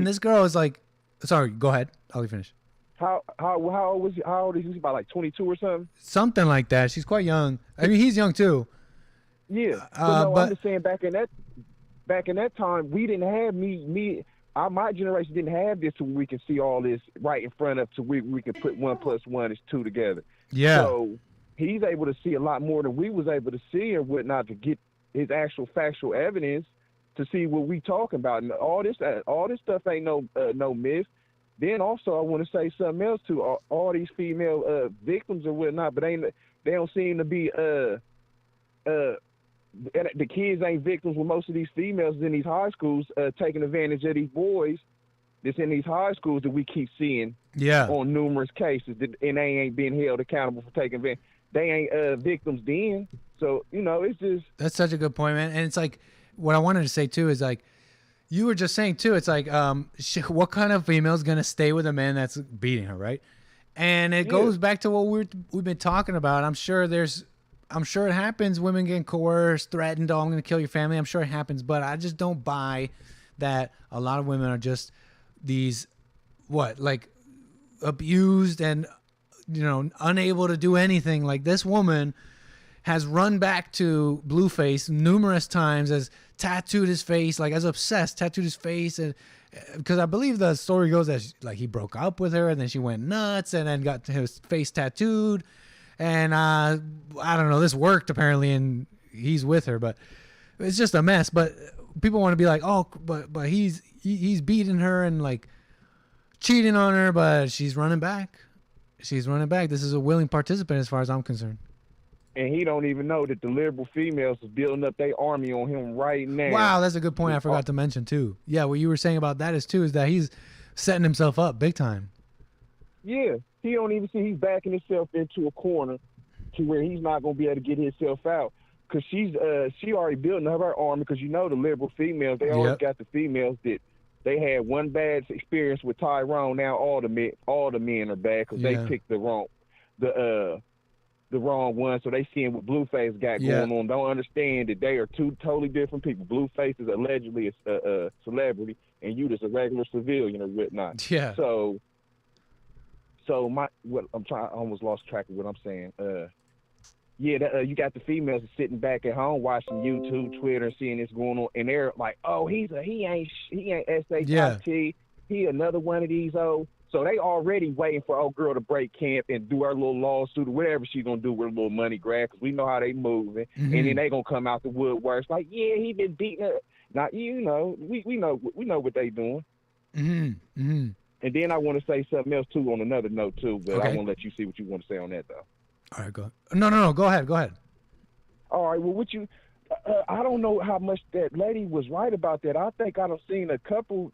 Speaker 3: this girl is like, sorry, go ahead. I'll let you finish.
Speaker 17: How old was he? How old is he? He's about like 22 or something.
Speaker 3: Something like that. She's quite young. I mean, he's young too.
Speaker 17: Yeah, but I'm just saying back in that time, we didn't have my generation didn't have this, so we can see all this right in front of, so we can put 1 + 1 is 2 together.
Speaker 3: Yeah.
Speaker 17: So he's able to see a lot more than we was able to see or whatnot, to get his actual factual evidence to see what we talking about. And all this stuff ain't no myth. Then also I want to say something else too. All these female victims or whatnot, but they don't seem to be the kids ain't victims with most of these females in these high schools taking advantage of these boys that's in these high schools that we keep seeing on numerous cases, and they ain't being held accountable for taking advantage. They ain't victims then. So, it's just... That's
Speaker 3: such a good point, man. And it's like, what I wanted to say too is like, you were just saying too, it's like, what kind of female is going to stay with a man that's beating her, right? And it goes back to what we've been talking about. I'm sure it happens. Women getting coerced, threatened. Oh, I'm going to kill your family. I'm sure it happens, but I just don't buy that a lot of women are just these, abused and, unable to do anything. Like this woman has run back to Blueface numerous times, has tattooed his face, like as obsessed, tattooed his face, and because I believe the story goes that he broke up with her and then she went nuts and then got his face tattooed. And I don't know, this worked apparently, and he's with her, but it's just a mess. But people want to be like, oh, but he's beating her and like cheating on her, but she's running back. She's running back. This is a willing participant as far as I'm concerned.
Speaker 17: And he don't even know that the liberal females is building up their army on him right now.
Speaker 3: Wow, that's a good point. I forgot to mention too. Yeah, what you were saying about that is that he's setting himself up big time.
Speaker 17: Yeah, he don't even see he's backing himself into a corner to where he's not gonna be able to get himself out. Cause she already building up her army. Cause you know the liberal females, they always got the females that they had one bad experience with Tyrone. Now all the men are bad because they picked the wrong one. So they seeing what Blueface got going on. Don't understand that they are two totally different people. Blueface is allegedly a celebrity, and you just a regular civilian or whatnot.
Speaker 3: Yeah.
Speaker 17: So I almost lost track of what I'm saying. You got the females sitting back at home watching YouTube, Twitter, and seeing this going on, and they're like, "Oh, he ain't SHIT. He another one of these old." So they already waiting for old girl to break camp and do her little lawsuit or whatever she's gonna do with a little money grab, because we know how they moving, and then they gonna come out the woodworks like, "Yeah, he been beating her." Now we know what they doing. And then I want to say something else too on another note too, but I want to let you see what you want to say on that though.
Speaker 3: All right, go. No. Go ahead.
Speaker 17: All right. Well, I don't know how much that lady was right about that. I think I've seen a couple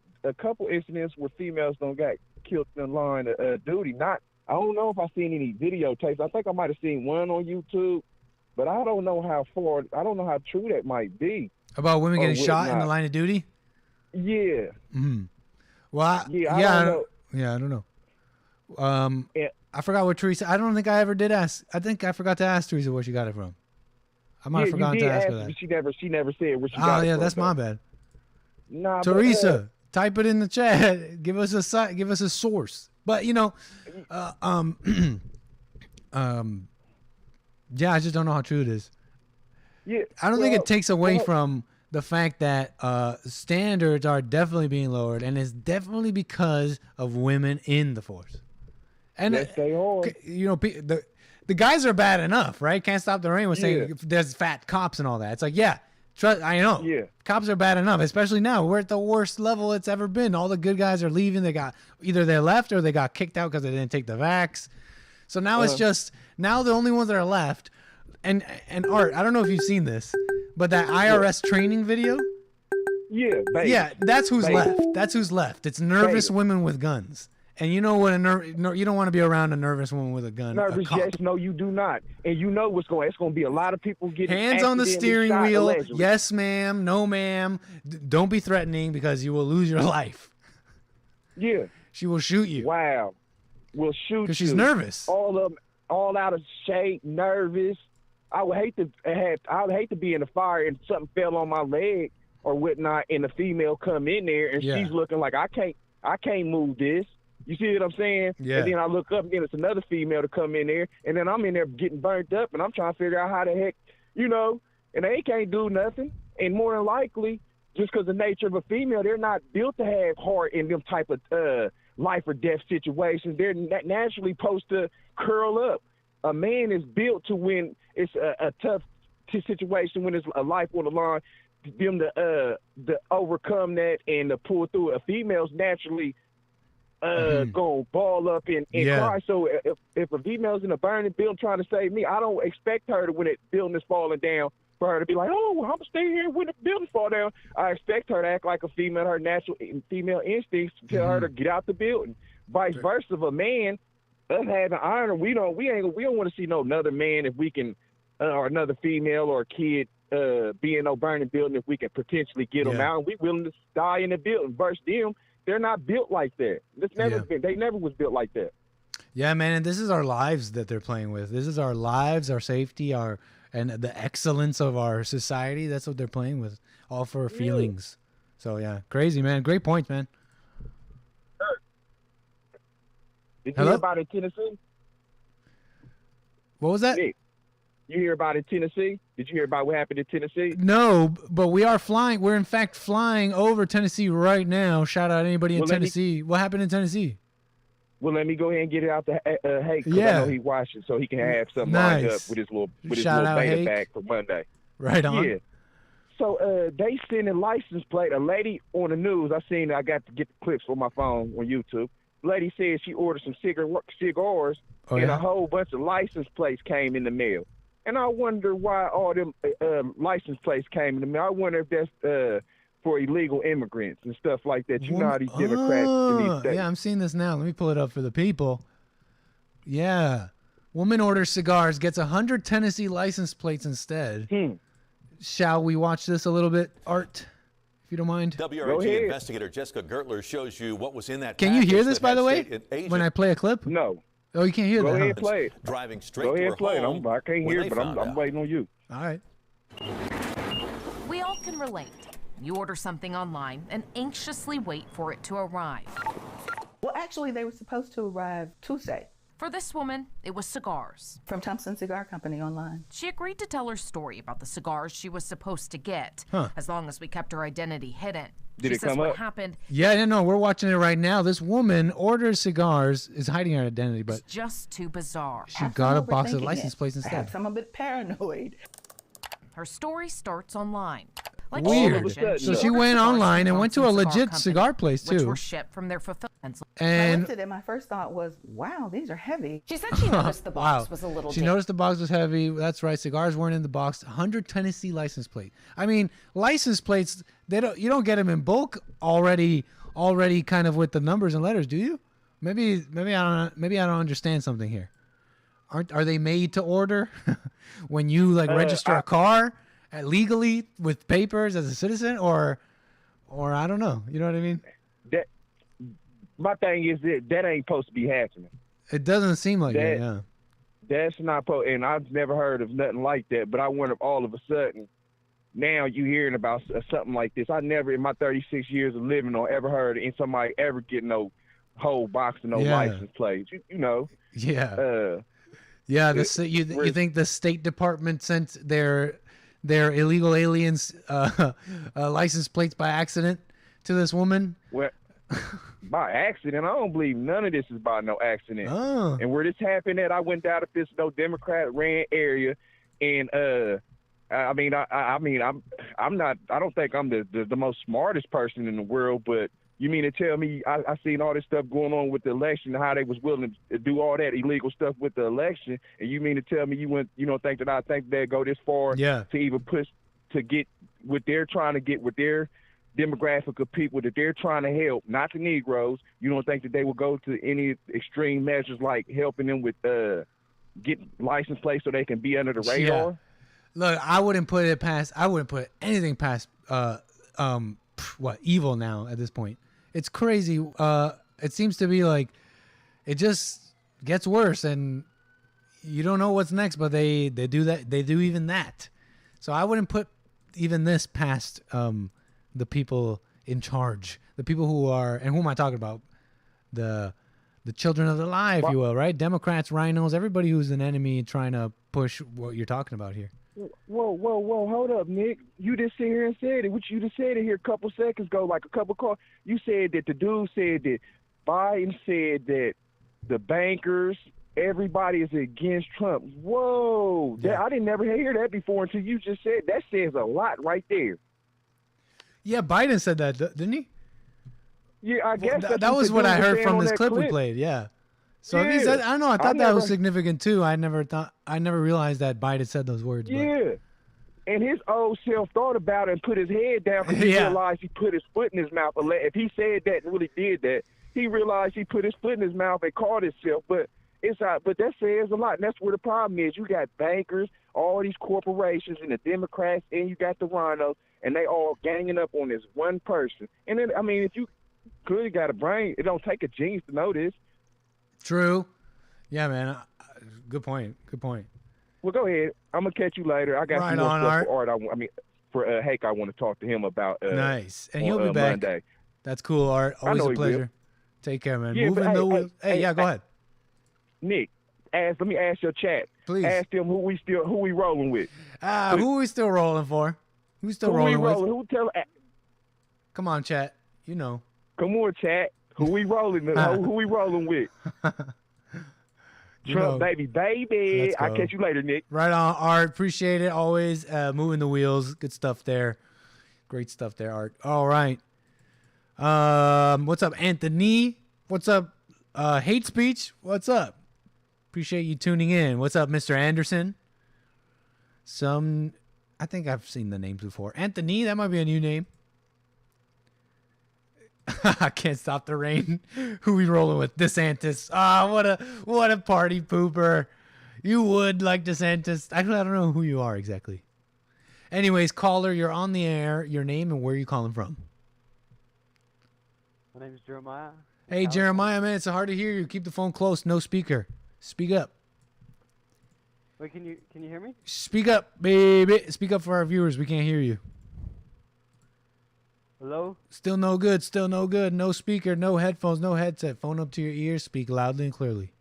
Speaker 17: incidents where females don't get killed in line of duty. I don't know if I've seen any videotapes. I think I might have seen one on YouTube, but I don't know how true that might be.
Speaker 3: About women getting shot in the line of duty?
Speaker 17: Yeah.
Speaker 3: Well, I don't know. I forgot what Teresa. I don't think I ever did ask. I think I forgot to ask Teresa where she got it from. I might have forgotten to ask her that.
Speaker 17: She never said where she got it from.
Speaker 3: Oh yeah, that's my bad.
Speaker 17: Nah,
Speaker 3: Teresa, type it in the chat. Give us a source. But yeah, I just don't know how true it is.
Speaker 17: Yeah,
Speaker 3: I don't think it takes away from the fact that standards are definitely being lowered, and it's definitely because of women in the force. And
Speaker 17: yes, they are.
Speaker 3: You know, the guys are bad enough, right? Can't Stop the Rain was saying there's fat cops and all that. It's like, I know.
Speaker 17: Yeah.
Speaker 3: Cops are bad enough, especially now. We're at the worst level it's ever been. All the good guys are leaving. Either they left or they got kicked out because they didn't take the vax. So now it's just the only ones that are left. And Art, I don't know if you've seen this, but that IRS training video.
Speaker 17: Yeah, baby.
Speaker 3: Yeah, that's who's left. That's who's left. It's nervous women with guns. And you know what? You don't want to be around a nervous woman with a gun.
Speaker 17: Nervous? Yes, no, you do not. And you know what's going. It's going to be a lot of people getting
Speaker 3: hands on the steering wheel. Allegedly. Yes, ma'am. No, ma'am. Don't be threatening because you will lose your life.
Speaker 17: Yeah.
Speaker 3: She will shoot you.
Speaker 17: Wow. Will shoot you
Speaker 3: because she's nervous.
Speaker 17: All out of shape, nervous. I would hate to be in the fire and something fell on my leg or whatnot, and the female come in there and she's looking like I can't move this. You see what I'm saying?
Speaker 3: Yeah.
Speaker 17: And then I look up, and then it's another female to come in there, and then I'm in there getting burnt up, and I'm trying to figure out how the heck, and they can't do nothing. And more than likely, just because the nature of a female, they're not built to have heart in them type of life or death situations. They're naturally supposed to curl up. A man is built to when it's a tough situation, when it's a life on the line, them to overcome that and to pull through. A female's naturally go ball up and cry. So if a female's in a burning building trying to save me, I don't expect her to, when the building is falling down, for her to be like, "Oh, well, I'm gonna stay here when the building fall down." I expect her to act like a female. Her natural female instincts tell her to get out the building. Vice versa, of a man, us having honor, we don't want to see no another man if we can, or another female or a kid be in no burning building if we can potentially get them out. And we willing to die in the building. Versus them, they're not built like that. They never was built like that.
Speaker 3: Yeah, man, and this is our lives that they're playing with. This is our lives, our safety, and the excellence of our society. That's what they're playing with, all for feelings. So yeah, crazy, man. Great points, man.
Speaker 17: Did you hear about it in Tennessee?
Speaker 3: What was that?
Speaker 17: Nick, you hear about it in Tennessee? Did you hear about what happened in Tennessee?
Speaker 3: No, but we are flying. We're in fact flying over Tennessee right now. Shout out anybody in Tennessee. What happened in Tennessee?
Speaker 17: Well, let me go ahead and get it out to Hake, because I know he watching, so he can have something lined up with his little beta bag for Monday.
Speaker 3: Right on.
Speaker 17: Yeah. So they sent a license plate. A lady on the news, I got to get the clips on my phone on YouTube. Lady said she ordered some cigars, and a whole bunch of license plates came in the mail. And I wonder why all them license plates came in the mail. I wonder if that's for illegal immigrants and stuff like that. You know how these Democrats in these states.
Speaker 3: Yeah, I'm seeing this now. Let me pull it up for the people. Yeah. Woman orders cigars, gets 100 Tennessee license plates instead. Shall we watch this a little bit, Art, if you don't mind?
Speaker 18: WRAG investigator Jessica Gertler shows you what was in that.
Speaker 3: Can you hear
Speaker 18: package
Speaker 3: this,
Speaker 18: that
Speaker 3: by
Speaker 18: had
Speaker 3: the way,
Speaker 18: state
Speaker 3: when I play a clip?
Speaker 17: No.
Speaker 3: Oh, you can't hear that?
Speaker 17: Go ahead
Speaker 3: huh?
Speaker 17: and play it.
Speaker 18: Driving straight
Speaker 17: Go
Speaker 18: to
Speaker 17: ahead
Speaker 18: her
Speaker 17: and play it.
Speaker 18: home
Speaker 17: I can't
Speaker 18: when
Speaker 17: hear
Speaker 18: they
Speaker 17: it, but
Speaker 18: found
Speaker 17: I'm
Speaker 18: out.
Speaker 17: waiting on you.
Speaker 3: All right.
Speaker 19: We all can relate. You order something online and anxiously wait for it to arrive.
Speaker 20: Well, actually, they were supposed to arrive Tuesday.
Speaker 19: For this woman, it was cigars.
Speaker 20: From Thompson Cigar Company online.
Speaker 19: She agreed to tell her story about the cigars she was supposed to get,
Speaker 3: Huh.
Speaker 19: as long as we kept her identity hidden.
Speaker 3: Did
Speaker 19: she
Speaker 3: it
Speaker 19: says
Speaker 3: come
Speaker 19: what
Speaker 3: up?
Speaker 19: happened
Speaker 3: Yeah, no, we're watching it right now. This woman orders cigars, is hiding her identity, but
Speaker 19: is just too bizarre.
Speaker 3: she got a box of license plates instead.
Speaker 20: Perhaps I'm a bit paranoid.
Speaker 19: Her story starts online. Like
Speaker 3: Weird. So she went online and went to a legit cigar place
Speaker 19: which
Speaker 3: too.
Speaker 19: were shipped from their fulfillment.
Speaker 20: I
Speaker 3: And
Speaker 20: looked at it, my first thought was, wow, these are heavy.
Speaker 19: She said she noticed the box was a little
Speaker 3: She noticed the box was heavy. That's right. Cigars weren't in the box. 100 Tennessee license plate. I mean, license plates. You don't get them in bulk already kind of with the numbers and letters, do you? Maybe I don't understand something here. Are they made to order when you register a car legally with papers as a citizen, or I don't know. You know what I mean?
Speaker 17: My thing is that ain't supposed to be happening.
Speaker 3: It doesn't seem like it. Yeah.
Speaker 17: That's not and I've never heard of nothing like that. But I wonder if all of a sudden now you hearing about something like this. I never in my 36 years of living or ever heard of somebody ever get no whole box of no license plates. You know.
Speaker 3: Yeah. Yeah. You think the State Department sent their illegal aliens license plates by accident to this woman?
Speaker 17: Well, by accident. I don't believe none of this is by no accident.
Speaker 3: Oh.
Speaker 17: And where this happened at, I went down to this Democrat ran area, and I'm not. I don't think I'm the most smartest person in the world, but you mean to tell me I seen all this stuff going on with the election, how they was willing to do all that illegal stuff with the election, and you mean to tell me you don't think that I think they'd go this far to even push to get what they're trying to get with their demographic of people that they're trying to help, not the Negroes. You don't think that they will go to any extreme measures like helping them with getting license plates so they can be under the radar?
Speaker 3: Yeah. Look, I wouldn't put anything past evil now at this point. It's crazy. It seems to be like it just gets worse, and you don't know what's next. But they do that. They do even that. So I wouldn't put even this past the people in charge, the people who are, and who am I talking about? The children of the lie, if you will, right? Democrats, rhinos, everybody who's an enemy trying to push what you're talking about here.
Speaker 17: Whoa, hold up, Nick. You just sit here and said it. You just said it here a couple seconds ago, like a couple calls. You said that the dude said that Biden said that the bankers, everybody is against Trump. Whoa.
Speaker 3: Yeah.
Speaker 17: I didn't never hear that before until you just said that. Says a lot right there.
Speaker 3: Yeah, Biden said that, didn't he?
Speaker 17: Yeah, I guess
Speaker 3: that was what I heard from this clip we played. Yeah. So if he said, I don't know. I thought that was significant too. I never realized that Biden said those words.
Speaker 17: Yeah. And his old self thought about it and put his head down because he realized he put his foot in his mouth. If he said that and really did that, he realized he put his foot in his mouth and caught himself. But that says a lot, and that's where the problem is. You got bankers, all these corporations, and the Democrats, and you got the rhinos, and they all ganging up on this one person. And then, I mean, if you clearly got a brain, it don't take a genius to know this.
Speaker 3: True. Yeah, man. Good point.
Speaker 17: Well, go ahead. I'm gonna catch you later. I got some more stuff for Art. For Hake, I want to talk to him about.
Speaker 3: Nice, and he'll be back.
Speaker 17: Monday.
Speaker 3: That's cool, Art. Always a pleasure. Take care, man. Yeah, moving the wheels. Hey, go ahead.
Speaker 17: Nick, let me ask your chat.
Speaker 3: Please.
Speaker 17: Ask them who we rolling with.
Speaker 3: Who we still rolling for? Who's still rolling with?
Speaker 17: Who tell?
Speaker 3: Come on, chat. You know.
Speaker 17: Come on, chat. Who we rolling? Who we rolling with? Trump, baby. I'll catch you later, Nick.
Speaker 3: Right on, Art. Appreciate it. Always moving the wheels. Good stuff there. Great stuff there, Art. All right. What's up, Anthony? What's up, Hate Speech? What's up? Appreciate you tuning in. What's up, Mr. Anderson? I think I've seen the names before. Anthony, that might be a new name. I can't stop the rain. Who we rolling with? DeSantis. What a party pooper. You would like DeSantis. Actually, I don't know who you are exactly. Anyways, caller, you're on the air. Your name and where you calling from?
Speaker 21: My name is Jeremiah.
Speaker 3: Hey, Jeremiah, man, it's hard to hear you. Keep the phone close. No speaker. Speak up.
Speaker 21: Wait, can you hear me?
Speaker 3: Speak up, baby. Speak up for our viewers. We can't hear you.
Speaker 21: Hello?
Speaker 3: Still no good. Still no good. No speaker, no headphones, no headset. Phone up to your ears. Speak loudly and clearly.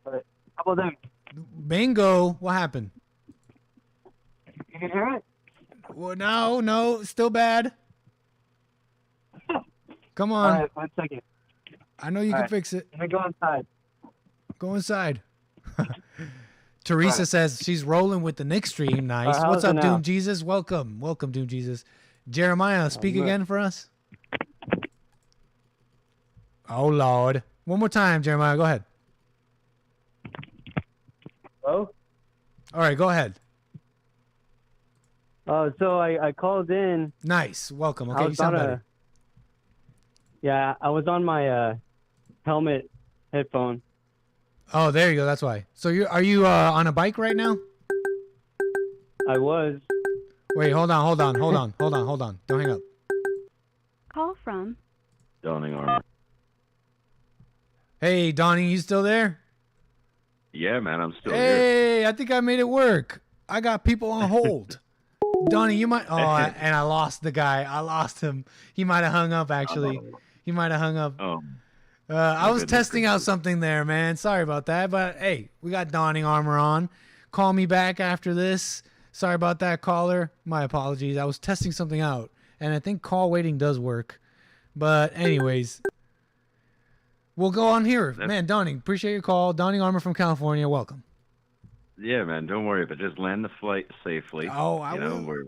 Speaker 21: All right. How about that?
Speaker 3: Bingo. What happened?
Speaker 21: You can hear it?
Speaker 3: Well, no. Still bad. Come on.
Speaker 21: All right, 1 second.
Speaker 3: I know you can fix it.
Speaker 21: Let me go inside.
Speaker 3: Go inside. Teresa says she's rolling with the Nick stream. Nice. What's up, Doom Jesus? Welcome, Doom Jesus. Jeremiah, speak again for us. Oh Lord! One more time, Jeremiah. Go ahead.
Speaker 21: Hello.
Speaker 3: All right, go ahead.
Speaker 21: So I called in.
Speaker 3: Nice. Welcome. Okay, you sound better.
Speaker 21: Yeah, I was on my helmet headphone.
Speaker 3: Oh, there you go. That's why. So are you on a bike right now?
Speaker 21: I was.
Speaker 3: Wait, hold on. Don't hang up.
Speaker 22: Call from
Speaker 23: Donning Armor.
Speaker 3: Hey, Donnie, you still there?
Speaker 23: Yeah, man, I'm still here.
Speaker 3: Hey, I think I made it work. I got people on hold. Donnie, you might. Oh, and I lost the guy. I lost him. He might have hung up. Actually, he might have hung up. I was testing out something there, man. Sorry about that. But hey, we got Donning Armor on. Call me back after this. Sorry about that, caller. My apologies. I was testing something out, and I think call waiting does work. But anyways, we'll go on here. Man, Donning, appreciate your call. Donning Armor from California. Welcome.
Speaker 23: Yeah, man, don't worry, but just land the flight safely.
Speaker 3: Oh, I will.
Speaker 23: Where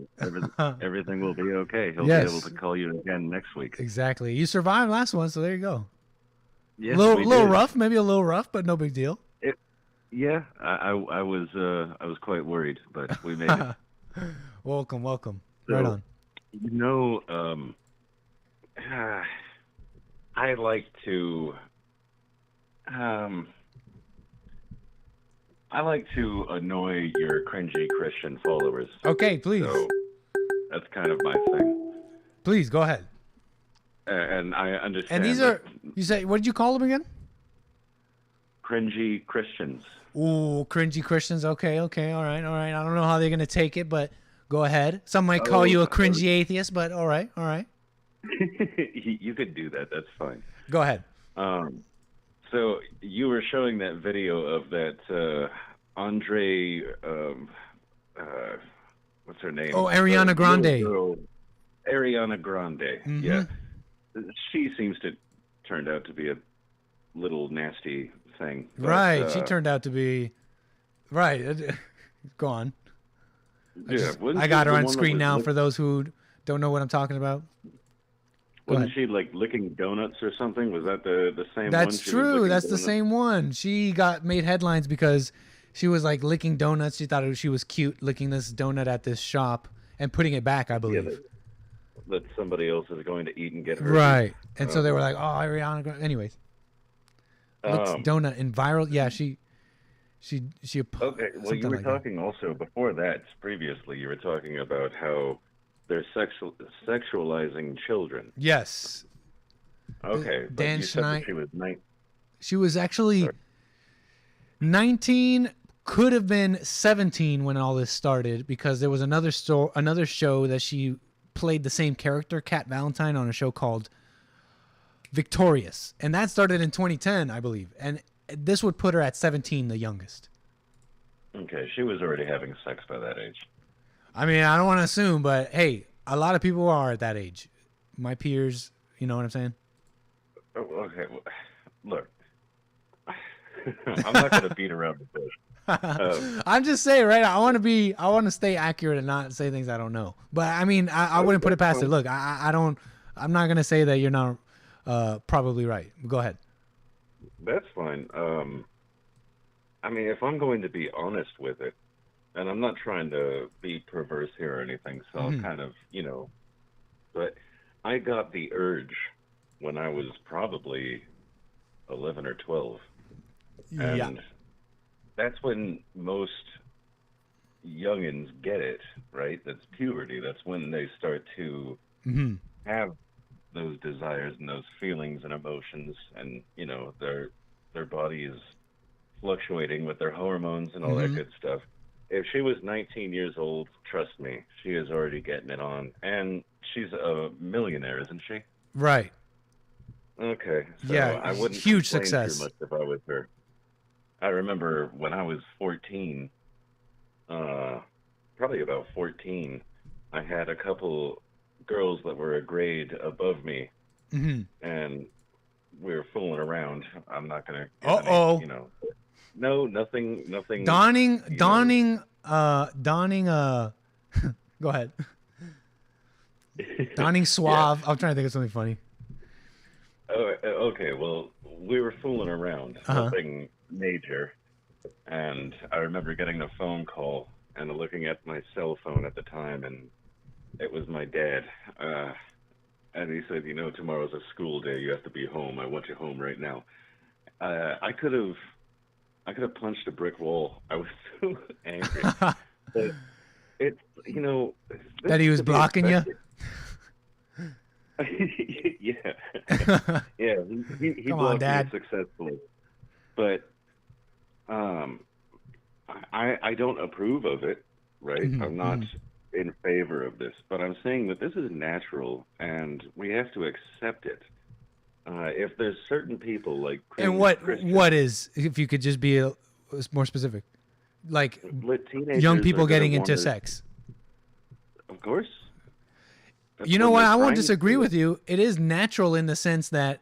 Speaker 23: everything will be okay. He'll
Speaker 3: Yes.
Speaker 23: be able to call you again next week.
Speaker 3: Exactly. You survived last one, so there you go.
Speaker 23: Yes,
Speaker 3: little
Speaker 23: we
Speaker 3: did.
Speaker 23: did.
Speaker 3: Maybe a little rough, but no big deal.
Speaker 23: Yeah, I was quite worried, but we made it.
Speaker 3: Welcome.
Speaker 23: So,
Speaker 3: Right on.
Speaker 23: You know, I like to annoy your cringy Christian followers.
Speaker 3: Okay, please.
Speaker 23: So that's kind of my thing.
Speaker 3: Please go ahead.
Speaker 23: And I understand.
Speaker 3: And these are, you say, what did you call them again?
Speaker 23: Cringy Christians.
Speaker 3: Ooh, cringy Christians. Okay, all right. I don't know how they're gonna take it, but go ahead. Some might call you a cringy atheist, but all right.
Speaker 23: You could do that. That's fine.
Speaker 3: Go ahead.
Speaker 23: So you were showing that video of that Andre, what's her name?
Speaker 3: Oh, Ariana Grande.
Speaker 23: Ariana Grande.
Speaker 3: Mhm.
Speaker 23: Yeah. She seems to turned out to be a little nasty thing. But,
Speaker 3: Right. She turned out to be. Right. Go on. I got her on screen now for those who don't know what I'm talking about.
Speaker 23: Wasn't she like licking donuts or something? Was that the same one?
Speaker 3: That's
Speaker 23: She was
Speaker 3: true.
Speaker 23: licking
Speaker 3: That's the
Speaker 23: donuts?
Speaker 3: same one. She made headlines because she was like licking donuts. She thought she was cute licking this donut at this shop and putting it back, I believe.
Speaker 23: That somebody else is going to eat and get hurt.
Speaker 3: Right. And so they were like, "Oh, Ariana Grande." Anyways, licks donut in viral. Yeah, she.
Speaker 23: Okay. Well, you were talking also before that. Previously, you were talking about how they're sexualizing children.
Speaker 3: Yes.
Speaker 23: Okay. But
Speaker 3: Dan
Speaker 23: you said that
Speaker 3: Schneider.
Speaker 23: she was 19.
Speaker 3: She was actually 19, could have been 17 when all this started, because there was another show that she played the same character, Kat Valentine, on a show called Victorious, and that started in 2010, I believe. And this would put her at 17, the youngest.
Speaker 23: Okay, she was already having sex by that age.
Speaker 3: I mean, I don't want to assume, but hey, a lot of people are at that age. My peers, you know what I'm saying?
Speaker 23: Oh, okay, well, look, I'm not going to beat around the bush.
Speaker 3: I'm just saying, right? I want to stay accurate and not say things I don't know. But I mean, I wouldn't put it past it. Look, I'm not gonna say that you're not probably right. Go ahead.
Speaker 23: That's fine. I mean, if I'm going to be honest with it, and I'm not trying to be perverse here or anything, so I'll kind of, but I got the urge when I was probably 11 or 12. And that's when most youngins get it, right? That's puberty. That's when they start to have those desires and those feelings and emotions, and their body is fluctuating with their hormones and all that good stuff. If she was 19 years old, trust me, she is already getting it on, and she's a millionaire, isn't she?
Speaker 3: Right.
Speaker 23: Okay. So
Speaker 3: yeah,
Speaker 23: I wouldn't
Speaker 3: huge
Speaker 23: complain
Speaker 3: success.
Speaker 23: too much if I was her. I remember when I was 14, probably about 14, I had a couple girls that were a grade above me, and we were fooling around. I'm not gonna. No, nothing.
Speaker 3: Donning. Go ahead. Donning suave. I'm trying to think of something funny.
Speaker 23: Oh, okay. Well, we were fooling around. Nothing major. And I remember getting a phone call and looking at my cell phone at the time, and it was my dad. And he said, tomorrow's a school day. You have to be home. I want you home right now. I could have punched a brick wall. I was so angry. But it's,
Speaker 3: that he was blocking you?
Speaker 23: Yeah. Yeah, he
Speaker 3: Come
Speaker 23: blocked
Speaker 3: on, Dad.
Speaker 23: me successfully. But I don't approve of it, right? I'm not in favor of this, but I'm saying that this is natural and we have to accept it. If there's certain people like
Speaker 3: and what is, if you could just be more specific, like young people getting into sex?
Speaker 23: Of course. That's
Speaker 3: You know
Speaker 23: what
Speaker 3: what?
Speaker 23: they're
Speaker 3: I won't
Speaker 23: trying to
Speaker 3: disagree
Speaker 23: do.
Speaker 3: with you. It is natural in the sense that,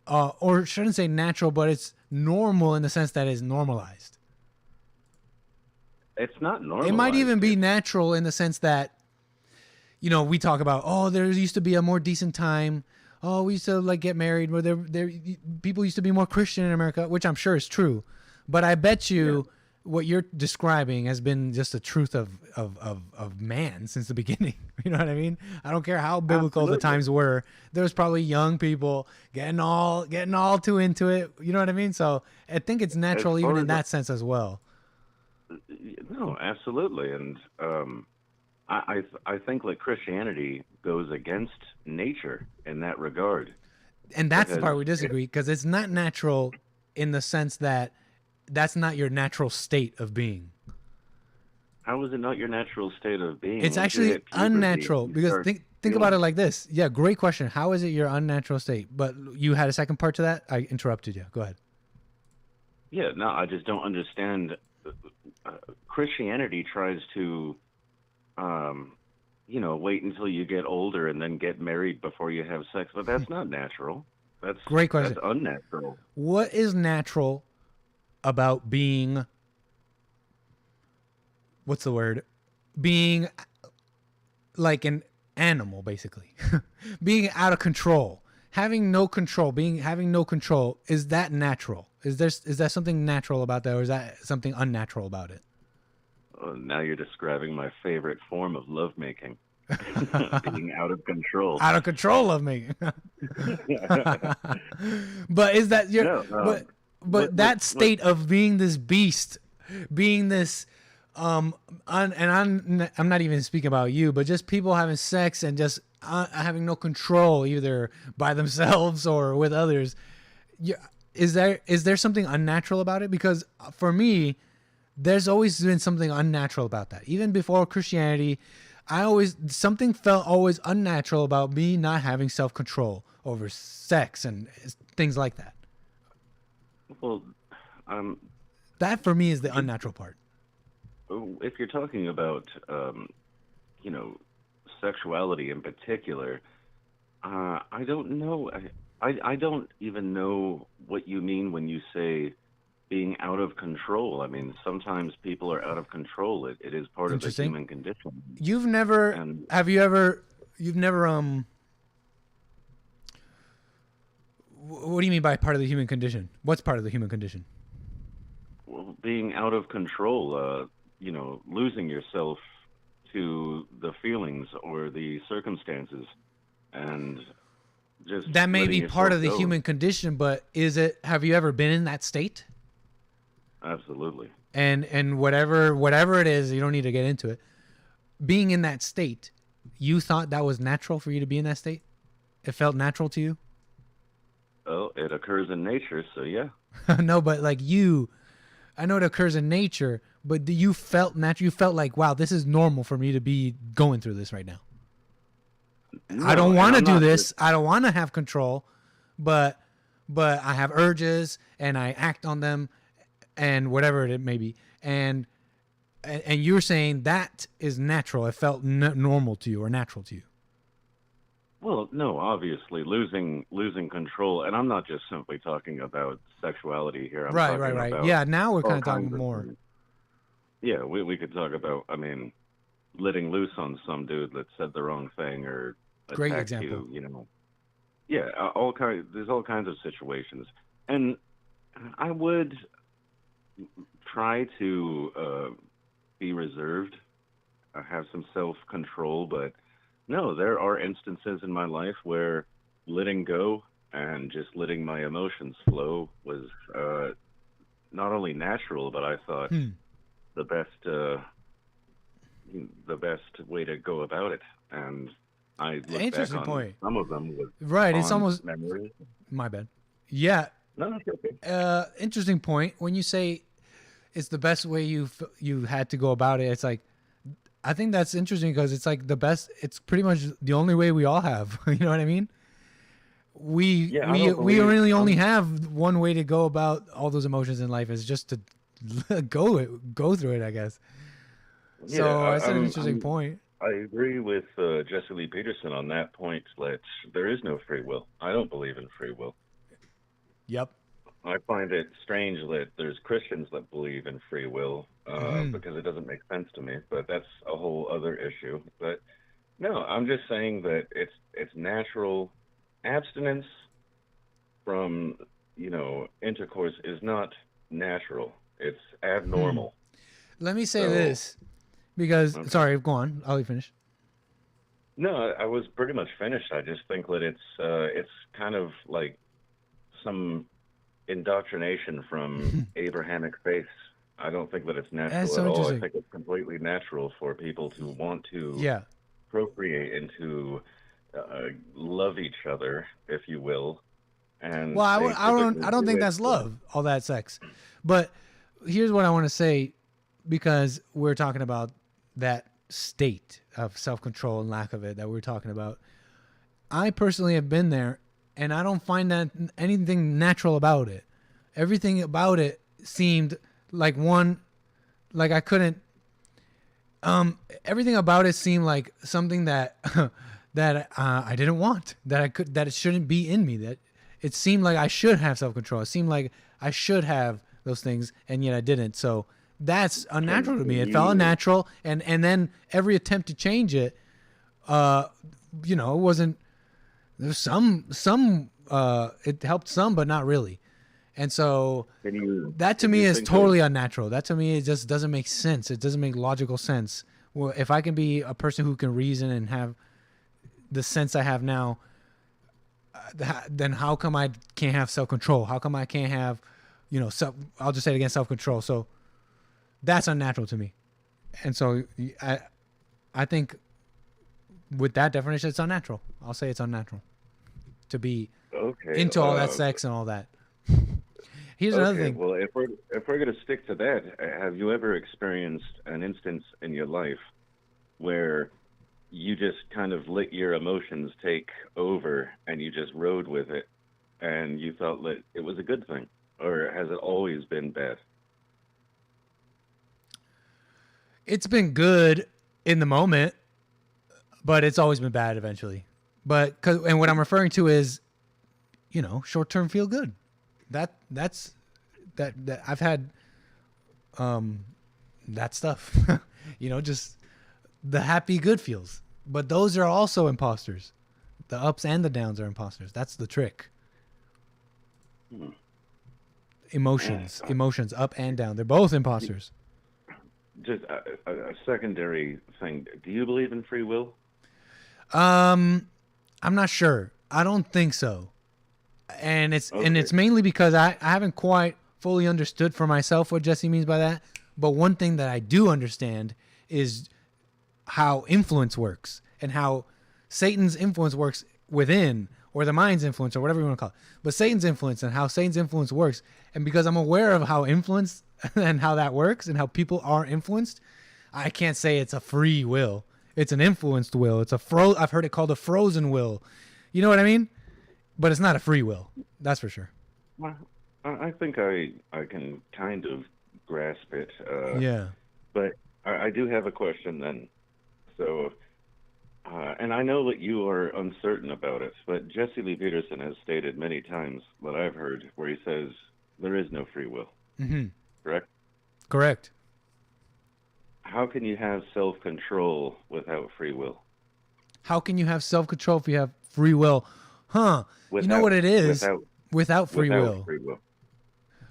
Speaker 3: or shouldn't say natural, but it's normal in the sense that it's normalized.
Speaker 23: It's not normal.
Speaker 3: It might even be natural in the sense that, we talk about, oh, there used to be a more decent time. Oh, we used to get married where people used to be more Christian in America, which I'm sure is true. But I bet you what you're describing has been just the truth of man since the beginning. You know what I mean? I don't care how biblical the times were. There was probably young people getting all too into it. You know what I mean? So I think it's natural even in that sense as well.
Speaker 23: No, absolutely. And I think Christianity goes against nature in that regard.
Speaker 3: And that's the part we disagree, because it's not natural in the sense that that's not your natural state of being.
Speaker 23: How is it not your natural state of being?
Speaker 3: It's actually unnatural, because think about it like this. Yeah, great question. How is it your unnatural state? But you had a second part to that? I interrupted you. Go ahead.
Speaker 23: Yeah, no, I just don't understand. Christianity tries to, wait until you get older and then get married before you have sex, but that's not natural. That's
Speaker 3: great question.
Speaker 23: That's unnatural.
Speaker 3: What is natural about being? What's the word? Being like an animal, basically. Being out of control, having no control, having no control. Is that natural? Is there something natural about that, or is that something unnatural about it?
Speaker 23: Now you're describing my favorite form of lovemaking. Being out of control.
Speaker 3: Out of control lovemaking. But is that your? But that state of being this beast, being this, and I'm not even speaking about you, but just people having sex and just having no control either by themselves or with others. Is there something unnatural about it? Because for me, there's always been something unnatural about that. Even before Christianity, something felt always unnatural about me not having self-control over sex and things like that.
Speaker 23: Well,
Speaker 3: that for me is the unnatural part.
Speaker 23: If you're talking about, sexuality in particular, I don't know. I don't even know what you mean when you say being out of control. I mean, sometimes people are out of control. It is part of the
Speaker 3: Interesting.
Speaker 23: human condition.
Speaker 3: You've never,
Speaker 23: And-
Speaker 3: have you ever, you've never, what do you mean by part of the human condition? What's part of the human condition?
Speaker 23: Well, being out of control, you know, losing yourself to the feelings or the circumstances, and just
Speaker 3: That may
Speaker 23: letting
Speaker 3: be part
Speaker 23: yourself
Speaker 3: of the
Speaker 23: go.
Speaker 3: human condition, but is it, have you ever been in that state?
Speaker 23: Absolutely.
Speaker 3: And whatever it is, you don't need to get into it. Being in that state, you thought that was natural for you to be in that state? It felt natural to you?
Speaker 23: Oh, it occurs in nature, so yeah.
Speaker 3: No, but like you, I know it occurs in nature, but you felt natural. You felt like, wow, this is normal for me to be going through this right now. I don't want to do this. I don't want to have control, but I have urges and I act on them, and whatever it may be. And you're saying that is natural. It felt normal to you or natural to you.
Speaker 23: Well, no, obviously losing control, and I'm not just simply talking about sexuality here. I'm
Speaker 3: Right.
Speaker 23: talking about
Speaker 3: Yeah, now we're
Speaker 23: all
Speaker 3: kind of talking
Speaker 23: kinds of
Speaker 3: more.
Speaker 23: things. Yeah, we could talk about, I mean, letting loose on some dude that said the wrong thing or
Speaker 3: Great
Speaker 23: attacked
Speaker 3: example.
Speaker 23: you know. Yeah, there's all kinds of situations. And I would try to be reserved, have some self-control, but no, there are instances in my life where letting go and just letting my emotions flow was not only natural, but I thought the best way to go about it. And I look
Speaker 3: Interesting
Speaker 23: back on
Speaker 3: point.
Speaker 23: some of them with
Speaker 3: Right, it's
Speaker 23: fond
Speaker 3: almost
Speaker 23: memories.
Speaker 3: my bad. Yeah.
Speaker 23: No, it's okay.
Speaker 3: Interesting point. When you say it's the best way you had to go about it, it's like, I think that's interesting because it's like the best. It's pretty much the only way we all have. You know what I mean? We really only have one way to go about all those emotions in life is just to go through it, I guess. So that's an interesting point.
Speaker 23: I agree with Jesse Lee Peterson on that point. That there is no free will. I don't believe in free will.
Speaker 3: Yep.
Speaker 23: I find it strange that there's Christians that believe in free will because it doesn't make sense to me. But that's a whole other issue. But no, I'm just saying that it's natural. Abstinence from intercourse is not natural. It's abnormal.
Speaker 3: Let me say this because sorry, go on. I'll let you finish.
Speaker 23: No, I was pretty much finished. I just think that it's kind of like some indoctrination from Abrahamic faiths. I don't think that it's natural
Speaker 3: That's so
Speaker 23: at all. I
Speaker 3: interesting.
Speaker 23: think it's completely natural for people to want to procreate and to love each other, if you will. And
Speaker 3: Well, I don't think that's love, all that sex. But here's what I want to say, because we're talking about that state of self-control and lack of it that we're talking about. I personally have been there, and I don't find that anything natural about it. Everything about it seemed like I couldn't. Everything about it seemed like something that I didn't want. That it shouldn't be in me. That it seemed like I should have self-control. It seemed like I should have those things, and yet I didn't. So that's unnatural to me. It felt unnatural, and then every attempt to change it, it wasn't. There's some it helped some, but not really. And so that to me is totally unnatural. That to me, it just doesn't make sense. It doesn't make logical sense. Well, if I can be a person who can reason and have the sense I have now, then how come I can't have self-control? How come I can't have, I'll just say it again, self-control. So that's unnatural to me. And so I think with that definition, it's unnatural. I'll say it's unnatural to be into all that sex and all that. Here's another thing.
Speaker 23: Well, if we're going to stick to that, have you ever experienced an instance in your life where you just kind of let your emotions take over and you just rode with it, and you thought that it was a good thing, or has it always been bad?
Speaker 3: It's been good in the moment, but it's always been bad eventually. And what I'm referring to is, short-term feel good. That's that I've had that stuff. You know, just the happy good feels. But those are also imposters. The ups and the downs are imposters. That's the trick. Emotions up and down. They're both imposters.
Speaker 23: Just a secondary thing. Do you believe in free will?
Speaker 3: I'm not sure. I don't think so. And it's mainly because I haven't quite fully understood for myself what Jesse means by that. But one thing that I do understand is how influence works and how Satan's influence works within, or the mind's influence, or whatever you want to call it. But Satan's influence and how Satan's influence works. And because I'm aware of how influence and how that works and how people are influenced, I can't say it's a free will. It's an influenced will. It's I've heard it called a frozen will. You know what I mean? But it's not a free will. That's for sure.
Speaker 23: Well, I think I can kind of grasp it.
Speaker 3: Yeah.
Speaker 23: But I do have a question then. So, and I know that you are uncertain about it, but Jesse Lee Peterson has stated many times what I've heard where he says there is no free will.
Speaker 3: Mm-hmm.
Speaker 23: Correct?
Speaker 3: Correct.
Speaker 23: How can you have self-control without free will?
Speaker 3: How can you have self-control if you have free will? Huh. You know what it is? Without free will.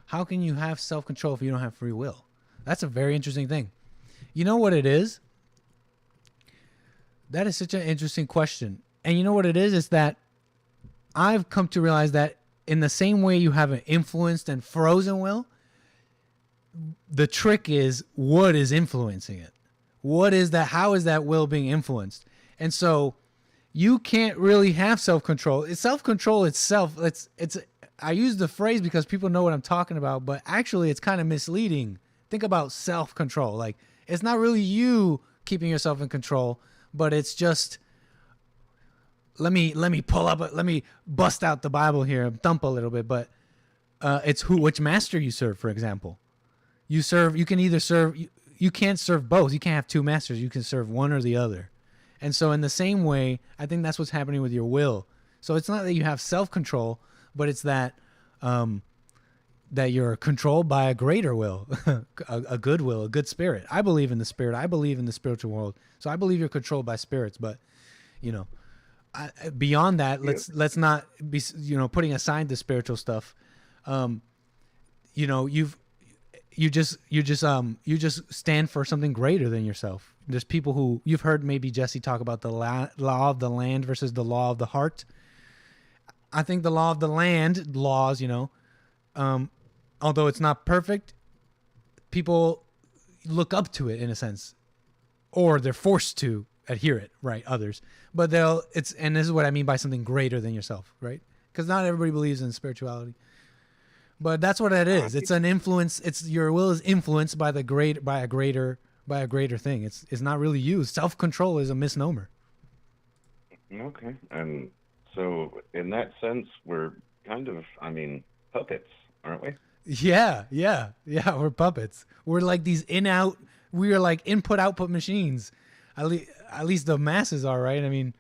Speaker 3: How can you have self-control if you don't have free will? That's a very interesting thing. You know what it is? That is such an interesting question. And you know what it is? Is that I've come to realize that in the same way you have an influenced and frozen will, the trick is what is influencing it? What is that? How is that will being influenced? And so you can't really have self-control. Self-control itself, I use the phrase because people know what I'm talking about, but actually it's kind of misleading. Think about self-control. Like, it's not really you keeping yourself in control, but it's just, let me bust out the Bible here and thump a little bit, but it's which master you serve, for example. You can either serve, you can't serve both. You can't have two masters. You can serve one or the other. And so in the same way, I think that's what's happening with your will. So it's not that you have self-control, but it's that that you're controlled by a greater will, a good will, a good spirit. I believe in the spirit. I believe in the spiritual world. So I believe you're controlled by spirits. But, you know, beyond that, let's not be, you know, putting aside the spiritual stuff. You know, you just stand for something greater than yourself. There's people who you've heard maybe Jesse talk about the law of the land versus the law of the heart. I think the law of the land laws, you know, although it's not perfect, people look up to it in a sense, or they're forced to adhere it, right? Others, but and this is what I mean by something greater than yourself, right? Because not everybody believes in spirituality, but that's what it is. It's an influence. It's your will is influenced by a greater thing. It's not really you. Self-control is a misnomer.
Speaker 23: Okay, and so in that sense, we're kind of, puppets, aren't we?
Speaker 3: Yeah. We're puppets. We're like these we are like input-output machines. At least the masses are, right? I mean,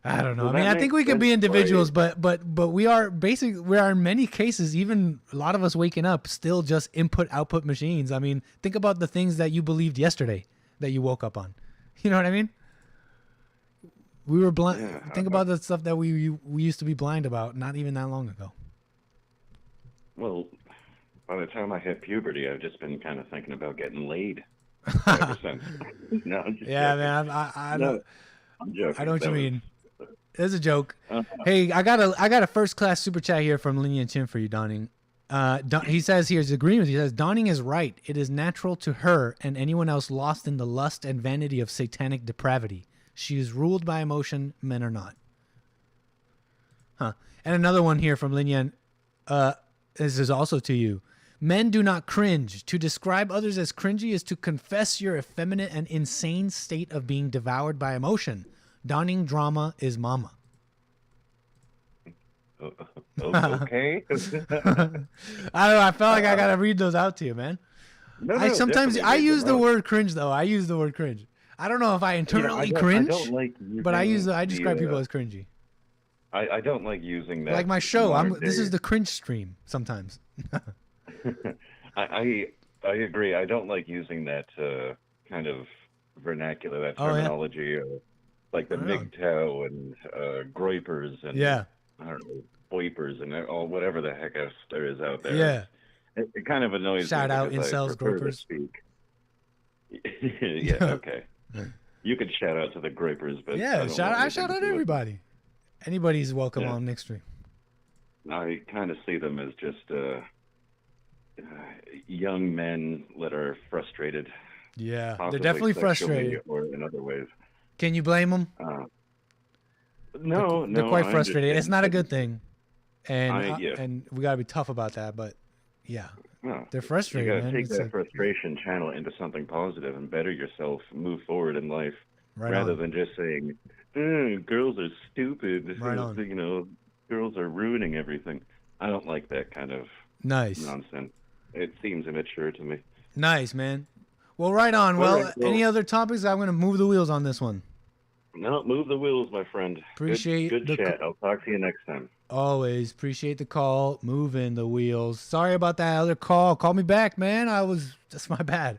Speaker 3: I don't know.
Speaker 23: Well,
Speaker 3: I think we could be individuals, but we are in many cases, even a lot of us waking up, still just input-output machines. I mean, think about the things that you believed yesterday that you woke up on. You know what I mean? We were blind.
Speaker 23: Yeah,
Speaker 3: think about the stuff that we used to be blind about not even that long ago.
Speaker 23: Well, by the time I hit puberty, I've just been kind of thinking about getting laid ever since. No, I'm just
Speaker 3: yeah,
Speaker 23: joking.
Speaker 3: man. I know.
Speaker 23: I'm joking.
Speaker 3: I know what you
Speaker 23: That
Speaker 3: mean. It's a joke. Hey, I got a first class super chat here from Linian Chin for you, Donning. He says he's agreeing with you. He says Donning is right. It is natural to her and anyone else lost in the lust and vanity of satanic depravity. She is ruled by emotion, men are not. Huh. And another one here from Linian. This is also to you. Men do not cringe. To describe others as cringy is to confess your effeminate and insane state of being devoured by emotion. Donning drama is mama.
Speaker 23: Okay.
Speaker 3: I don't know. I felt like I gotta read those out to you, man. Sometimes I use the word cringe though. I use the word cringe. I don't know if I internally cringe, but I describe people as cringy.
Speaker 23: I don't like using that.
Speaker 3: Like my show. This is the cringe stream sometimes.
Speaker 23: I agree. I don't like using that kind of vernacular, that
Speaker 3: Oh, yeah.
Speaker 23: terminology, like the MGTOW and groypers and
Speaker 3: Yeah.
Speaker 23: I don't know, boipers and all whatever the heck else there is out there.
Speaker 3: Yeah.
Speaker 23: It kind of annoys
Speaker 3: Shout
Speaker 23: me
Speaker 3: out
Speaker 23: because I
Speaker 3: incels,
Speaker 23: prefer to
Speaker 3: gropers.
Speaker 23: speak. Yeah, okay. You could shout out to the groypers, but
Speaker 3: Yeah,
Speaker 23: I
Speaker 3: shout out
Speaker 23: to do with
Speaker 3: everybody. Anybody's welcome
Speaker 23: Yeah.
Speaker 3: on Nickstream.
Speaker 23: I kind of see them as just young men that are frustrated.
Speaker 3: Yeah, they're
Speaker 23: possibly
Speaker 3: definitely
Speaker 23: sexually
Speaker 3: frustrated.
Speaker 23: or in other ways.
Speaker 3: Can you blame them?
Speaker 23: No,
Speaker 3: They're quite
Speaker 23: I
Speaker 3: frustrated. It's
Speaker 23: understand.
Speaker 3: not a good thing, and
Speaker 23: yeah.
Speaker 3: and we gotta be tough about that. But yeah,
Speaker 23: No,
Speaker 3: they're frustrated,
Speaker 23: You gotta
Speaker 3: man.
Speaker 23: take
Speaker 3: It's
Speaker 23: that
Speaker 3: like-
Speaker 23: frustration, channel it into something positive, and better yourself. Move forward in life,
Speaker 3: Right
Speaker 23: rather
Speaker 3: on.
Speaker 23: than just saying, "Girls are stupid."
Speaker 3: Right on.
Speaker 23: You know, girls are ruining everything. I don't like that kind of
Speaker 3: Nice.
Speaker 23: nonsense. It seems immature to me.
Speaker 3: Nice, man. Well, right on.
Speaker 23: All
Speaker 3: Well,
Speaker 23: right, well-
Speaker 3: any other topics? I'm gonna move the wheels on this one.
Speaker 23: No, move the wheels, my friend.
Speaker 3: Appreciate
Speaker 23: good
Speaker 3: the
Speaker 23: chat. I'll talk to you next time.
Speaker 3: Always appreciate the call. Moving the wheels. Sorry about that other call. Call me back, man. That's my bad.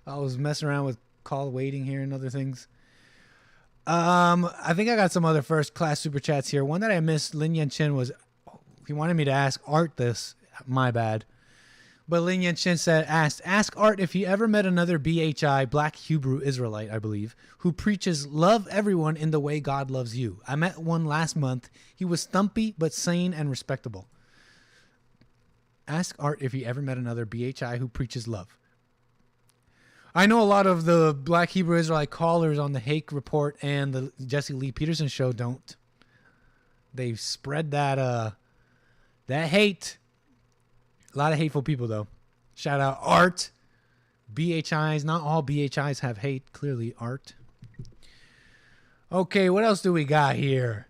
Speaker 3: I was messing around with call waiting here and other things. I think I got some other first class super chats here. One that I missed, Lin Yan Chen, was he wanted me to ask Art this. My bad. But Lin Yan Chen ask Art if he ever met another BHI, Black Hebrew Israelite, I believe, who preaches love everyone in the way God loves you. I met one last month. He was stumpy but sane and respectable. Ask Art if he ever met another BHI who preaches love. I know a lot of the Black Hebrew Israelite callers on the Hake Report and the Jesse Lee Peterson show don't. They've spread that hate. A lot of hateful people, though. Shout out Art. BHIs. Not all BHIs have hate. Clearly, Art. Okay, what else do we got here?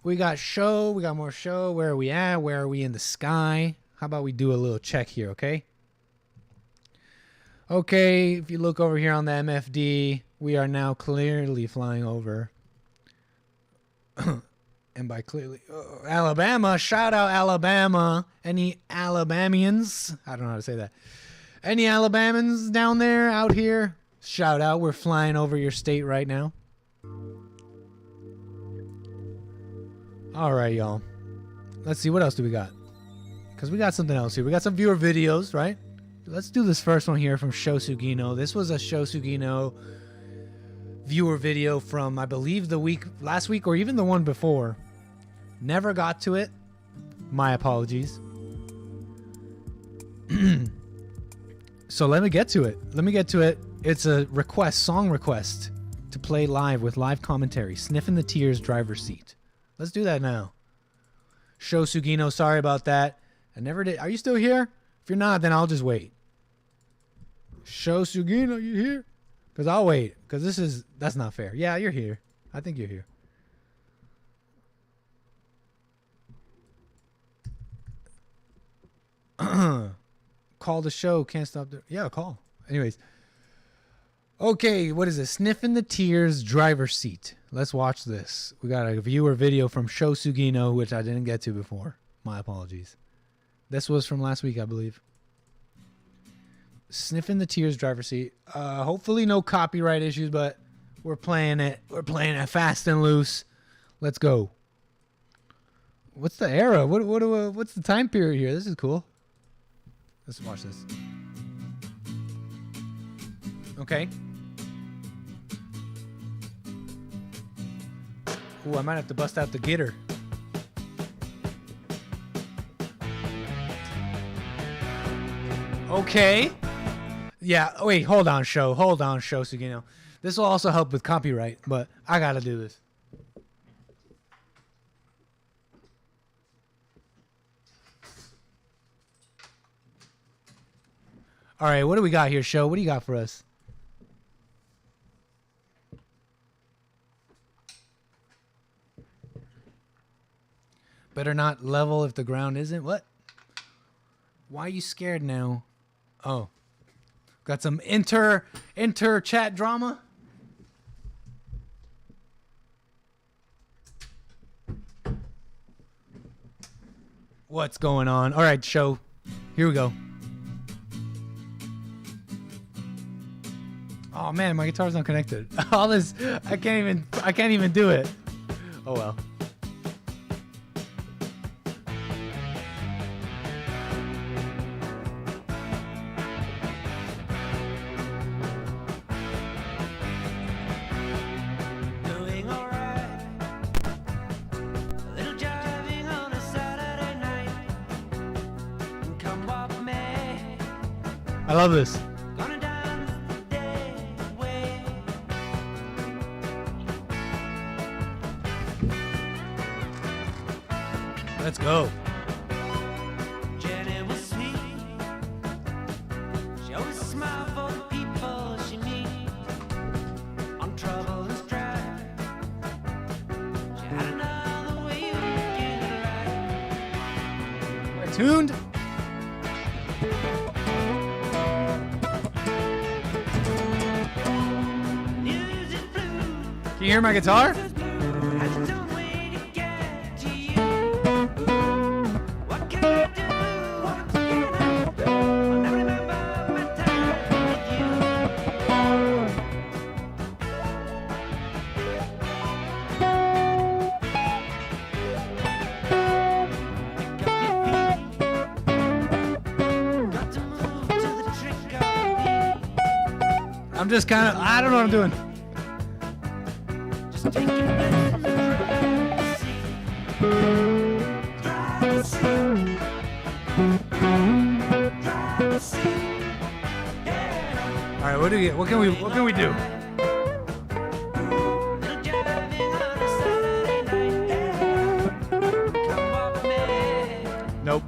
Speaker 3: We got show. We got more show. Where are we at? Where are we in the sky? How about we do a little check here, okay? Okay, if you look over here on the MFD, we are now clearly flying over. And by clearly, Alabama, shout out Alabama. Any Alabamians? I don't know how to say that. Any Alabamans down there, out here? Shout out. We're flying over your state right now. All right, y'all. Let's see. What else do we got? Because we got something else here. We got some viewer videos, right? Let's do this first one here from 𝒏𝒄𝒌𝒔𝒕𝒓𝒆𝒂𝒎. This was a 𝒏𝒄𝒌𝒔𝒕𝒓𝒂𝒍𝒔 viewer video from, I believe, the week last week or even the one before. Never got to it. My apologies. So let me get to it. It's a request, song request to play live with live commentary. Sniffing the Tears, driver's seat. Let's do that now. 𝒏𝒄𝒌𝒔𝒕𝒓𝒄𝒍𝒔, sorry about that. I never did. Are you still here? If you're not, then I'll just wait. 𝒏𝒄𝒌𝒔𝒕𝒓𝒄𝒍𝒔, you here? Because I'll wait. Because that's not fair. Yeah, you're here. I think you're here. Call the show. Can't stop. Yeah, call. Anyways. Okay, what is it? Sniffing the Tears, driver's seat. Let's watch this. We got a viewer video from 𝒏𝒄𝒌𝒔𝒕𝒓𝒄𝒍𝒔, which I didn't get to before. My apologies. This was from last week, I believe. Sniffing the Tears, driver's seat. Hopefully no copyright issues, but we're playing it. We're playing it fast and loose. Let's go. What's the era? What's the time period here? This is cool. Let's watch this. Okay. Ooh, I might have to bust out the gitter. Okay. Yeah, wait, hold on, 𝒏𝒄𝒌𝒔𝒕𝒓𝒄𝒍𝒔. This will also help with copyright, but I gotta do this. All right, what do we got here, show? What do you got for us? Better not level if the ground isn't. What? Why are you scared now? Oh. Got some inter chat drama? What's going on? All right, show. Here we go. Oh man, my guitar's not connected. All this, I can't even do it. Oh well. I love this. Let's go.
Speaker 1: Jenny was sweet. She always smiled for the people she meet on trouble and strife. She had another way of making it right.
Speaker 3: Tuned. Can you hear my guitar? I'm just kind of, I don't know what I'm doing. All right, what do we get? What can we do? Nope.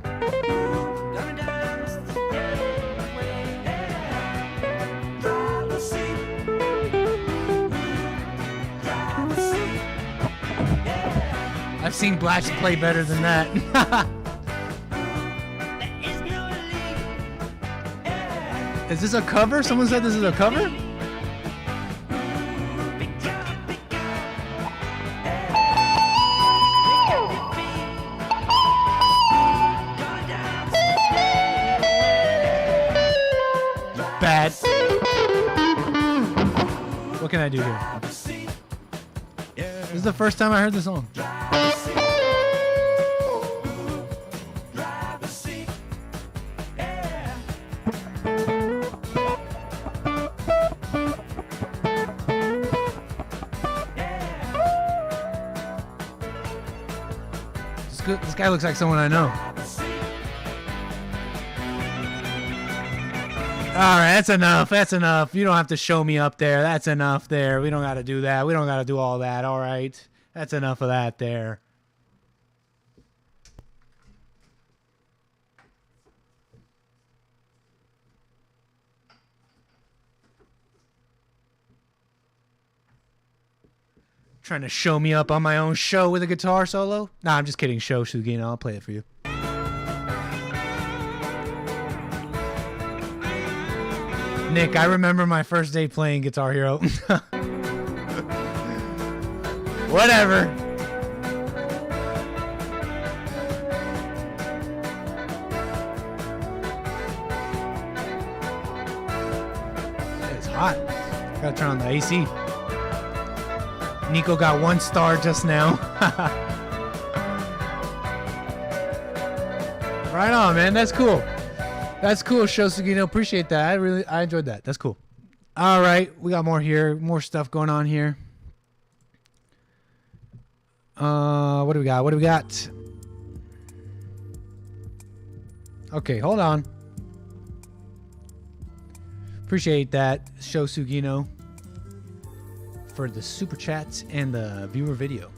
Speaker 3: I've seen Blatch play better than that. Is this a cover? Someone said this is a cover? Bad. What can I do here? This is the first time I heard the song. This guy looks like someone I know. All right, that's enough. That's enough. You don't have to show me up there. That's enough there. We don't got to do that. We don't got to do all that. All right. That's enough of that there. Trying to show me up on my own show with a guitar solo? Nah, I'm just kidding. Show Sugino. I'll play it for you. Nick, I remember my first day playing Guitar Hero. Whatever. It's hot. Gotta turn on the AC. Nico got 1 star just now. Right on, man. That's cool. That's cool, Show Sugino. Appreciate that. I enjoyed that. That's cool. All right, we got more here. More stuff going on here. What do we got? What do we got? Okay, hold on. Appreciate that, Show Sugino, for the super chats and the viewer video.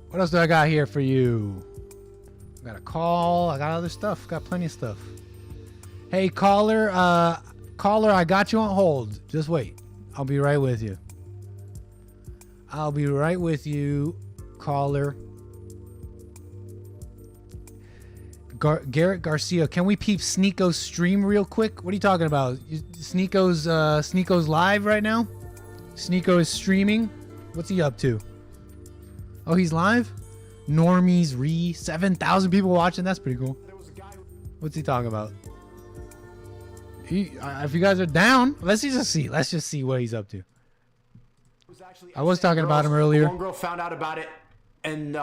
Speaker 3: What else do I got here for you? I got a call. I got other stuff. Got plenty of stuff. Hey, caller. Caller, I got you on hold. Just wait. I'll be right with you. I'll be right with you, caller. Garrett Garcia, can we peep Sneako's stream real quick? What are you talking about? Sneako's live right now? Sneako is streaming? What's he up to? Oh, he's live? Normies 7,000 people watching. That's pretty cool. What's he talking about? If you guys are down, let's just see. Let's just see what he's up to. I was talking about him earlier.
Speaker 8: One girl found out about it and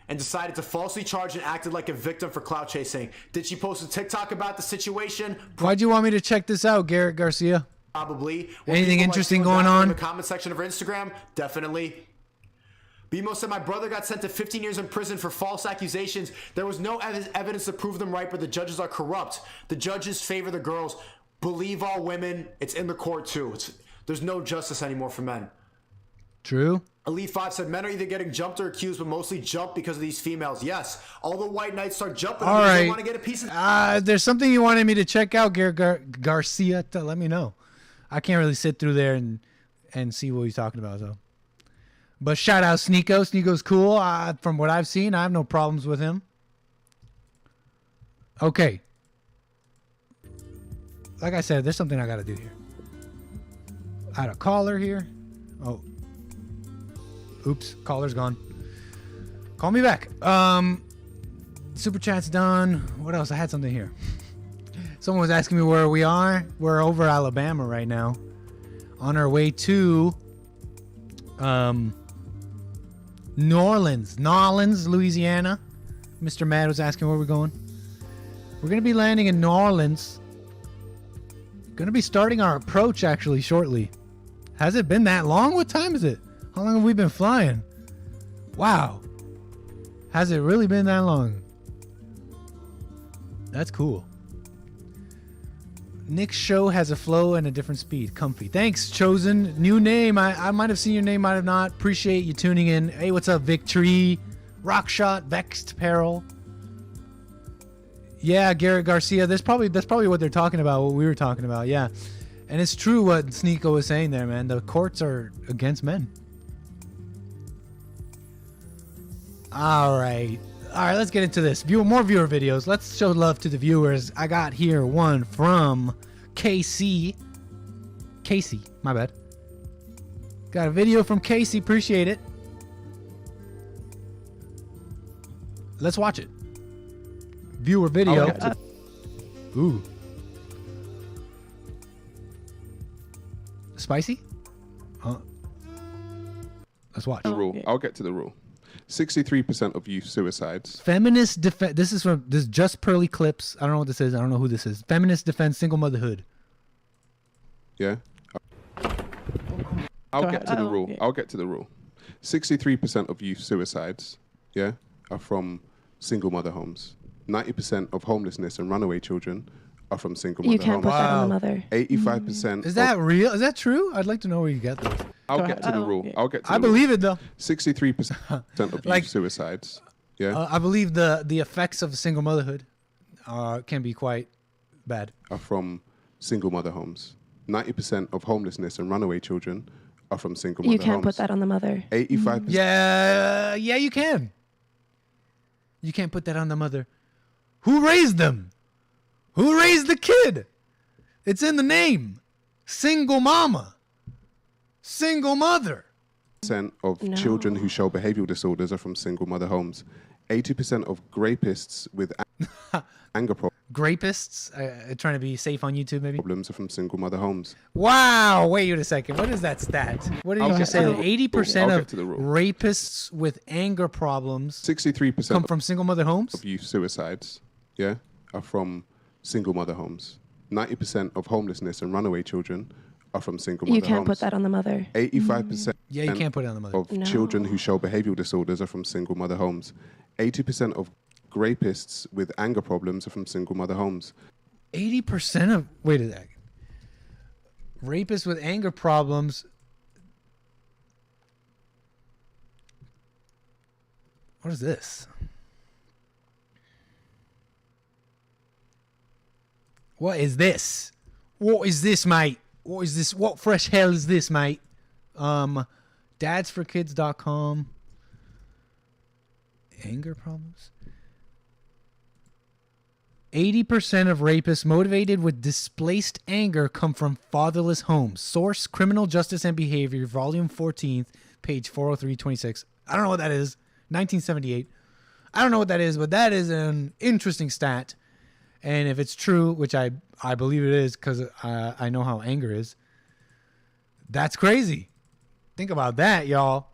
Speaker 8: decided to falsely charge and acted like a victim for clout chasing. Did she post a TikTok about the situation?
Speaker 3: Why'd you want me to check this out, Garrett Garcia?
Speaker 8: Probably.
Speaker 3: Anything interesting going on?
Speaker 8: In the comment section of her Instagram? Definitely. BMO said, my brother got sent to 15 years in prison for false accusations. There was no evidence to prove them right, but the judges are corrupt. The judges favor the girls. Believe all women. It's in the court, too. There's no justice anymore for men.
Speaker 3: True.
Speaker 8: Elite 5 said, men are either getting jumped or accused, but mostly jumped because of these females. Yes. All the white knights start jumping.
Speaker 3: All right.
Speaker 8: They want to get a piece of...
Speaker 3: There's something you wanted me to check out, Garrett Garcia. Let me know. I can't really sit through there and see what he's talking about, so... But shout out Sneako. Sneako's cool. From what I've seen, I have no problems with him. Okay. Like I said, there's something I got to do here. I had a caller here. Oh. Oops. Caller's gone. Call me back. Super chat's done. What else? I had something here. Someone was asking me where we are. We're over Alabama right now. On our way to... New Orleans, Louisiana. Mr. Mad was asking where we're going. We're going to be landing in New Orleans. Going to be starting our approach actually shortly. Has it been that long? What time is it? How long have we been flying? Wow. Has it really been that long? That's cool. Nick's show has a flow and a different speed. Comfy. Thanks, Chosen. New name. I might have seen your name, might have not. Appreciate you tuning in. Hey, what's up, Victory? Rockshot, Vexed Peril. Yeah, Garrett Garcia. That's probably what they're talking about, what we were talking about. Yeah. And it's true what Sneako was saying there, man. The courts are against men. All right. All right, let's get into this. More viewer videos. Let's show love to the viewers. I got here one from Casey. Casey, my bad. Got a video from Casey. Appreciate it. Let's watch it. Viewer video. Ooh. Spicy? Huh? Let's watch.
Speaker 2: The rule. I'll get to the rule. 63% of youth suicides.
Speaker 3: Feminist defense. This is just Pearly Clips. I don't know what this is. I don't know who this is. Feminist defense single motherhood.
Speaker 2: Yeah. I'll get to the rule. I'll get to the rule. 63% of youth suicides, yeah, are from single mother homes. 90% of homelessness and runaway children are from single mother homes.
Speaker 4: You can't put that on the mother.
Speaker 2: 85%.
Speaker 3: Is that real? Is that true? I'd like to know where you get this.
Speaker 2: I'll get to the rule. I'll get to the
Speaker 3: I believe it though.
Speaker 2: 63% of youth suicides. Yeah.
Speaker 3: I believe the effects of single motherhood can be quite bad.
Speaker 2: Are from single mother homes. 90% of homelessness and runaway children are from single mother homes.
Speaker 4: You can't put that on the mother.
Speaker 2: 85%.
Speaker 3: Yeah, you can. You can't put that on the mother. Who raised them? Who raised the kid? It's in the name. Single mama. Single mother.
Speaker 2: Percent of children who show behavioral disorders are from single mother homes. 80% of grapists with anger problems.
Speaker 3: Grapists? Trying to be safe on YouTube, maybe?
Speaker 2: Problems are from single mother homes.
Speaker 3: Wow. Wait a second. What is that stat? What did you just say? 80% of rapists with anger problems
Speaker 2: 63%
Speaker 3: come from single mother homes?
Speaker 2: Of youth suicides, yeah, are from single mother homes. 90% of homelessness and runaway children are from single mother homes.
Speaker 4: You can't put that on the mother.
Speaker 2: 85%.
Speaker 3: Yeah, you can't put it on the mother.
Speaker 2: Of children who show behavioral disorders are from single mother homes. 80% of rapists with anger problems are from single mother homes.
Speaker 3: 80% of... Wait a second. Rapists with anger problems... What is this? What is this? What is this, mate? What is this? What fresh hell is this, mate? dadsforkids.com. Anger problems? 80% of rapists motivated with displaced anger come from fatherless homes. Source, Criminal Justice and Behavior, Volume 14, page 40326. I don't know what that is. 1978. I don't know what that is, but that is an interesting stat. And if it's true, which I believe it is because I know how anger is, that's crazy. Think about that, y'all.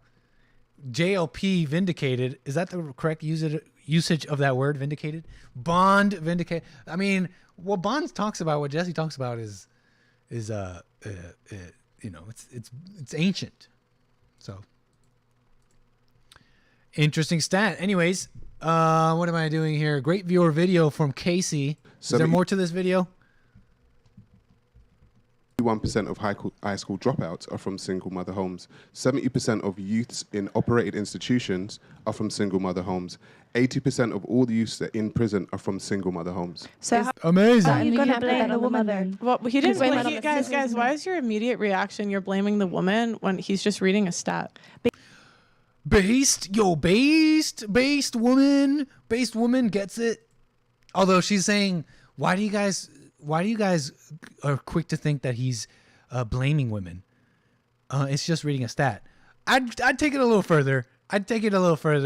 Speaker 3: JLP vindicated. Is that the correct usage of that word, vindicated? Bond vindicated. I mean, what Bond talks about, what Jesse talks about is you know, it's ancient. So interesting stat. Anyways, what am I doing here? Great viewer video from Casey. Is there more to this video?
Speaker 2: 1% of high school dropouts are from single mother homes. 70% of youths in operated institutions are from single mother homes. 80% of all the youths that are in prison are from single mother homes.
Speaker 5: So
Speaker 3: amazing.
Speaker 5: How are you gonna blame the woman?
Speaker 6: Well, he didn't.
Speaker 5: Blame
Speaker 6: Like,
Speaker 5: it on the
Speaker 6: guys,
Speaker 5: system.
Speaker 6: why is your immediate reaction? You're blaming the woman when he's just reading a stat.
Speaker 3: Based woman gets it. Although she's saying, why do you guys are quick to think that he's blaming women? It's just reading a stat. I'd take it a little further.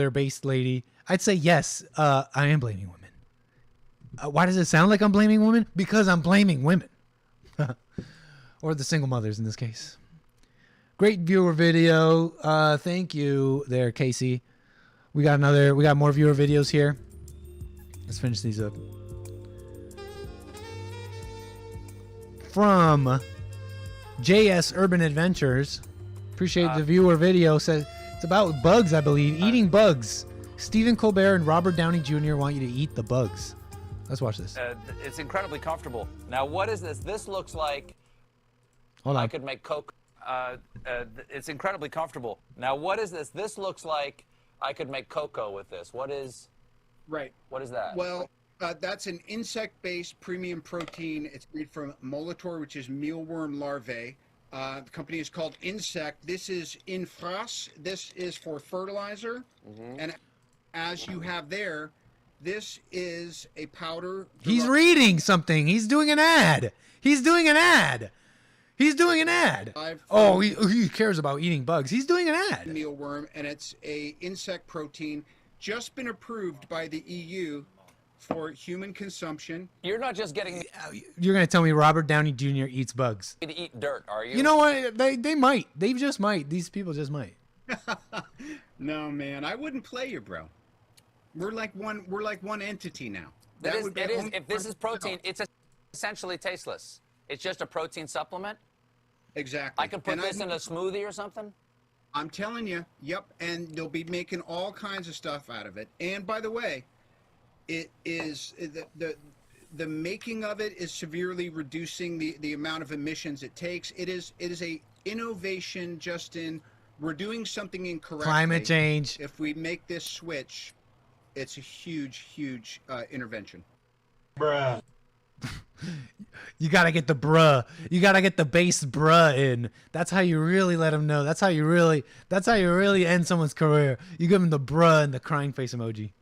Speaker 3: Based lady. I'd say yes. I am blaming women. Why does it sound like I'm blaming women? Because I'm blaming women, or the single mothers in this case. Great viewer video. Thank you there, Casey. We got more viewer videos here. Let's finish these up. From JS Urban Adventures. Appreciate the viewer video. Says it's about bugs, I believe. Eating bugs. Stephen Colbert and Robert Downey Jr. want you to eat the bugs. Let's watch this.
Speaker 7: It's incredibly comfortable. Now, what is this? This looks like
Speaker 3: Hold on.
Speaker 7: I could make Coke. It's incredibly comfortable. Now, what is this? This looks like I could make cocoa with this. What is?
Speaker 24: Right.
Speaker 7: What is that?
Speaker 24: Well, that's an insect-based premium protein. It's made from Molitor, which is mealworm larvae. The company is called Insect. This is Infras. This is for fertilizer. And as you have there, this is a powder.
Speaker 3: He's reading something. He's doing an ad. Oh, he cares about eating bugs. He's doing an ad.
Speaker 24: Mealworm, and it's a insect protein just been approved by the EU for human consumption.
Speaker 7: You're not just getting
Speaker 3: You're gonna tell me Robert Downey Jr. eats bugs?
Speaker 7: to eat dirt, are you?
Speaker 3: You know what? They might. They just might. These people just might.
Speaker 24: No, man, I wouldn't play you, bro. We're like one entity now.
Speaker 7: It is. If this is protein, it's essentially tasteless. It's just a protein supplement.
Speaker 24: Exactly.
Speaker 7: I could put this in a smoothie or something.
Speaker 24: I'm telling you, yep. And they'll be making all kinds of stuff out of it. And by the way, it is the making of it is severely reducing the amount of emissions it takes. It is a innovation, Justin. We're doing something incorrectly.
Speaker 3: Climate change.
Speaker 24: If we make this switch, it's a huge intervention.
Speaker 12: Bruh.
Speaker 3: You gotta get the bruh. You gotta get the base bruh in. That's how you really let them know. That's how you really end someone's career. You give them the bruh and the crying face emoji.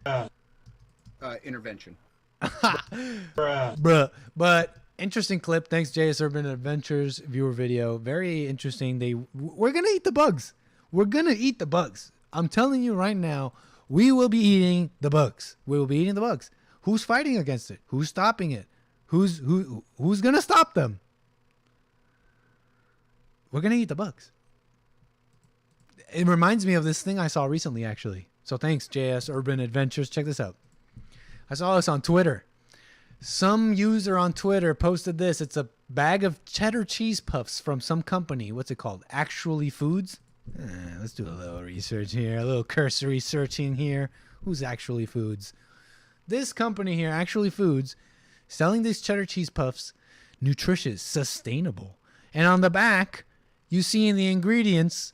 Speaker 24: Intervention.
Speaker 3: Bruh. But interesting clip. Thanks, JS Urban Adventures viewer video. Very interesting. We're gonna eat the bugs. We're gonna eat the bugs. I'm telling you right now, we will be eating the bugs. We will be eating the bugs. Who's fighting against it? Who's stopping it? Who's gonna stop them? We're gonna eat the bugs. It reminds me of this thing I saw recently, actually. So thanks, JS Urban Adventures. Check this out. I saw this on Twitter. Some user on Twitter posted this. It's a bag of cheddar cheese puffs from some company. What's it called? Actually Foods? Let's do a little research here. A little cursory searching here. Who's Actually Foods? This company here, Actually Foods, selling these cheddar cheese puffs, nutritious, sustainable. And on the back, you see in the ingredients,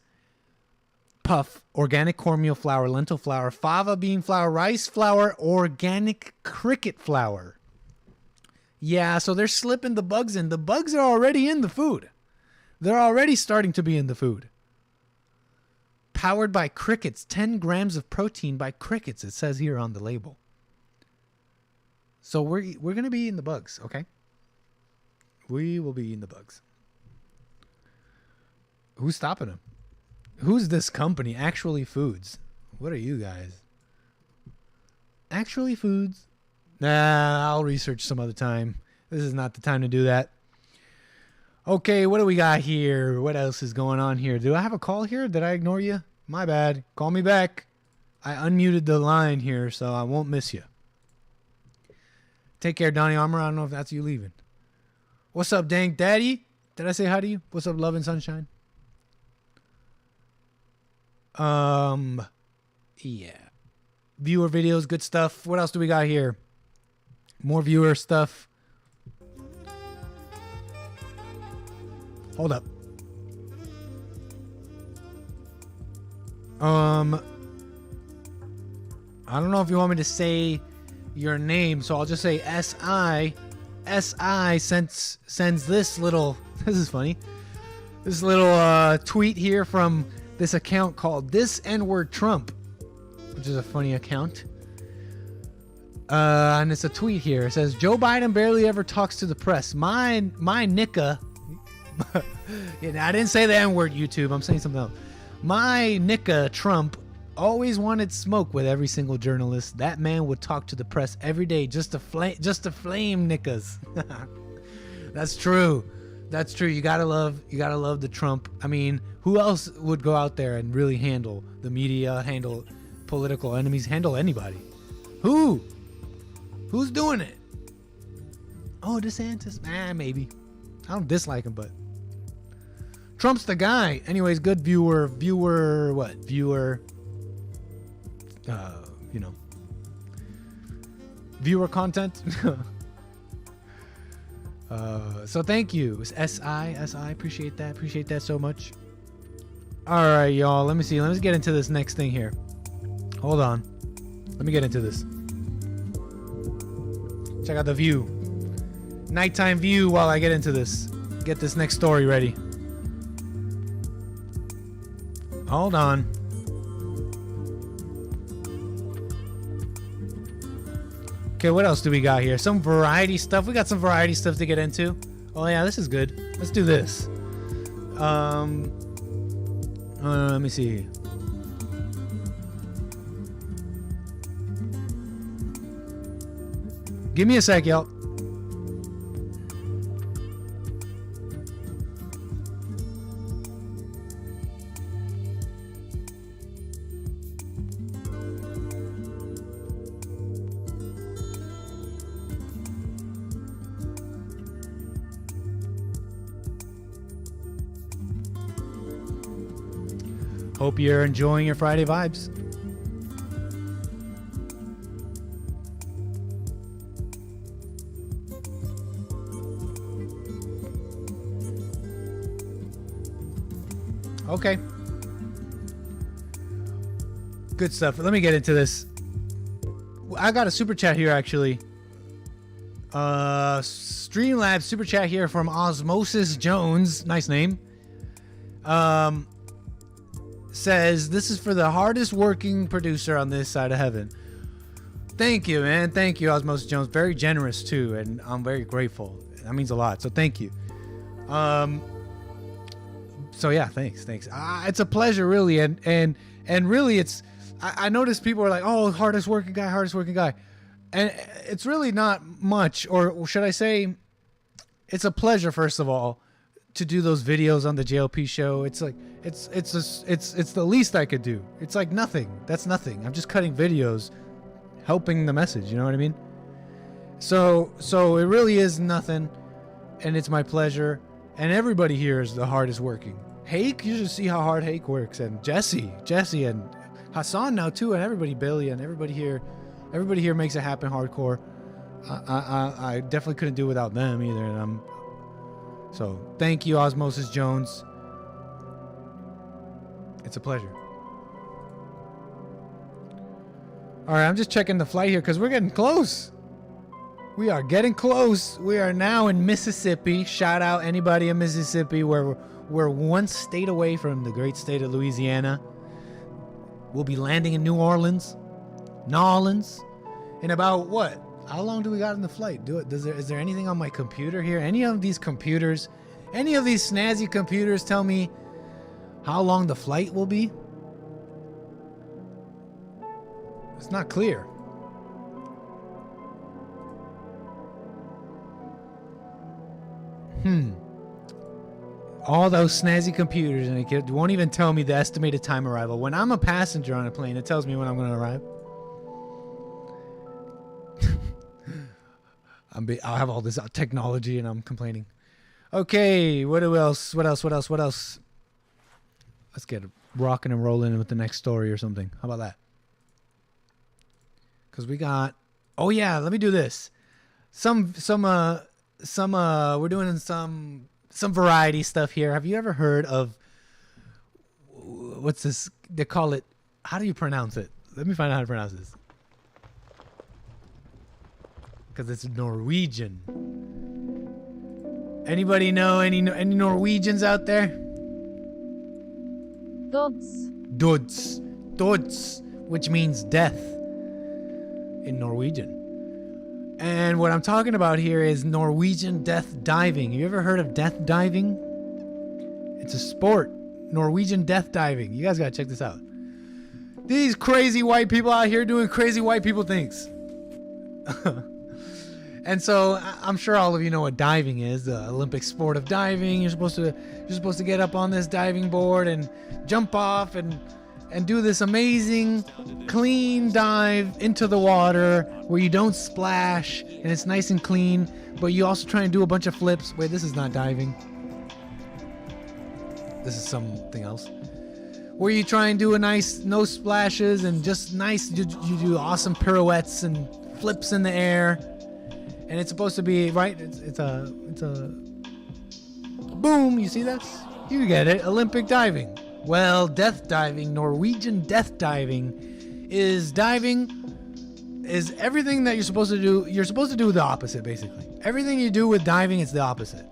Speaker 3: puff, organic cornmeal flour, lentil flour, fava bean flour, rice flour, organic cricket flour. Yeah, so they're slipping the bugs in. The bugs are already in the food. They're already starting to be in the food. Powered by crickets, 10 grams of protein by crickets, it says here on the label. So we're going to be eating the bugs, okay? We will be eating the bugs. Who's stopping them? Who's this company? Actually Foods. What are you guys? Actually Foods. Nah, I'll research some other time. This is not the time to do that. Okay, what do we got here? What else is going on here? Do I have a call here? Did I ignore you? My bad. Call me back. I unmuted the line here, so I won't miss you. Take care, Donnie Armour. I don't know if that's you leaving. What's up, Dank Daddy? Did I say hi to you? What's up, Love and Sunshine? Yeah. Viewer videos, good stuff. What else do we got here? More viewer stuff. Hold up. I don't know if you want me to say your name, so I'll just say SI. SI sends this little, this is funny, this little tweet here from this account called This N-Word Trump, which is a funny account. And it's a tweet here. It says, Joe Biden barely ever talks to the press. My nicka. Yeah, I didn't say the N-word, YouTube. I'm saying something else. My nicka Trump always wanted smoke with every single journalist. That man would talk to the press every day just to flame nickas. That's true. That's true. You gotta love the Trump. I mean, who else would go out there and really handle the media, handle political enemies, handle anybody? Who's doing it? Oh, DeSantis? Maybe. I don't dislike him, but Trump's the guy. Anyways, good viewer, viewer content. So thank you. It's SI. Appreciate that so much. All right, y'all. Let me see. Let's get into this next thing here. Hold on. Let me get into this. Check out the view. Nighttime view while I get into this. Get this next story ready. Hold on. Okay, what else do we got here? Some variety stuff. We got some variety stuff to get into. Oh yeah, this is good. Let's do this. Let me see. Give me a sec, y'all. Hope you're enjoying your Friday vibes. Okay. Good stuff. Let me get into this. I got a super chat here, actually. Streamlabs super chat here from Osmosis Jones. Nice name. Says, this is for the hardest working producer on this side of heaven. Thank you, man. Thank you, Osmosis Jones. Very generous, too, and I'm very grateful. That means a lot, so thank you. So yeah, thanks. It's a pleasure, really, and really, it's. I noticed people are like, "Oh, hardest working guy," and it's really not much, or should I say, it's a pleasure, first of all, to do those videos on the JLP show. It's like it's the least I could do. It's like nothing. That's nothing. I'm just cutting videos, helping the message. You know what I mean? So it really is nothing, and it's my pleasure. And everybody here is the hardest working. Hake, you should see how hard Hake works, and Jesse, and Hassan now too, and everybody, Billy, and everybody here makes it happen hardcore. I definitely couldn't do it without them either, and so thank you, Osmosis Jones. It's a pleasure. All right, I'm just checking the flight here because we're getting close. We are getting close. We are now in Mississippi. Shout out anybody in Mississippi. We're one state away from the great state of Louisiana. We'll be landing in New Orleans. In about what? How long do we got in the flight? Is there anything on my computer here? Any of these computers, any of these snazzy computers tell me how long the flight will be? It's not clear. All those snazzy computers, and it won't even tell me the estimated time arrival. When I'm a passenger on a plane, it tells me when I'm going to arrive. I'll have all this technology, and I'm complaining. Okay, what else? Let's get rocking and rolling with the next story or something. How about that? Because we got... Oh, yeah, let me do this. We're doing some variety stuff here. Have you ever heard of... What's this? They call it... How do you pronounce it? Let me find out how to pronounce this. Because it's Norwegian. Anybody know any Norwegians out there? Døds, which means death in Norwegian. And what I'm talking about here is Norwegian death diving. You ever heard of death diving? It's a sport. Norwegian death diving. You guys gotta check this out. These crazy white people out here doing crazy white people things. And so I'm sure all of you know what diving is, the Olympic sport of diving. You're supposed to get up on this diving board and jump off and do this amazing clean dive into the water where you don't splash and it's nice and clean, but you also try and do a bunch of flips. Wait, this is not diving. This is something else. Where you try and do a nice no splashes and just nice, you do awesome pirouettes and flips in the air. And it's supposed to be, right? It's a boom. You see that? You get it. Olympic diving. Well, death diving, Norwegian death diving, is everything that you're supposed to do. You're supposed to do the opposite, basically. Everything you do with diving is the opposite.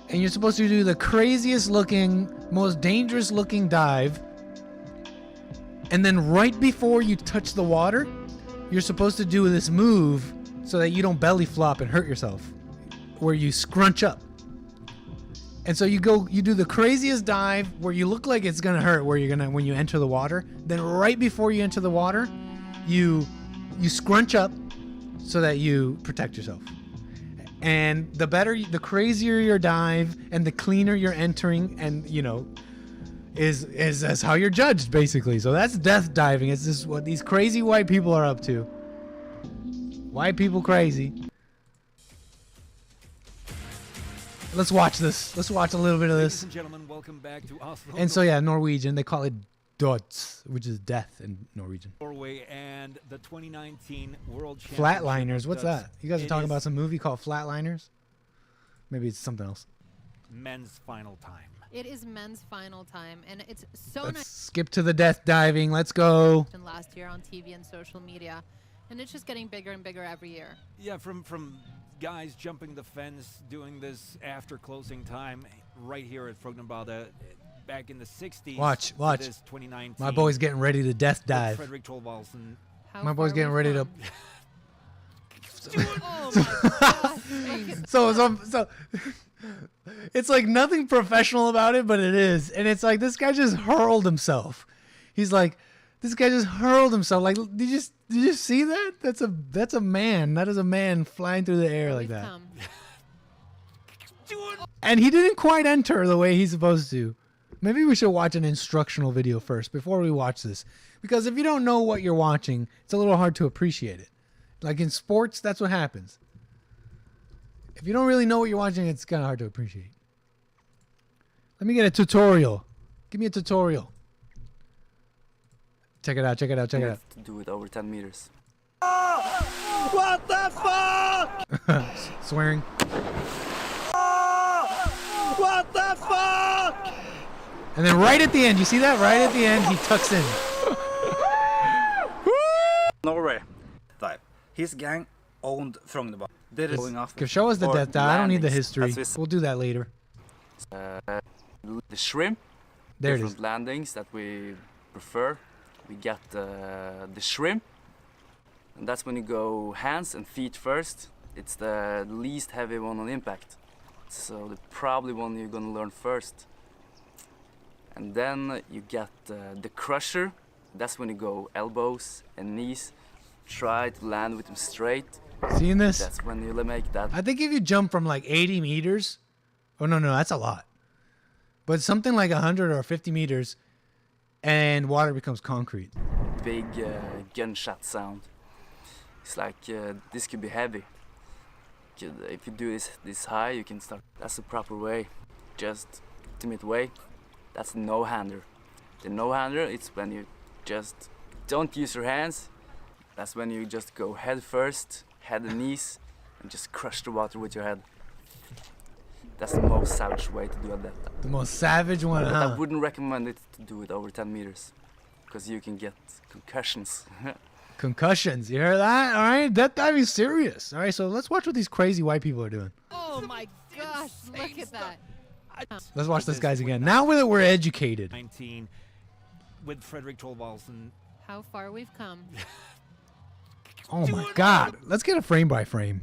Speaker 3: And you're supposed to do the craziest looking, most dangerous looking dive. And then right before you touch the water, you're supposed to do this move so that you don't belly flop and hurt yourself, where you scrunch up. And so you do the craziest dive where you look like it's gonna hurt, when you enter the water. Then right before you enter the water, you scrunch up so that you protect yourself. And the crazier your dive and the cleaner you're entering, and is how you're judged, basically. So that's death diving. It's just what these crazy white people are up to. White people crazy. Let's watch this. Let's watch a little bit of this.
Speaker 9: Ladies and gentlemen, welcome back to Oslo.
Speaker 3: And so yeah, Norwegian, they call it døds, which is death in Norwegian.
Speaker 9: Norway and the 2019 World Championship.
Speaker 3: Flatliners, what's that? You guys are talking about some movie called Flatliners? Maybe it's something else.
Speaker 9: Men's final time.
Speaker 10: It is men's final time, and it's so
Speaker 3: Let's
Speaker 10: nice.
Speaker 3: skip to the death diving. Let's go.
Speaker 10: Last year on TV and social media, and it's just getting bigger and bigger every year.
Speaker 9: Yeah, from guys jumping the fence, doing this after closing time, right here at 𝒂𝒊𝒂𝒍𝒔 back in the 60s.
Speaker 3: Watch.
Speaker 9: This 2019.
Speaker 3: My boy's getting ready to death dive.
Speaker 9: Fredrik Thorvaldsen.
Speaker 3: My boy's getting ready to.
Speaker 10: Oh my God.
Speaker 3: So it's like nothing professional about it, but it is. And it's like this guy just hurled himself. He's like, this guy just hurled himself. Like, did you see that? That's a man. That is a man flying through the air like that. And he didn't quite enter the way he's supposed to. Maybe we should watch an instructional video first before we watch this. Because if you don't know what you're watching, it's a little hard to appreciate it. Like in sports, that's what happens. If you don't really know what you're watching, it's kind of hard to appreciate. Let me get a tutorial. Give me a tutorial. Check it out. Check it out. Check it out.
Speaker 11: To do it over 10 meters.
Speaker 12: What the fuck?
Speaker 3: Swearing.
Speaker 12: What the fuck?
Speaker 3: And then right at the end, you see that? Right at the end, he tucks in.
Speaker 13: Norway. Dive. His gang owned 𝒂𝒊𝒂𝒍𝒔. Going off.
Speaker 3: Show us the death dive. I don't need the history.
Speaker 11: That's
Speaker 3: We'll do that later.
Speaker 11: The shrimp.
Speaker 3: There it
Speaker 11: different
Speaker 3: is.
Speaker 11: landings that we prefer. We get the shrimp, and that's when you go hands and feet first. It's the least heavy one on impact, so the probably one you're gonna learn first. And then you get the crusher. That's when you go elbows and knees. Try to land with them straight
Speaker 3: Seeing this?
Speaker 11: That's when you make that.
Speaker 3: I think if you jump from like 80 meters, oh no, that's a lot. But something like 100 or 50 meters, and water becomes concrete.
Speaker 11: Big gunshot sound. It's like this could be heavy. If you do this high, you can start. That's the proper way. Just ultimate way. That's the no-hander. The no-hander, it's when you just don't use your hands. That's when you just go head first, head and knees, and just crush the water with your head. That's the most savage way to do that.
Speaker 3: The most savage one,
Speaker 11: But
Speaker 3: huh?
Speaker 11: I wouldn't recommend it to do it over 10 meters, because you can get concussions.
Speaker 3: Concussions, you hear that? All right, death diving's serious. All right, so let's watch what these crazy white people are doing.
Speaker 10: Oh my gosh, look at that.
Speaker 3: Let's watch those guys again. Now that we're educated.
Speaker 9: 19 with 𝒏𝒊𝒂𝒍�.
Speaker 10: How far we've come.
Speaker 3: Oh my God. Let's get a frame by frame.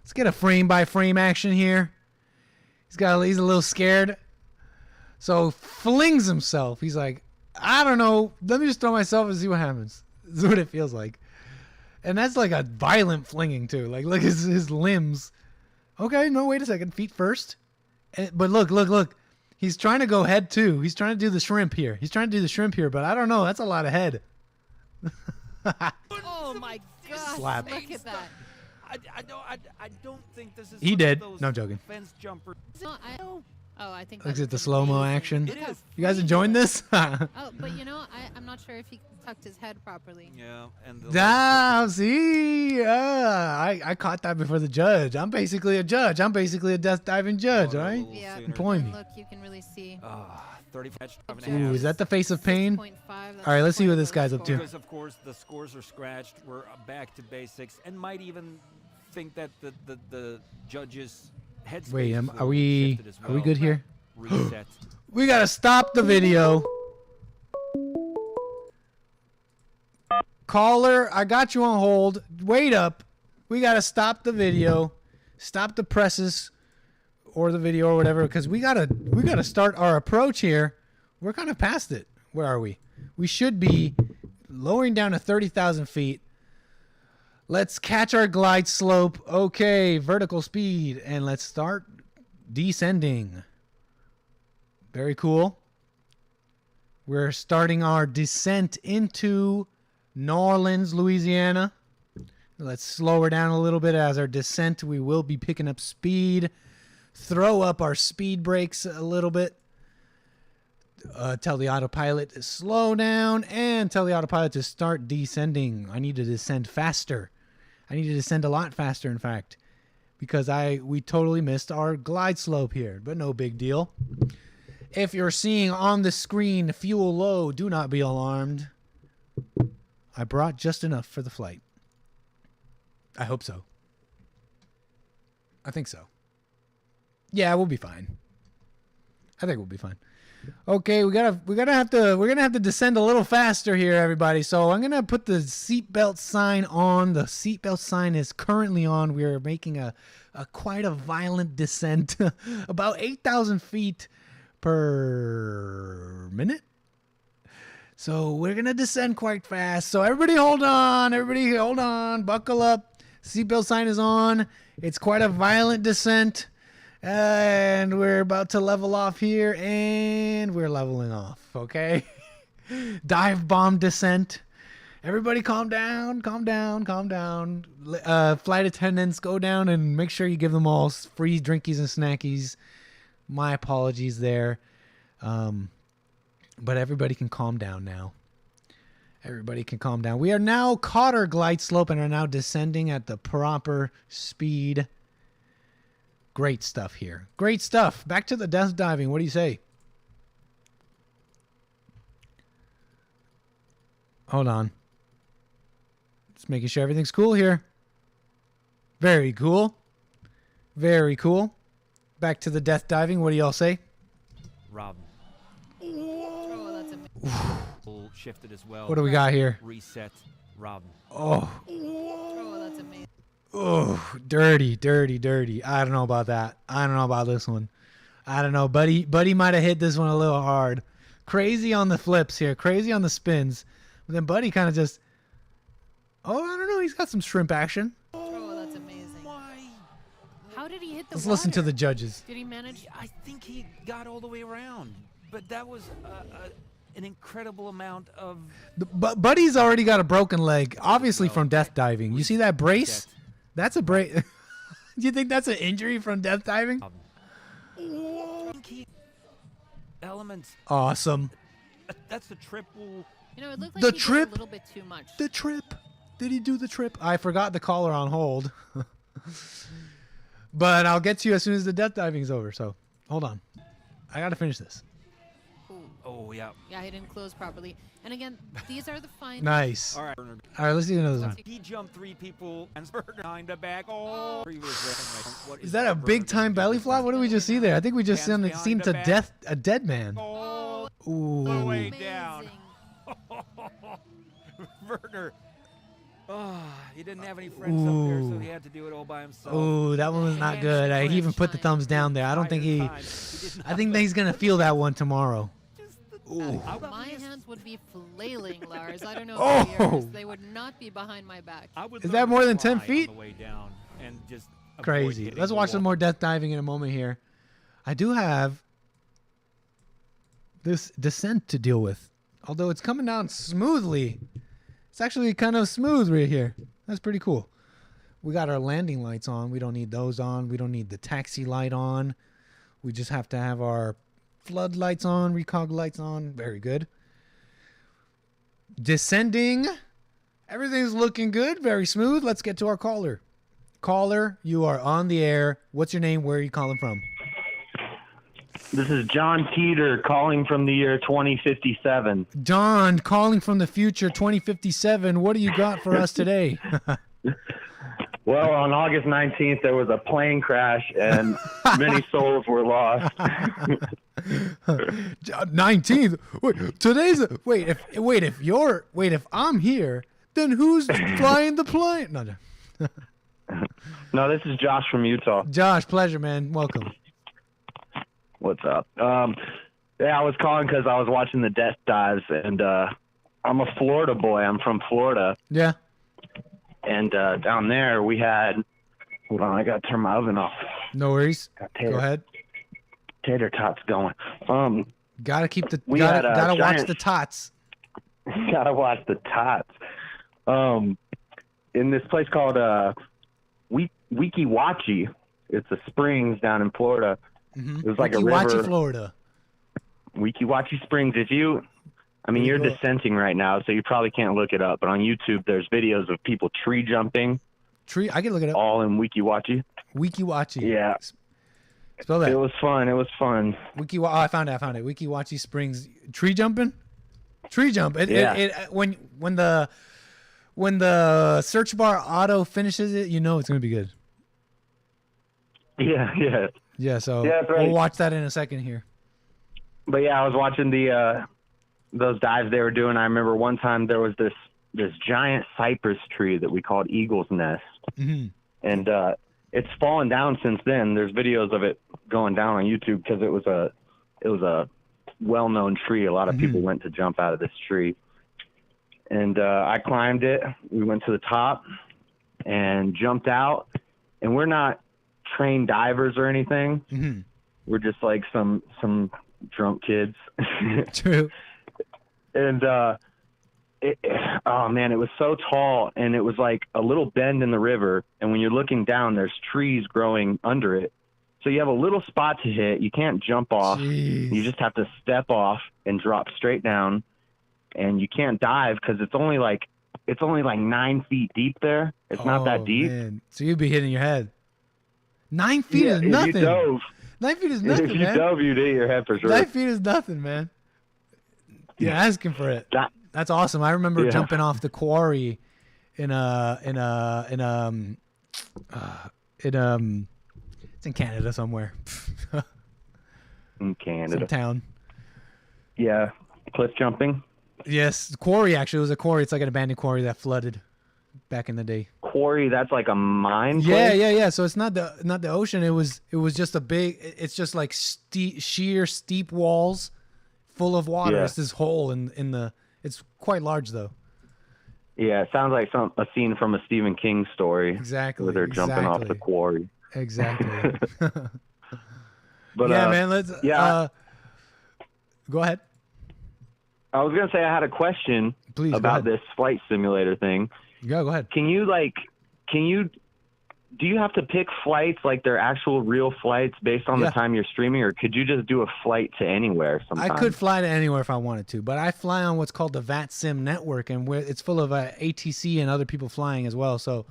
Speaker 3: Let's get a frame by frame action here. He's a little scared. So flings himself. He's like, I don't know. Let me just throw myself and see what happens. This is what it feels like. And that's like a violent flinging too. Like look at his limbs. Okay, no, wait a second. Feet first. But look. He's trying to go head too. He's trying to do the shrimp here. But I don't know. That's a lot of head.
Speaker 10: Oh my gosh,
Speaker 3: Slap.
Speaker 10: look at that.
Speaker 9: I don't think this is.
Speaker 3: He
Speaker 9: one of
Speaker 3: did.
Speaker 9: those
Speaker 3: No, I'm joking.
Speaker 9: Fence jumper.
Speaker 10: No, I think
Speaker 3: Looks
Speaker 10: that's
Speaker 3: at the slow-mo action.
Speaker 10: It is.
Speaker 3: You guys enjoying this?
Speaker 10: Oh, but you know, I'm not sure if he tucked his head properly.
Speaker 9: Yeah, and
Speaker 3: See, I caught that before the judge. I'm basically a judge. I'm basically a death diving judge, all right?
Speaker 10: Yeah,
Speaker 3: Employ me.
Speaker 10: look, you can really see.
Speaker 9: 35.
Speaker 3: Ooh, is that the face of pain? All right, let's see what this guy's up to.
Speaker 9: Because of course the scores are scratched. We're back to basics, and might even think that the judges' headspace.
Speaker 3: Wait,
Speaker 9: is a
Speaker 3: are
Speaker 9: little
Speaker 3: we
Speaker 9: shifted as well.
Speaker 3: good here?
Speaker 9: Reset.
Speaker 3: We gotta stop the video. Caller, I got you on hold. Wait up. We gotta stop the video. Stop the presses or the video or whatever, because we gotta start our approach here. We're kind of past it. Where are we? We should be lowering down to 30,000 feet. Let's catch our glide slope. Okay, vertical speed, and let's start descending. Very cool. We're starting our descent into New Orleans, Louisiana. Let's slow her down a little bit as our descent. We will be picking up speed. Throw up our speed brakes a little bit. Tell the autopilot to slow down and tell the autopilot to start descending. I need to descend faster. I need to descend a lot faster, in fact, because we totally missed our glide slope here, but no big deal. If you're seeing on the screen fuel low, do not be alarmed. I brought just enough for the flight. I hope so. I think so. Yeah, we'll be fine. I think we'll be fine. Okay, we're gonna have to descend a little faster here, everybody. So I'm gonna put the seatbelt sign on. The seatbelt sign is currently on. We are making a quite a violent descent, about 8,000 feet per minute. So we're gonna descend quite fast. So everybody hold on, buckle up. Seatbelt sign is on. It's quite a violent descent. And we're about to level off here, and we're leveling off, okay? Dive bomb descent. Everybody calm down. Flight attendants, go down and make sure you give them all free drinkies and snackies. My apologies there. But everybody can calm down now. Everybody can calm down. We are now caught our glide slope and are now descending at the proper speed. Great stuff here. Great stuff. Back to the death diving. What do you say? Hold on. Just making sure everything's cool here. Very cool. Very cool. Back to the death diving. What do y'all say?
Speaker 9: Robin.
Speaker 10: Oh, that's amazing.
Speaker 9: Shifted as well.
Speaker 3: What do we got here?
Speaker 9: Reset. Robin.
Speaker 3: Oh.
Speaker 10: Oh, that's amazing.
Speaker 3: Oh, dirty. I don't know about that. I don't know about this one. I don't know. Buddy might have hit this one a little hard. Crazy on the flips here. Crazy on the spins. But then Buddy kind of just... Oh, I don't know. He's got some shrimp action.
Speaker 10: Oh, that's amazing. How did he hit the
Speaker 3: Let's
Speaker 10: water?
Speaker 3: listen to the judges.
Speaker 10: Did he manage?
Speaker 9: I think he got all the way around, but that was an incredible amount of.
Speaker 3: But Buddy's already got a broken leg, obviously from death diving. You see that brace? That's a brace. Do you think that's an injury from death diving?
Speaker 9: Elements.
Speaker 3: Awesome.
Speaker 9: That's the triple.
Speaker 10: You know, it looked like
Speaker 3: The
Speaker 10: he
Speaker 3: trip?
Speaker 10: did a little bit too much.
Speaker 3: The trip. Did he do the trip? I forgot the caller on hold. But I'll get to you as soon as the death diving's over. So hold on. I got to finish this.
Speaker 9: Oh, yeah.
Speaker 10: Yeah, he didn't close properly. And again, these are the findings.
Speaker 3: Nice.
Speaker 9: All right.
Speaker 3: All right, let's do another one.
Speaker 9: He jumped 3 people and behind the back. Oh.
Speaker 3: Is that a big time belly flop? What did we just see there? I think we just seen to death a dead man. Ooh.
Speaker 9: Way down. Werner. Oh, he didn't have any friends up there, so he had to do it all by himself.
Speaker 3: Ooh, that one was not good. He even put the thumbs down there. I don't think he. I think that he's gonna feel that one tomorrow. Ooh.
Speaker 10: My hands would be flailing, Lars. I don't know
Speaker 3: Oh.
Speaker 10: about yours. They would not be behind my back.
Speaker 3: Is that more than 10 feet?
Speaker 9: On the way down and just
Speaker 3: Crazy. Let's watch some more death diving in a moment here. I do have this descent to deal with, although it's coming down smoothly. It's actually kind of smooth right here. That's pretty cool. We got our landing lights on. We don't need those on. We don't need the taxi light on. We just have to have our flood lights on, recog lights on. Very good. Descending. Everything's looking good. Very smooth. Let's get to our caller. Caller, you are on the air. What's your name? Where are you calling from?
Speaker 21: This is John Teeter calling from the year 2057.
Speaker 3: John, calling from the future 2057. What do you got for us today?
Speaker 21: Well, on August 19th, there was a plane crash and many souls were lost.
Speaker 3: 19th. If I'm here, then who's flying the plane? No.
Speaker 21: No, this is Josh from Utah.
Speaker 3: Josh, pleasure, man. Welcome.
Speaker 21: What's up? Yeah, I was calling because I was watching the death dives, and I'm a Florida boy. I'm from Florida.
Speaker 3: Yeah.
Speaker 21: And down there we had. Hold on, I got to turn my oven off.
Speaker 3: No worries. Go ahead.
Speaker 21: Tater tots going.
Speaker 3: Gotta keep the.
Speaker 21: We
Speaker 3: Gotta
Speaker 21: had a
Speaker 3: watch
Speaker 21: giant-
Speaker 3: the tots.
Speaker 21: Gotta watch the tots. In this place called 𝒏𝒄𝒌𝒔𝒕𝒓𝒆𝒂𝒎. It's a springs down in Florida.
Speaker 3: Mm-hmm.
Speaker 21: It was like a
Speaker 3: 𝒏𝒄𝒌𝒔𝒕𝒓𝒆𝒂𝒎, Florida.
Speaker 21: Springs. If you, I mean, you're descenting right now, so you probably can't look it up. But on YouTube, there's videos of people tree jumping.
Speaker 3: I can look it up.
Speaker 21: All in 𝒏𝒄𝒌𝒔𝒕𝒓𝒄𝒌𝒔𝒕.
Speaker 3: 𝒏𝒄𝒌𝒔𝒕.
Speaker 21: Yeah.
Speaker 3: Spell that.
Speaker 21: It was fun. It was fun.
Speaker 3: I found it. 𝒏𝒄𝒌𝒔𝒕𝒓𝒆𝒂𝒏 Springs tree jumping. Tree jump. When the search bar auto finishes it, you know it's gonna be good.
Speaker 21: Yeah.
Speaker 3: Yeah. So
Speaker 21: Yeah, that's right.
Speaker 3: we'll watch that in a second here.
Speaker 21: But yeah, I was watching those dives they were doing. I remember one time there was this giant cypress tree that we called Eagle's Nest,
Speaker 3: Mm-hmm.
Speaker 21: and it's fallen down since then. There's videos of it going down on YouTube because it was a well-known tree. A lot of people went to jump out of this tree, and I climbed it. We went to the top and jumped out, and we're not trained divers or anything.
Speaker 3: Mm-hmm.
Speaker 21: We're just like some drunk kids.
Speaker 3: True.
Speaker 21: And oh man, it was so tall, and it was like a little bend in the river, and when you're looking down, there's trees growing under it. So you have a little spot to hit. You can't jump off.
Speaker 3: Jeez.
Speaker 21: You just have to step off and drop straight down, and you can't dive because it's only like 9 feet deep there. It's not that deep.
Speaker 3: Man. So you'd be hitting your head. 9 feet is nothing.
Speaker 21: If you dove,
Speaker 3: 9 feet is nothing,
Speaker 21: if you
Speaker 3: man.
Speaker 21: dove, you'd hit your head for sure.
Speaker 3: 9 feet is nothing, man. You're asking for it. That's awesome. I remember jumping off the quarry it's in Canada somewhere.
Speaker 21: In Canada.
Speaker 3: Some town.
Speaker 21: Yeah. Cliff jumping.
Speaker 3: Yes, the quarry actually. It was a quarry. It's like an abandoned quarry that flooded back in the day.
Speaker 21: Quarry, that's like a mine
Speaker 3: Yeah,
Speaker 21: place?
Speaker 3: yeah. So it's not the ocean. It was just a big. It's just like sheer steep walls, full of water.
Speaker 21: Yeah.
Speaker 3: It's this hole in the. It's quite large though.
Speaker 21: Yeah, it sounds like a scene from a Stephen King story.
Speaker 3: Exactly.
Speaker 21: Where they're jumping off the quarry.
Speaker 3: Exactly.
Speaker 21: But
Speaker 3: yeah, man. Let's. Go ahead.
Speaker 21: I was gonna say I had a question about this flight simulator thing.
Speaker 3: Yeah, go ahead.
Speaker 21: Do you have to pick flights like they're actual real flights based on the time you're streaming, or could you just do a flight to anywhere sometimes?
Speaker 3: I could fly to anywhere if I wanted to, but I fly on what's called the VATSIM network, and it's full of ATC and other people flying as well. So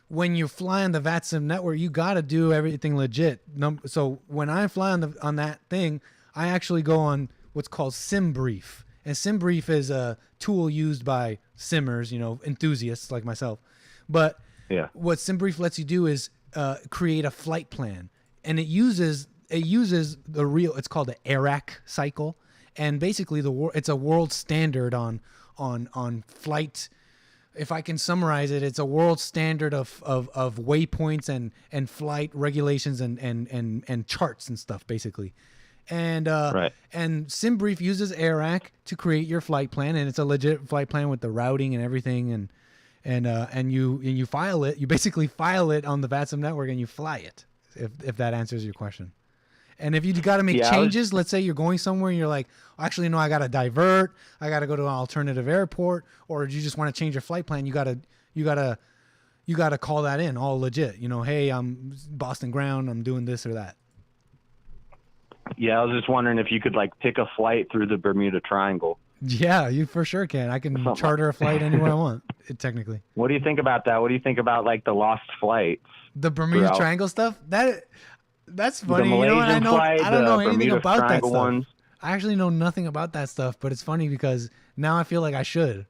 Speaker 3: when you fly on the VATSIM network, you got to do everything legit. So when I fly on that thing, I actually go on what's called SimBrief. And SimBrief is a tool used by simmers, enthusiasts like myself. But what SimBrief lets you do is create a flight plan, and it uses the real. It's called the AIRAC cycle, and basically it's a world standard on flight. If I can summarize it, it's a world standard of waypoints and flight regulations and charts and stuff basically. And and SimBrief uses AIRAC to create your flight plan, and it's a legit flight plan with the routing and everything, and you file it. You basically file it on the VATSIM network and you fly it. If that answers your question. And if you got to make changes, let's say you're going somewhere and you're like, actually no, I got to divert, I got to go to an alternative airport, or you just want to change your flight plan, you got to call that in all legit. Hey, I'm Boston ground, I'm doing this or that.
Speaker 21: Yeah, I was just wondering if you could pick a flight through the Bermuda Triangle.
Speaker 3: Yeah, you for sure can. I can charter a flight anywhere I want, technically.
Speaker 21: What do you think about that? What do you think about the lost flights?
Speaker 3: The Bermuda Triangle stuff? That's funny.
Speaker 21: The Malaysian flight,
Speaker 3: I don't know anything
Speaker 21: Bermuda
Speaker 3: about that
Speaker 21: Triangle
Speaker 3: stuff.
Speaker 21: ones.
Speaker 3: I actually know nothing about that stuff, but it's funny because now I feel like I should.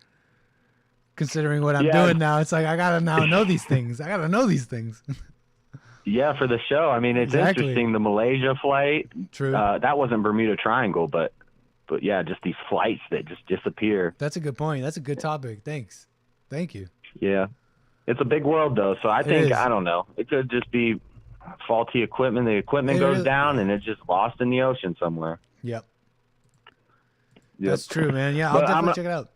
Speaker 3: Considering what I'm doing now, it's like I gotta now know these things. I gotta know these things.
Speaker 21: Yeah, for the show. I mean, it's interesting. The Malaysia flight.
Speaker 3: True.
Speaker 21: That wasn't Bermuda Triangle, but yeah, just these flights that just disappear.
Speaker 3: That's a good point. That's a good topic. Thanks. Thank you.
Speaker 21: Yeah. It's a big world, though, so I think, I don't know. It could just be faulty equipment. The equipment goes down, and it's just lost in the ocean somewhere.
Speaker 3: Yep. That's true, man. Yeah, I'll definitely check it out.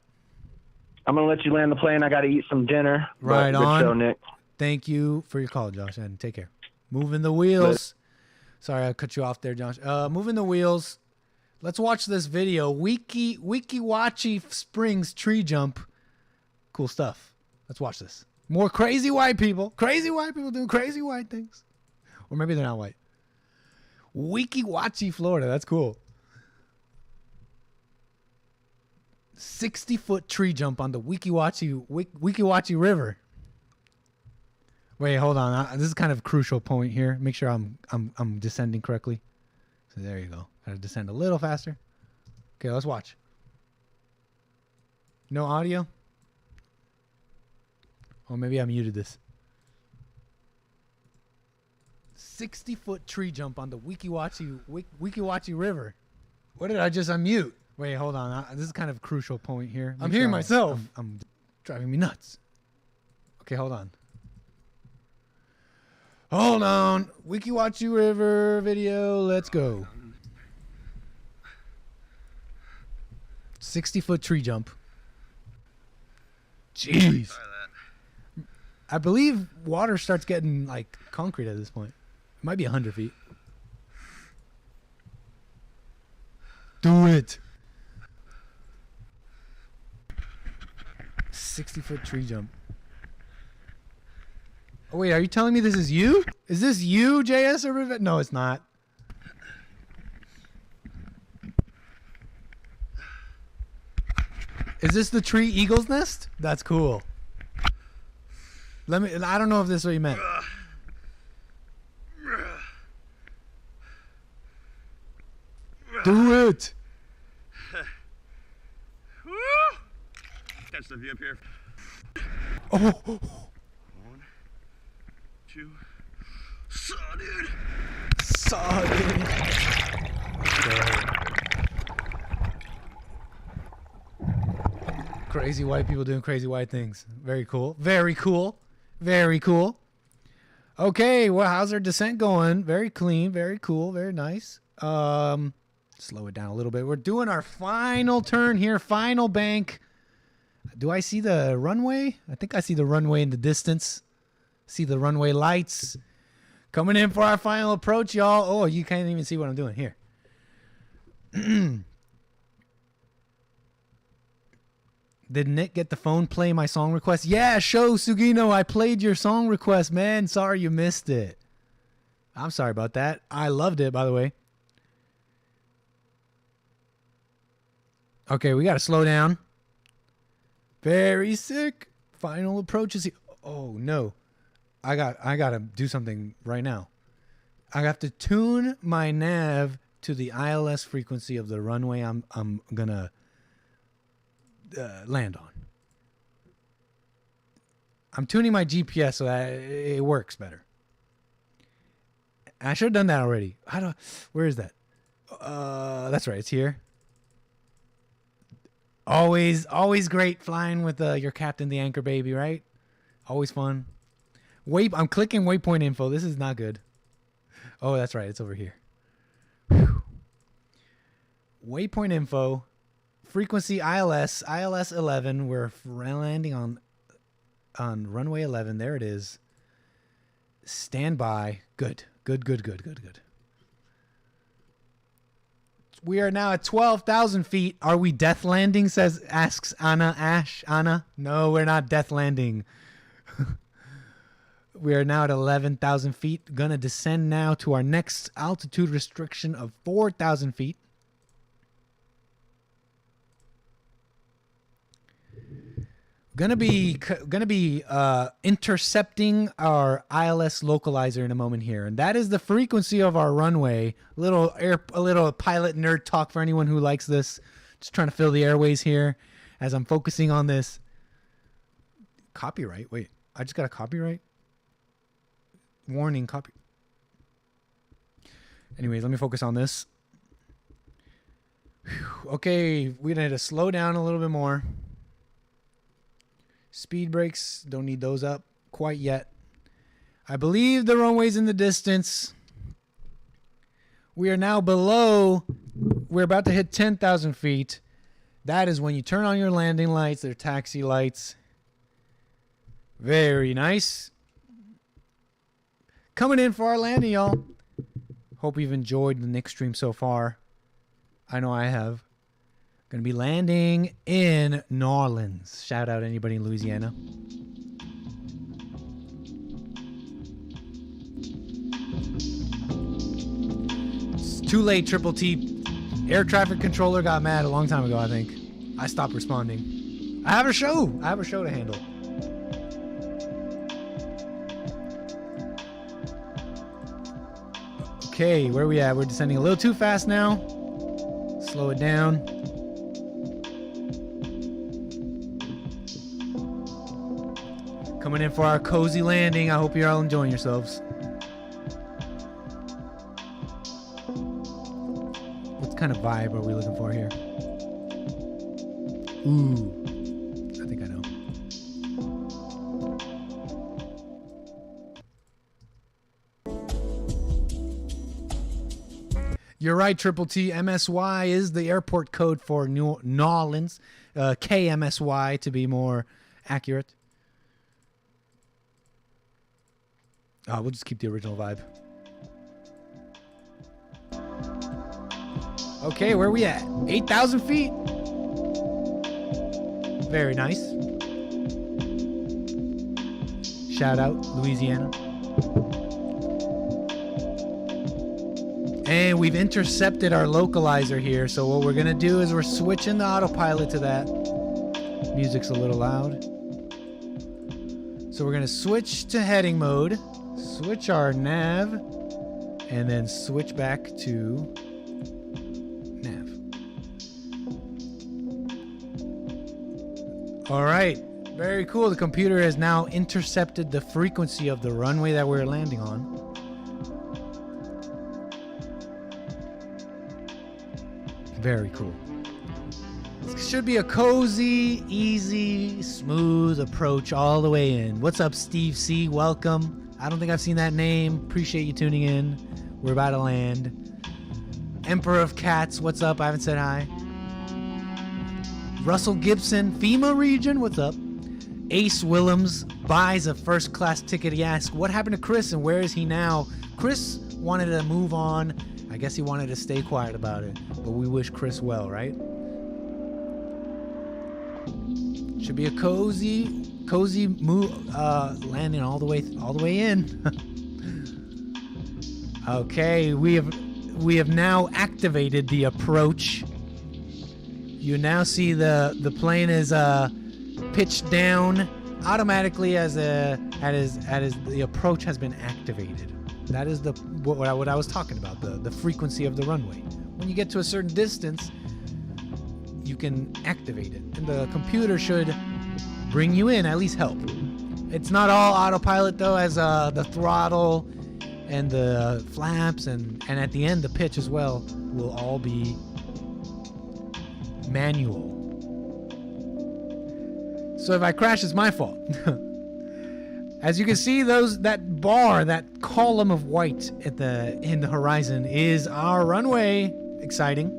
Speaker 21: I'm going to let you land the plane. I got to eat some dinner.
Speaker 3: Right on.
Speaker 21: Good show, Nick.
Speaker 3: Thank you for your call, Josh, and take care. Moving the wheels. Sorry, I cut you off there, Josh. Moving the wheels. Let's watch this video. 𝒏𝒊𝒄𝒌𝒔𝒕𝒓𝒆𝒂𝒎 Springs tree jump. Cool stuff. Let's watch this. More crazy white people. Crazy white people doing crazy white things. Or maybe they're not white. 𝒏𝒊𝒄𝒌𝒔𝒕𝒓𝒆𝒂𝒑, Florida. That's cool. 60-foot tree jump on the 𝒏𝒊𝒄𝒌𝒔𝒕𝒓𝒄𝒌𝒔𝒕 River. Wait, hold on. This is kind of a crucial point here. Make sure I'm descending correctly. So there you go. Gotta descend a little faster. Okay, let's watch. No audio? Or maybe I muted this. 60-foot tree jump on the 𝒏𝒊𝒄𝒌𝒔𝒕𝒓𝒄𝒌𝒔𝒕 River. What did I just unmute? Wait, hold on. This is kind of a crucial point here. I'm hearing myself. I'm driving me nuts. Okay, hold on. Hold on. 𝒏𝒊𝒄𝒌𝒔𝒕 River video. Let's go. 60-foot tree jump. Jeez. I believe water starts getting like concrete at this point. It might be 100 feet. Do it. 60-foot tree jump. Oh, wait, are you telling me this is you? Is this you, JS or Rivet? No, it's not. Is this the tree eagle's nest? That's cool. I don't know if this is what you meant. Do it.
Speaker 14: Catch the view up here.
Speaker 3: Oh.
Speaker 14: 1, 2. Saw, dude.
Speaker 3: Saw, dude. Crazy white people doing crazy white things. Very cool. Very cool. Very cool. Okay, well, how's our descent going? Very clean. Very cool. Very nice. Slow it down a little bit. We're doing our final turn here. Final bank. Do I see the runway? I think I see the runway in the distance. See the runway lights. Coming in for our final approach, y'all. Oh, you can't even see what I'm doing here. Did Nick get the phone play my song request? Yeah, show Sugino. I played your song request, man. Sorry you missed it. I'm sorry about that. I loved it, by the way. Okay, we got to slow down. Very sick. Final approaches. Oh, no. I got to do something right now. I have to tune my nav to the ILS frequency of the runway I'm going to land on. I'm tuning my GPS so that it works better. I should have done that already. Where is that? That's right. It's here. Always great flying with your captain, the anchor baby, right? Always fun. I'm clicking waypoint info. This is not good. Oh, that's right. It's over here. Whew. Waypoint info. Frequency ILS 11. We're landing on runway 11. There it is. Stand by. Good. We are now at 12,000 feet. Are we death landing? Asks Anna. No, we're not death landing. We are now at 11,000 feet. Gonna descend now to our next altitude restriction of 4,000 feet. Gonna be intercepting our ILS localizer in a moment here, and that is the frequency of our runway. A little pilot nerd talk for anyone who likes this. Just trying to fill the airways here as I'm focusing on this. Copyright. Wait, I just got a copyright warning. Copy. Anyways, let me focus on this. Whew. Okay, we're gonna slow down a little bit more. Speed brakes, don't need those up quite yet. I believe the runway's in the distance. We are now below. We're about to hit 10,000 feet. That is when you turn on your landing lights. They're taxi lights. Very nice. Coming in for our landing, y'all. Hope you've enjoyed the Nick stream so far. I know I have. Gonna be landing in New Orleans. Shout out anybody in Louisiana. It's too late, Triple T. Air traffic controller got mad a long time ago, I think. I stopped responding. I have a show to handle. Okay, where are we at? We're descending a little too fast now. Slow it down. Coming in for our cozy landing. I hope you're all enjoying yourselves. What kind of vibe are we looking for here? Ooh, I think I know. You're right, Triple T. MSY is the airport code for New Orleans. KMSY to be more accurate. We'll just keep the original vibe. Okay, where are we at? 8,000 feet. Very nice. Shout out, Louisiana. And we've intercepted our localizer here. So what we're going to do is we're switching the autopilot to that. Music's a little loud. So we're going to switch to heading mode. Switch our nav. And then switch back to nav. All right. Very cool. The computer has now intercepted the frequency of the runway that we're landing on. Very cool. This should be a cozy, easy, smooth approach all the way in. What's up, Steve C? Welcome. I don't think I've seen that name. Appreciate you tuning in. We're about to land. Emperor of Cats, what's up? I haven't said hi. Russell Gibson, FEMA region, what's up? Ace Willems buys a first-class ticket. He asks, what happened to Chris and where is he now? Chris wanted to move on. I guess he wanted to stay quiet about it, but we wish Chris well, right? Should be a cozy move, landing all the way in. Okay, we have now activated the approach. You now see the plane is pitched down automatically as the approach has been activated. That is what I was talking about, the frequency of the runway. When you get to a certain distance, you can activate it, and the computer should bring you in, at least help. It's not all autopilot though, as the throttle and the flaps and at the end the pitch as well will all be manual. So if I crash, it's my fault. As you can see, that bar, that column of white in the horizon is our runway. Exciting.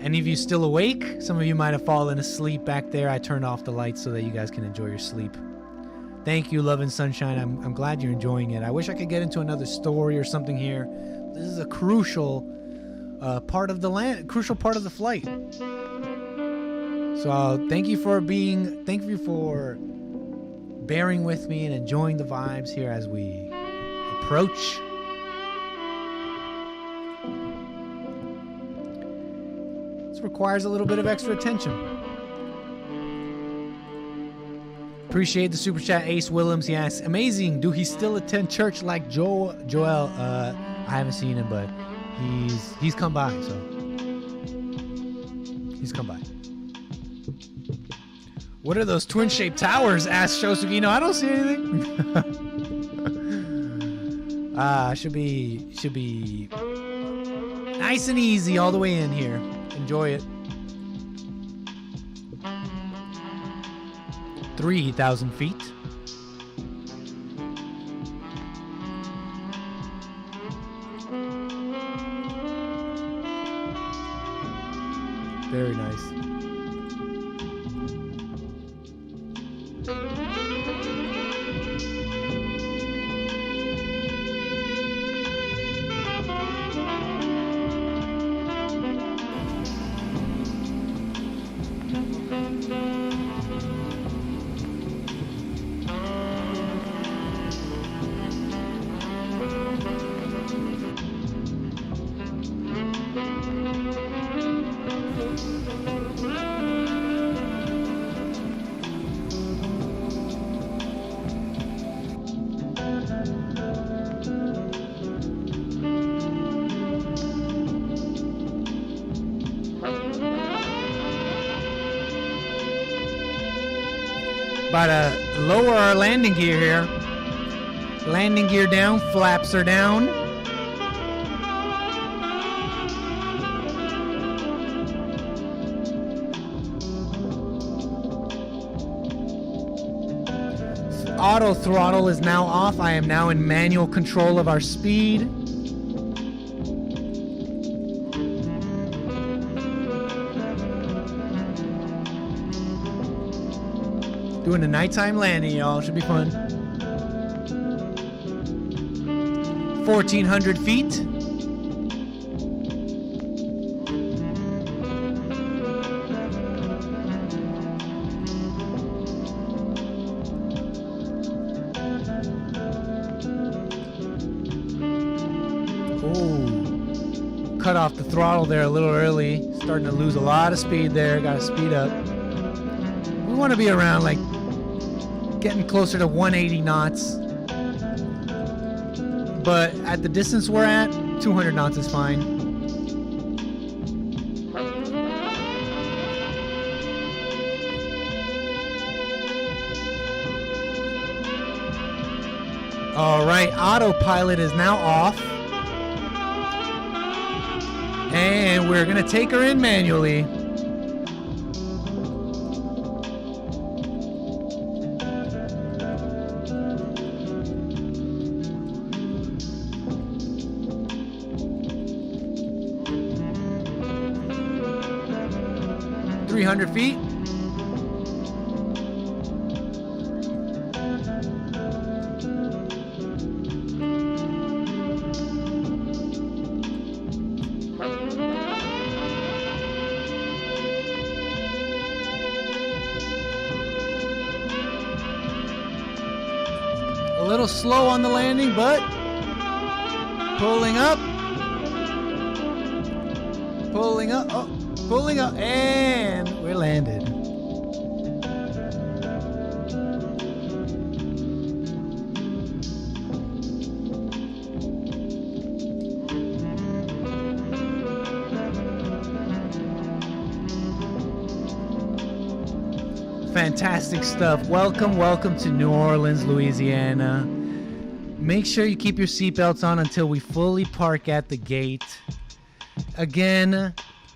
Speaker 3: Any of you still awake? Some of you might have fallen asleep back there. I turned off the lights so that you guys can enjoy your sleep. Thank you, Love and Sunshine. I'm glad you're enjoying it. I wish I could get into another story or something here. This is a crucial part of the flight. So thank you for bearing with me and enjoying the vibes here as we approach. This requires a little bit of extra attention. Appreciate the super chat, Ace Willems. He asks, amazing. Do he still attend church like Joel? I haven't seen him, but he's come by, so he's come by. What are those twin-shaped towers? Asked Shosugi. No, I don't see anything. Should be nice and easy all the way in here. Enjoy it. 3,000 feet. Very nice. About to lower our landing gear here. Landing gear down, flaps are down. Auto throttle is now off. I am now in manual control of our speed. Doing a nighttime landing, y'all. Should be fun. 1,400 feet. Oh, cut off the throttle there a little early. Starting to lose a lot of speed there. Got to speed up. We want to be around like getting closer to 180 knots. But at the distance we're at, 200 knots is fine. All right, autopilot is now off. And we're gonna take her in manually. 300 feet. A little slow on the landing, but pulling up. Pulling up, oh, pulling up, and we're landed. Fantastic stuff. Welcome to New Orleans, Louisiana. Make sure you keep your seatbelts on until we fully park at the gate. Again,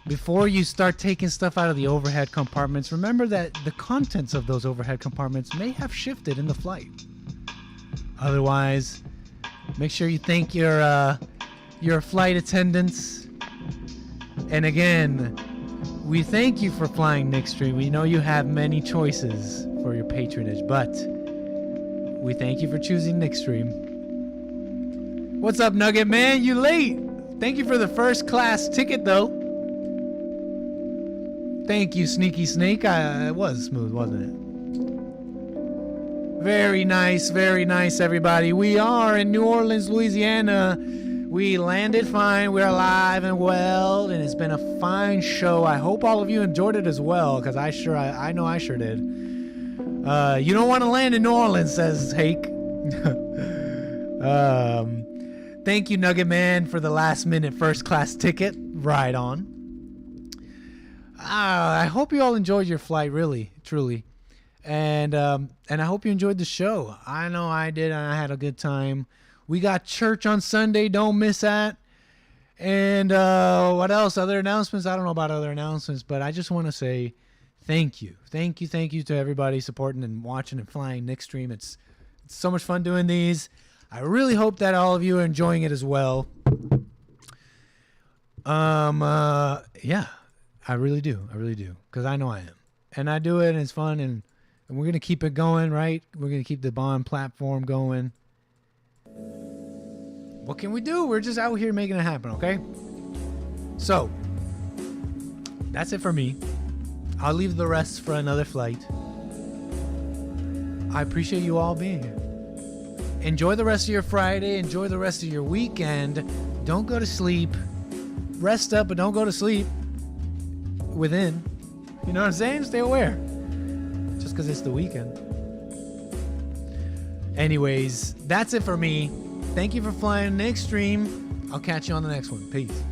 Speaker 3: before you start taking stuff out of the overhead compartments, remember that the contents of those overhead compartments may have shifted in the flight. Otherwise, make sure you thank your flight attendants. And again, we thank you for flying nickstream. We know you have many choices for your patronage, but we thank you for choosing nickstream. What's up, Nugget Man? You late? Thank you for the first class ticket, though. Thank you, Sneaky Snake. It was smooth, wasn't it? Very nice, everybody. We are in New Orleans, Louisiana. We landed fine. We're alive and well, and it's been a fine show. I hope all of you enjoyed it as well, because I know I sure did. You don't want to land in New Orleans, says Hake. Thank you, Nugget Man, for the last-minute first-class ticket. Right on. I hope you all enjoyed your flight, really, truly. And I hope you enjoyed the show. I know I did, and I had a good time. We got church on Sunday. Don't miss that. And what else? Other announcements? I don't know about other announcements, but I just want to say thank you. Thank you to everybody supporting and watching and flying nickstream. It's so much fun doing these. I really hope that all of you are enjoying it as well. Yeah, I really do. Because I know I am. And I do it, and it's fun, and we're going to keep it going, right? We're going to keep the Bond platform going. What can we do? We're just out here making it happen, okay? So, that's it for me. I'll leave the rest for another flight. I appreciate you all being here. Enjoy the rest of your Friday. Enjoy the rest of your weekend. Don't go to sleep. Rest up, but don't go to sleep. Within. You know what I'm saying? Stay aware. Just because it's the weekend. Anyways, that's it for me. Thank you for flying nickstream. I'll catch you on the next one. Peace.